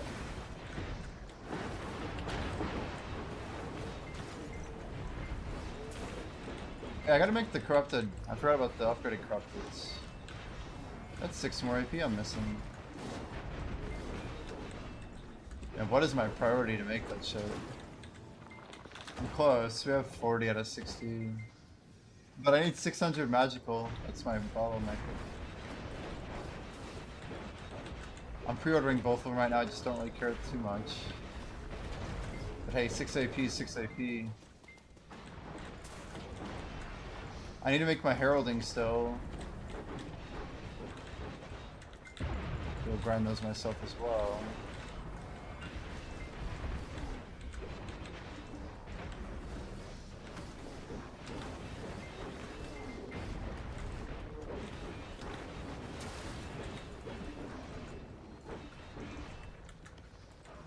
Yeah, I gotta make the corrupted. I forgot about the upgraded corrupteds. That's 6 more AP I'm missing. And what is my priority to make that shit? I'm close. We have 40 out of 60. But I need 600 magical. That's my bottleneck. I'm pre-ordering both of them right now. I just don't really care too much. But hey, 6 AP, 6 AP. I need to make my heralding still. I'll grind those myself as well.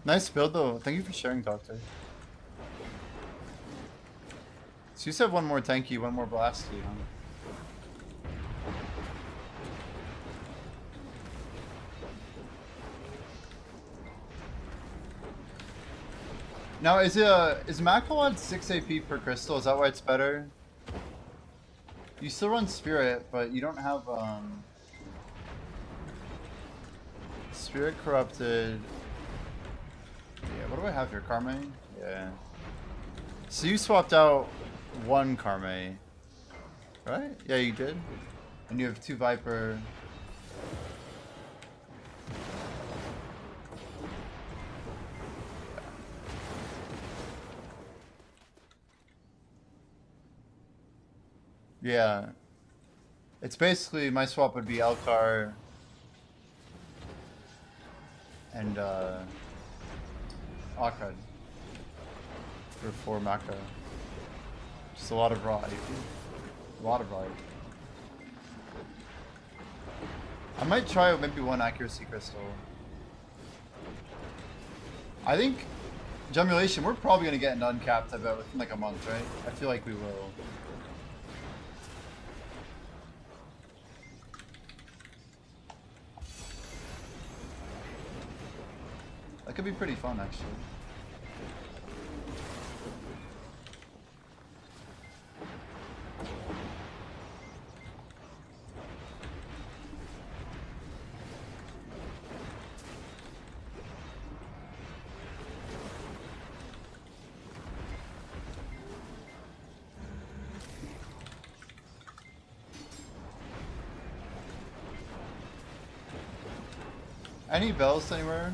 Nice build though. Thank you for sharing, Doctor. So you said one more tanky, one more blasty, huh? Now is Macalod 6 AP per crystal? Is that why it's better? You still run Spirit, but you don't have Spirit Corrupted. Yeah, what do I have here? Karma? Yeah. So you swapped out one Karma, right? Yeah, you did. And you have 2 Viper. Yeah. It's basically, my swap would be Elkar and Akkad for 4 Maka. Just a lot of raw AP. A lot of raw AP. I might try maybe 1 accuracy crystal. I think Gemulation, we're probably gonna get into uncapped, I bet, within like a month, right? I feel like we will. That could be pretty fun, actually. Any bells anywhere?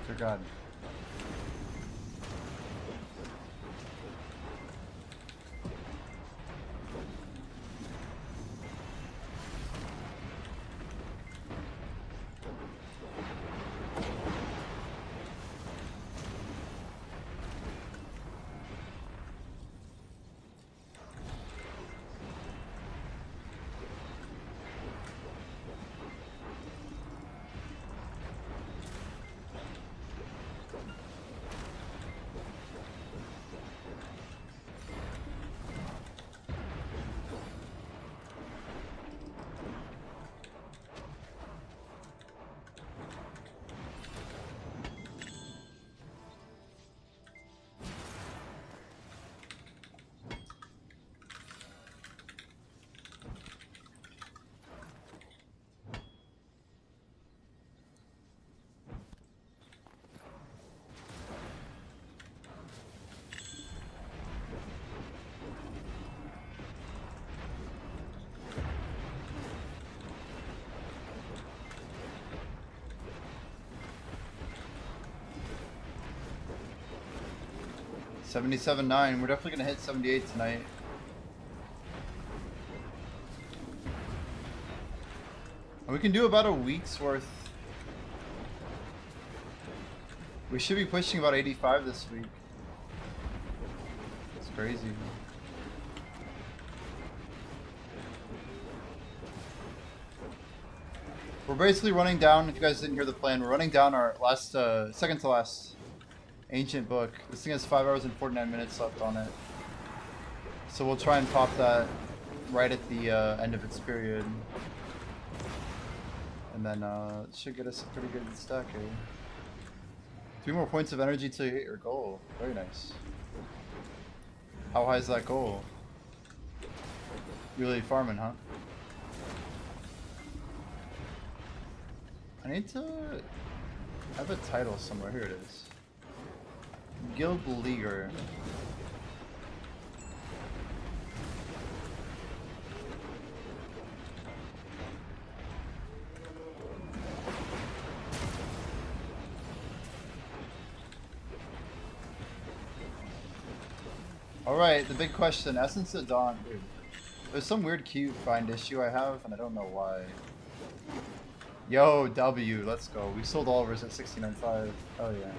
Dear God. $77.9. We're definitely gonna hit 78 tonight. We can do about a week's worth. We should be pushing about 85 this week. It's crazy. We're basically running down, if you guys didn't hear the plan, we're running down our last, second to last ancient book. This thing has 5 hours and 49 minutes left on it. So we'll try and pop that right at the end of its period. And then it should get us a pretty good stack here. 3 more points of energy till you hit your goal. Very nice. How high is that goal? Really farming, huh? I need to have a title somewhere. Here it is. Guild Leaguer. Alright, the big question. Essence of Dawn. Dude, there's some weird queue find issue I have, and I don't know why. Yo, W, let's go. We sold all of ours at 69.5. Oh yeah.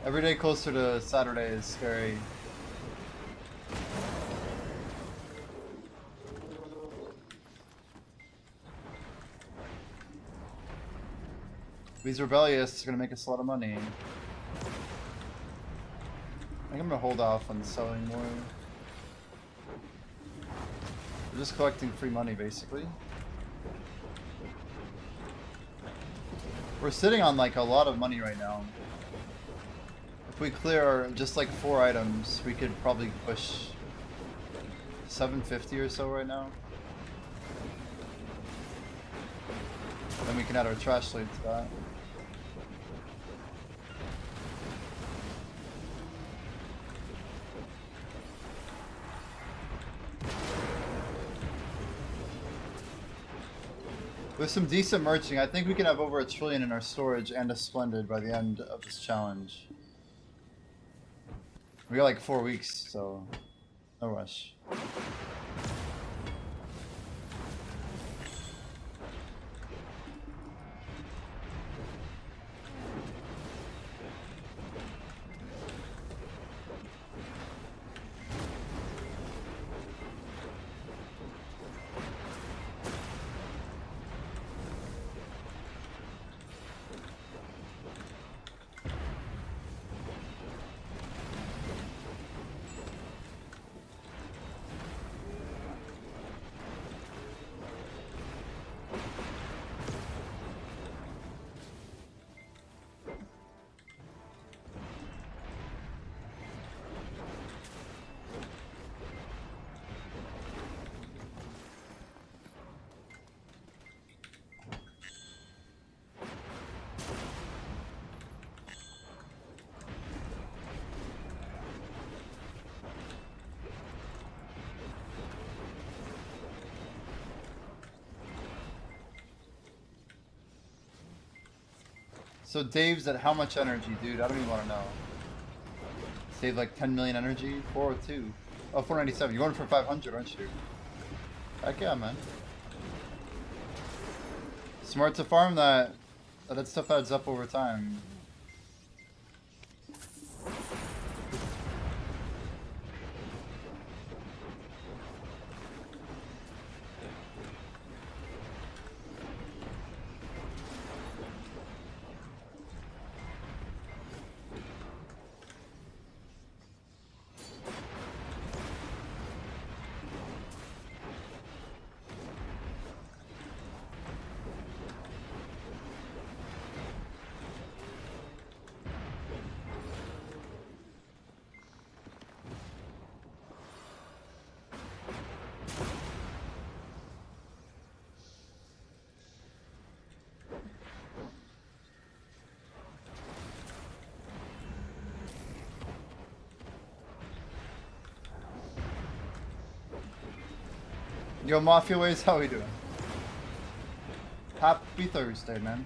Every day closer to Saturday is scary. These rebellious are gonna make us a lot of money. I think I'm gonna hold off on selling more. We're just collecting free money basically. We're sitting on like a lot of money right now. If we clear just like 4 items, we could probably push 750 or so right now. Then we can add our trash slate to that. With some decent merching, I think we can have over 1 trillion in our storage and a splendid by the end of this challenge. We got like 4 weeks, so no rush. So Dave's at how much energy, dude? I don't even want to know. Save like 10 million energy? 402. Oh, 497. You're going for 500, aren't you? Heck yeah, man. Smart to farm that. That stuff adds up over time. Yo, Mafia Ways, how we doing? Happy Thursday, man.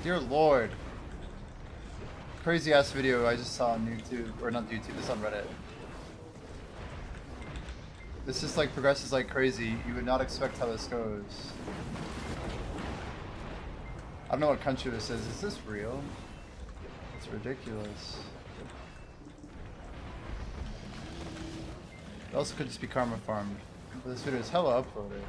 Dear Lord. Crazy ass video I just saw on YouTube, or not YouTube, this on Reddit. This just like progresses like crazy. You would not expect how this goes. I don't know what country this is. Is this real? It's ridiculous. It also could just be karma farmed. But this video is hella uploaded.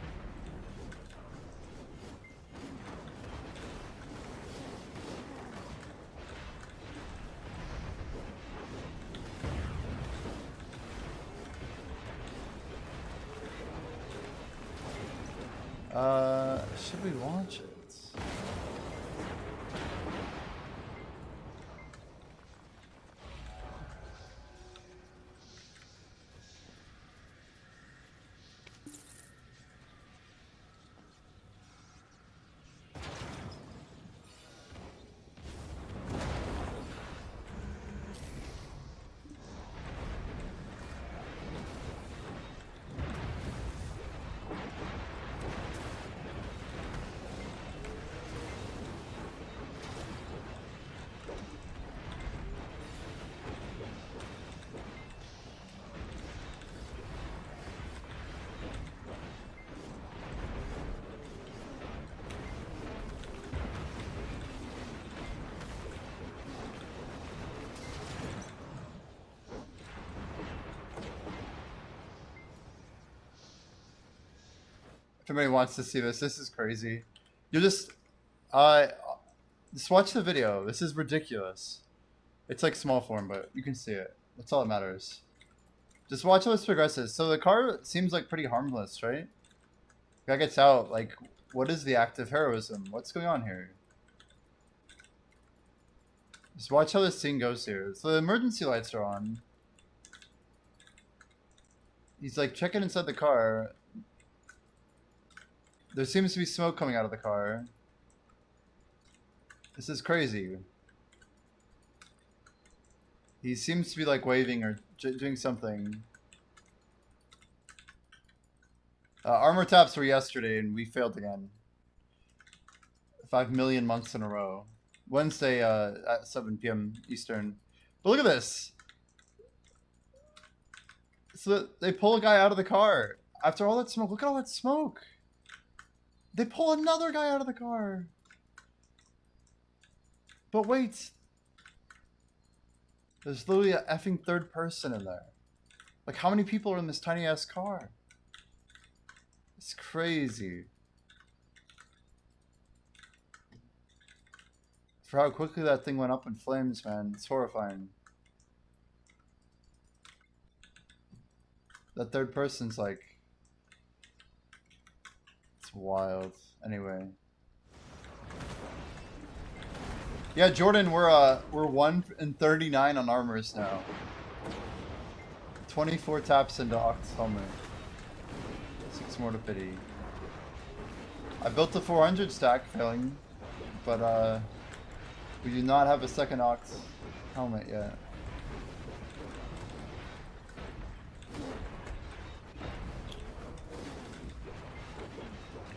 Should we launch it? If anybody wants to see this, this is crazy. You just watch the video. This is ridiculous. It's like small form, but you can see it. That's all that matters. Just watch how this progresses. So the car seems like pretty harmless, right? Guy gets out. Like, what is the act of heroism? What's going on here? Just watch how this scene goes here. So the emergency lights are on. He's like checking inside the car. There seems to be smoke coming out of the car. This is crazy. He seems to be like waving or doing something. Armor taps were yesterday and we failed again. 5 million months in a row. Wednesday at 7 p.m. Eastern. But look at this. So they pull a guy out of the car. After all that smoke, look at all that smoke. They pull another guy out of the car. But wait. There's literally a effing third person in there. Like, how many people are in this tiny ass car? It's crazy. For how quickly that thing went up in flames, man. It's horrifying. That third person's like... wild. Anyway. Yeah, Jordan, we're 1 in 39 on armors now. 24 taps into Oct's helmet. 6 more to pity. I built the 400 stack, failing, but we do not have a second Oct helmet yet.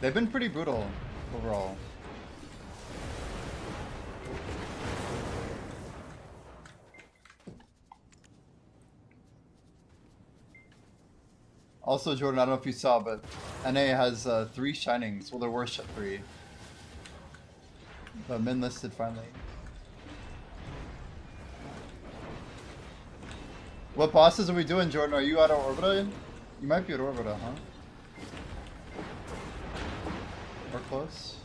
They've been pretty brutal overall. Also, Jordan, I don't know if you saw, but NA has 3 shinings. Well, there were 3. The min listed finally. What bosses are we doing, Jordan? Are you out of Orbita? You might be at Orbita, huh? Or close?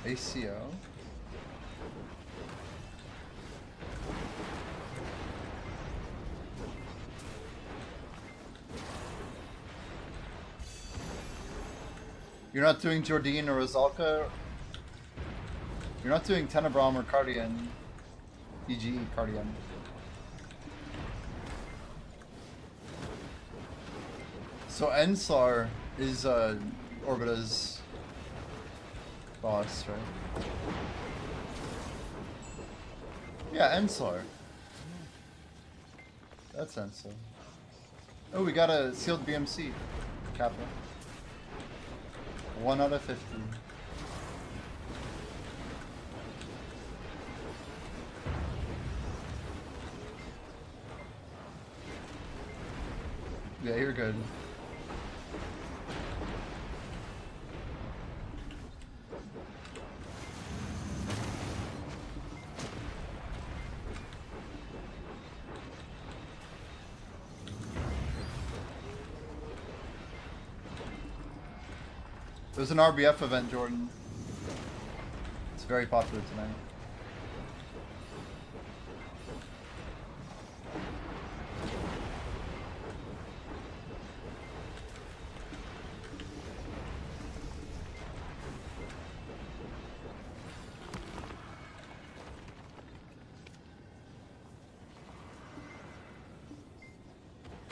ACO. You're not doing Jordine or Rozalka? You're not doing Tenebrom or Cardian? EGE Cardian. So Enslar is Orbita's boss, right? Yeah, Enslar. That's Enslar. Oh, we got a sealed BMC. Kappa. 1 out of 50. Yeah, you're good. There's an RBF event, Jordan. It's very popular tonight.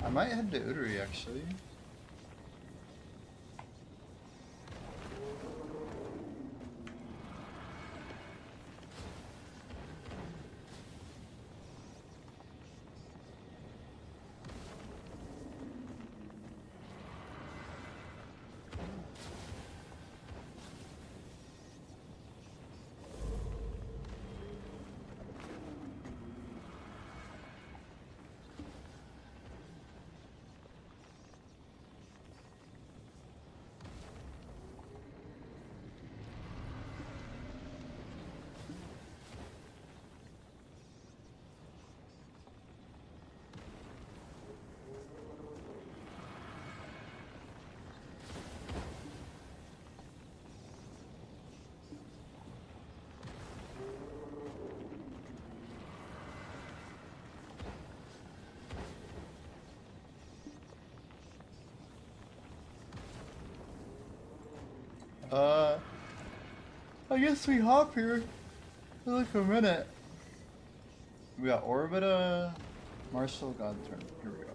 I might head to Uteri actually. I guess we hop here for like a minute. We got Orbita, Marshall, God turn. Here we go.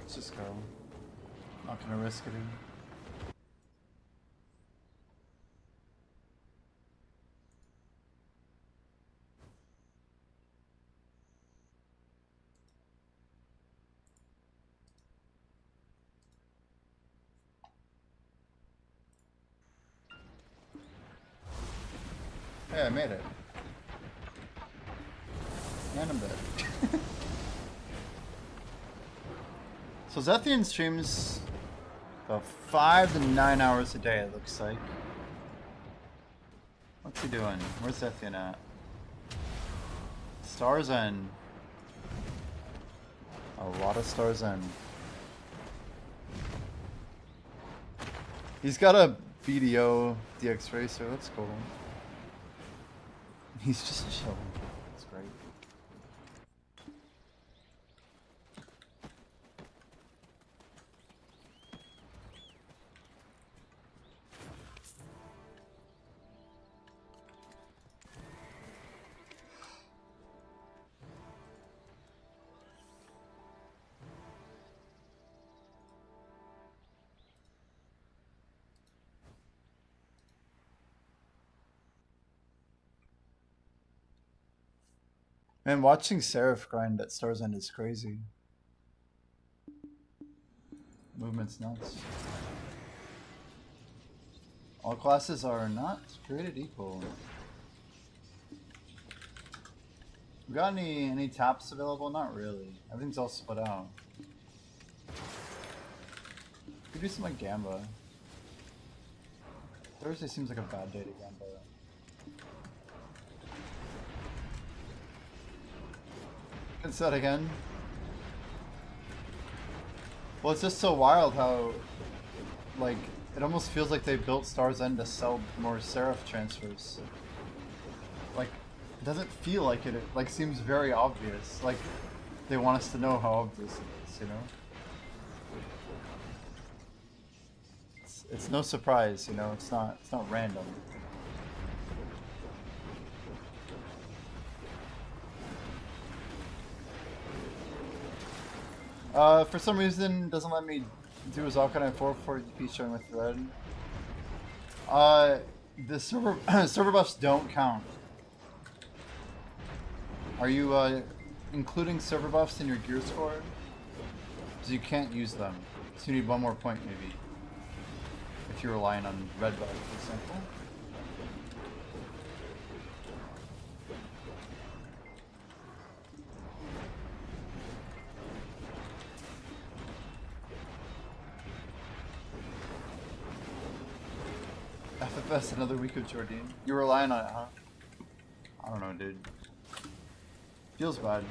Let's just go. Not gonna risk it. Hey, I made it. And I'm dead. So Zethian streams about 5 to 9 hours a day, it looks like. What's he doing? Where's Zethian at? Stars End. A lot of Stars End. He's got a BDO DX Racer, that's cool. He's just chilling. That's great. Man, watching Seraph grind at Stars End is crazy. Movement's nuts. All classes are not created equal. We got any taps available? Not really. Everything's all split out. Could do some like Gamba. Thursday seems like a bad day to Gamba. It's that again. Well, it's just so wild how, like, it almost feels like they built Stars End to sell more Seraph transfers. Like, it doesn't feel like it. It like seems very obvious. Like, they want us to know how obvious it is, you know? It's no surprise, you know. It's not random. For some reason, doesn't let me do his Alkaline 4 DP showing with red. The server server buffs don't count. Are you including server buffs in your gear score? So you can't use them. So you need one more point maybe. If you're relying on red buff, for example. FFS another week of Jordan. You're relying on it, huh? I don't know, dude. Feels bad.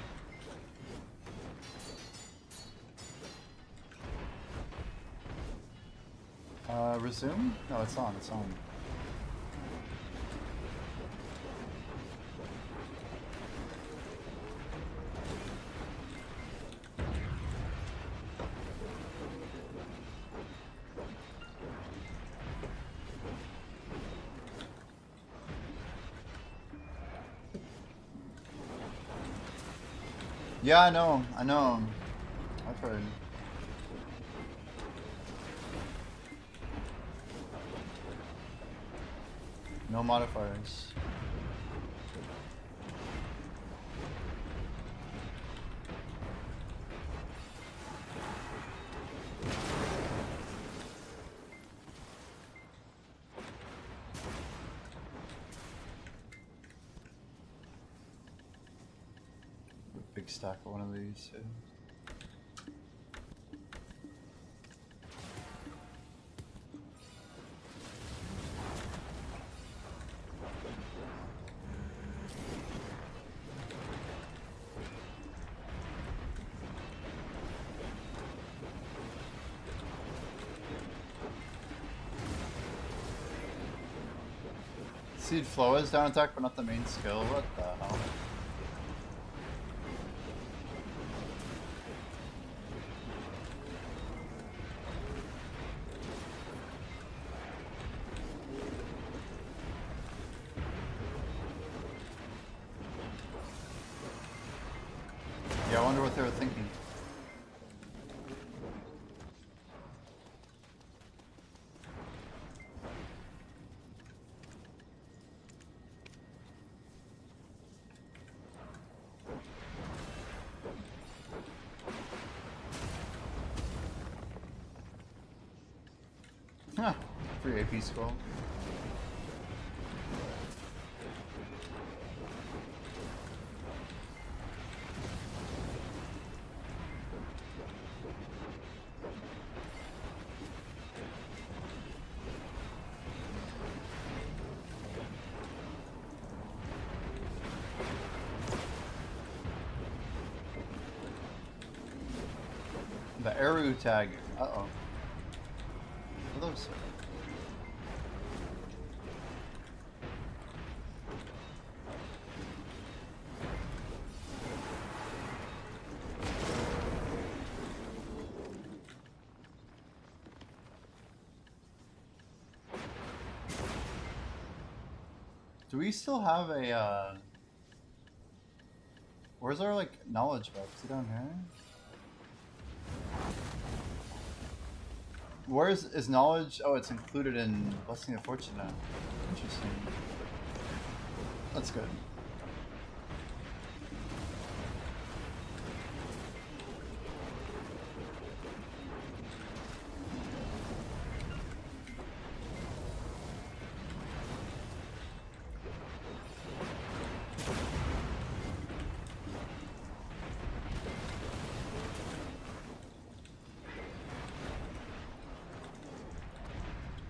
Resume? No, it's on, it's on. Yeah, I know. I've heard. No modifiers. Big stack of one of these. Too. Seed flow is down attack, but not the main skill. What the hell? Yeah, I wonder what they were thinking. Huh. Free AP scroll. The Eru tag. Uh-oh. What are those? Do we still have a, where's our, like, knowledge buff? Is it down here? Where is knowledge? Oh, it's included in Blessing of Fortune now. Interesting. That's good.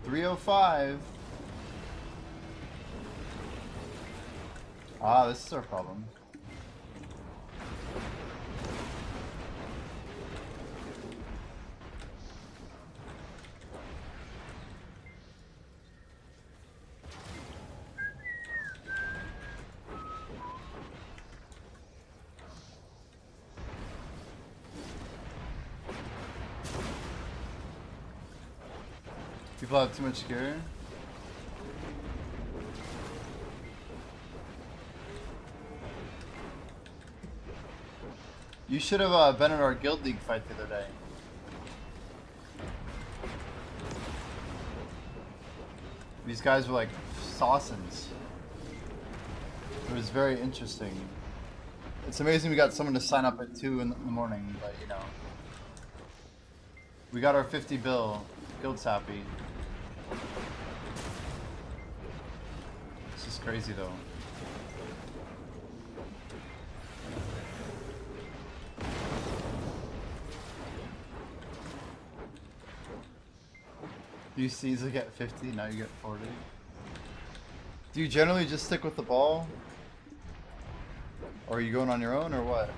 .305. Ah, this is our problem. People have too much gear. You should have been at our Guild League fight the other day. These guys were like Sausins. It was very interesting. It's amazing we got someone to sign up at 2 in the morning, but you know. We got our 50 bill. Guild's happy. This is crazy though. You easily get 50, now you get 40. Do you generally just stick with the ball? Or are you going on your own, or what?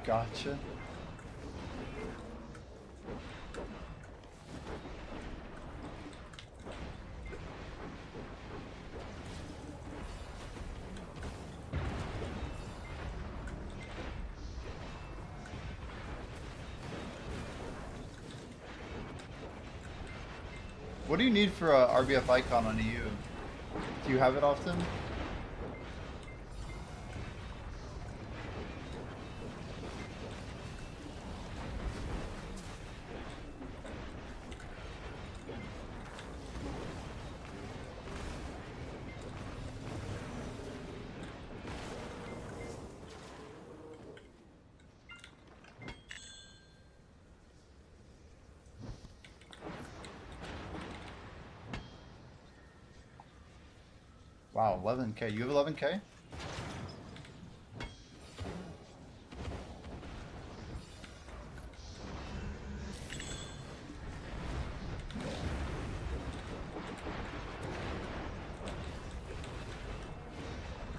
Gotcha. What do you need for a RBF icon on EU? Do you have it often? Wow, 11k. You have 11k?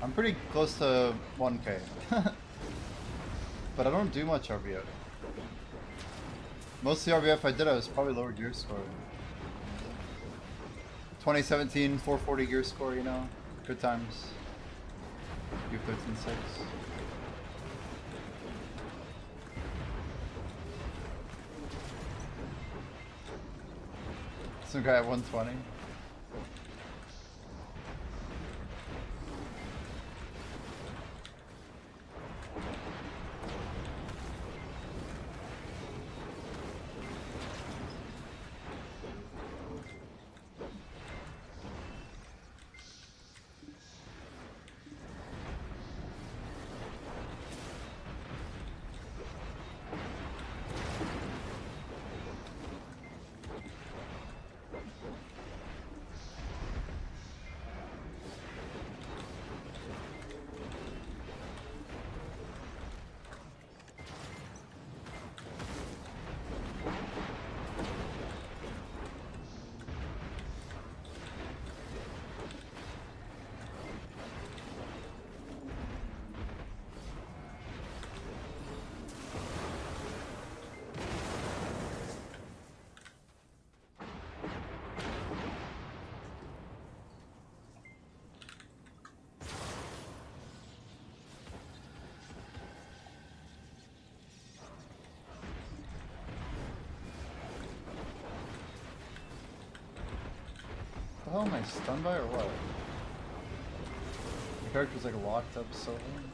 I'm pretty close to 1k. But I don't do much RBF. Most of the RBF I did, I was probably lower gear score. 2017, 440 gear score, you know? Good times. You 13.6. Some guy at 120. The hell am I stunned by or what? The character's like locked up so long.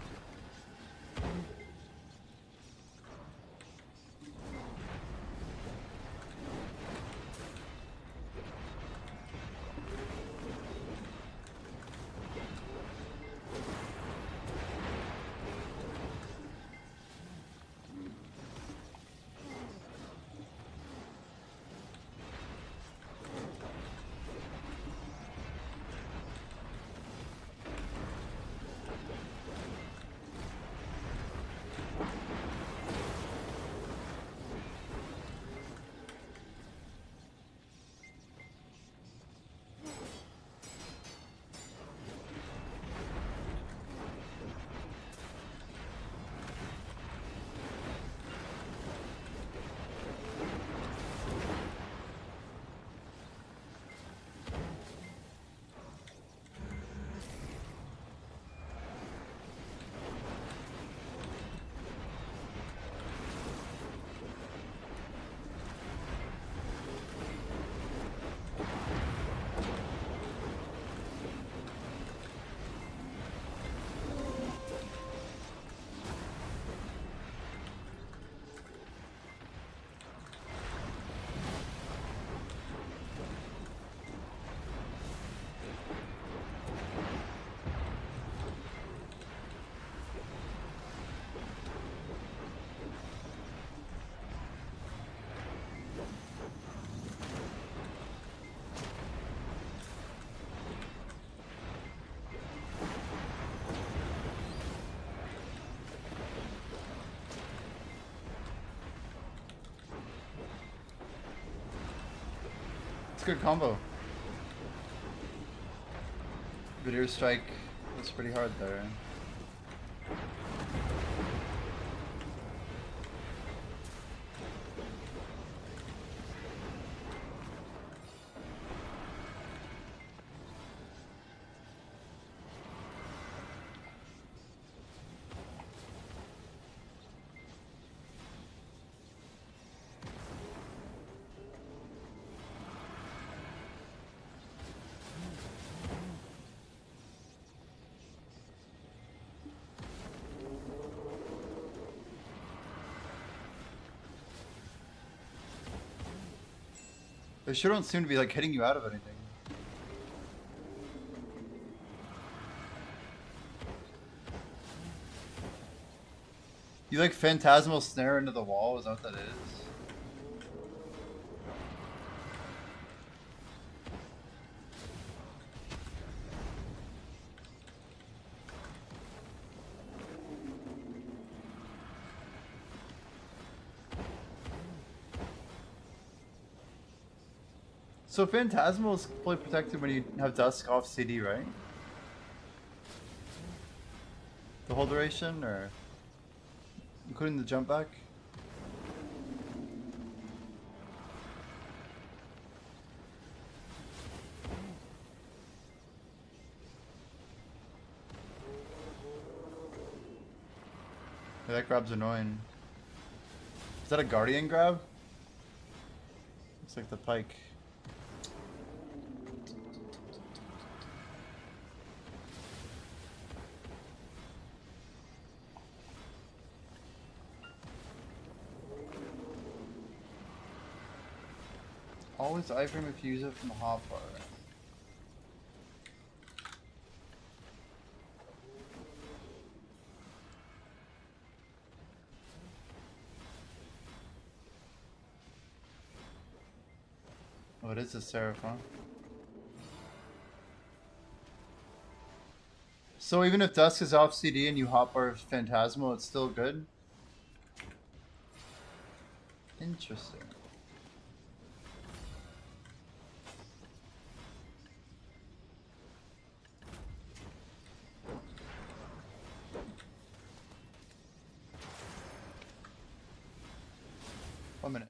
good combo. Video strike was pretty hard there. They sure don't seem to be like hitting you out of anything. You like phantasmal snare into the wall? Is that what that is? So Phantasmal is fully protected when you have Dusk off CD, right? The whole duration, or including the jump back? Yeah, that grab's annoying. Is that a Guardian grab? Looks like the Pike. Always iframe if you use it from the hotbar. Oh, it is a Seraph, huh? So even if Dusk is off CD and you hotbar Phantasmal, it's still good? Interesting. One minute.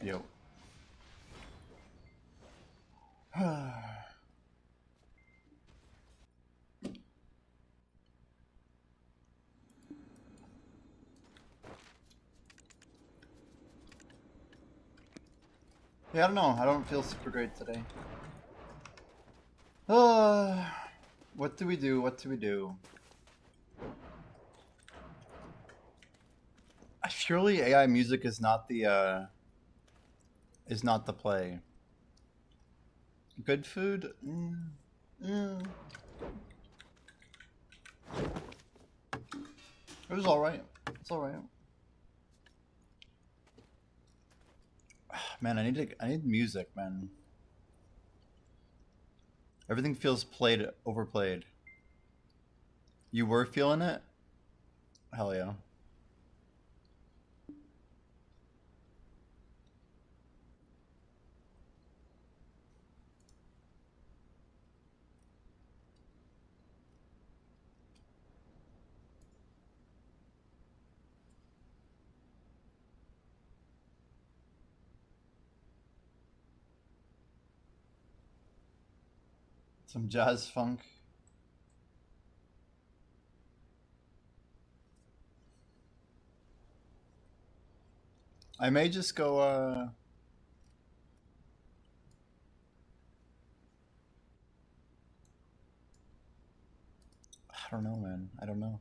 Yo. Yeah, I don't know. I don't feel super great today. What do we do? What do we do? Surely AI music is not the play. Good food? It was alright. It's alright. Man, I need music, man. Everything feels overplayed. You were feeling it? Hell yeah. Some jazz funk. I may just go, I don't know, man. I don't know.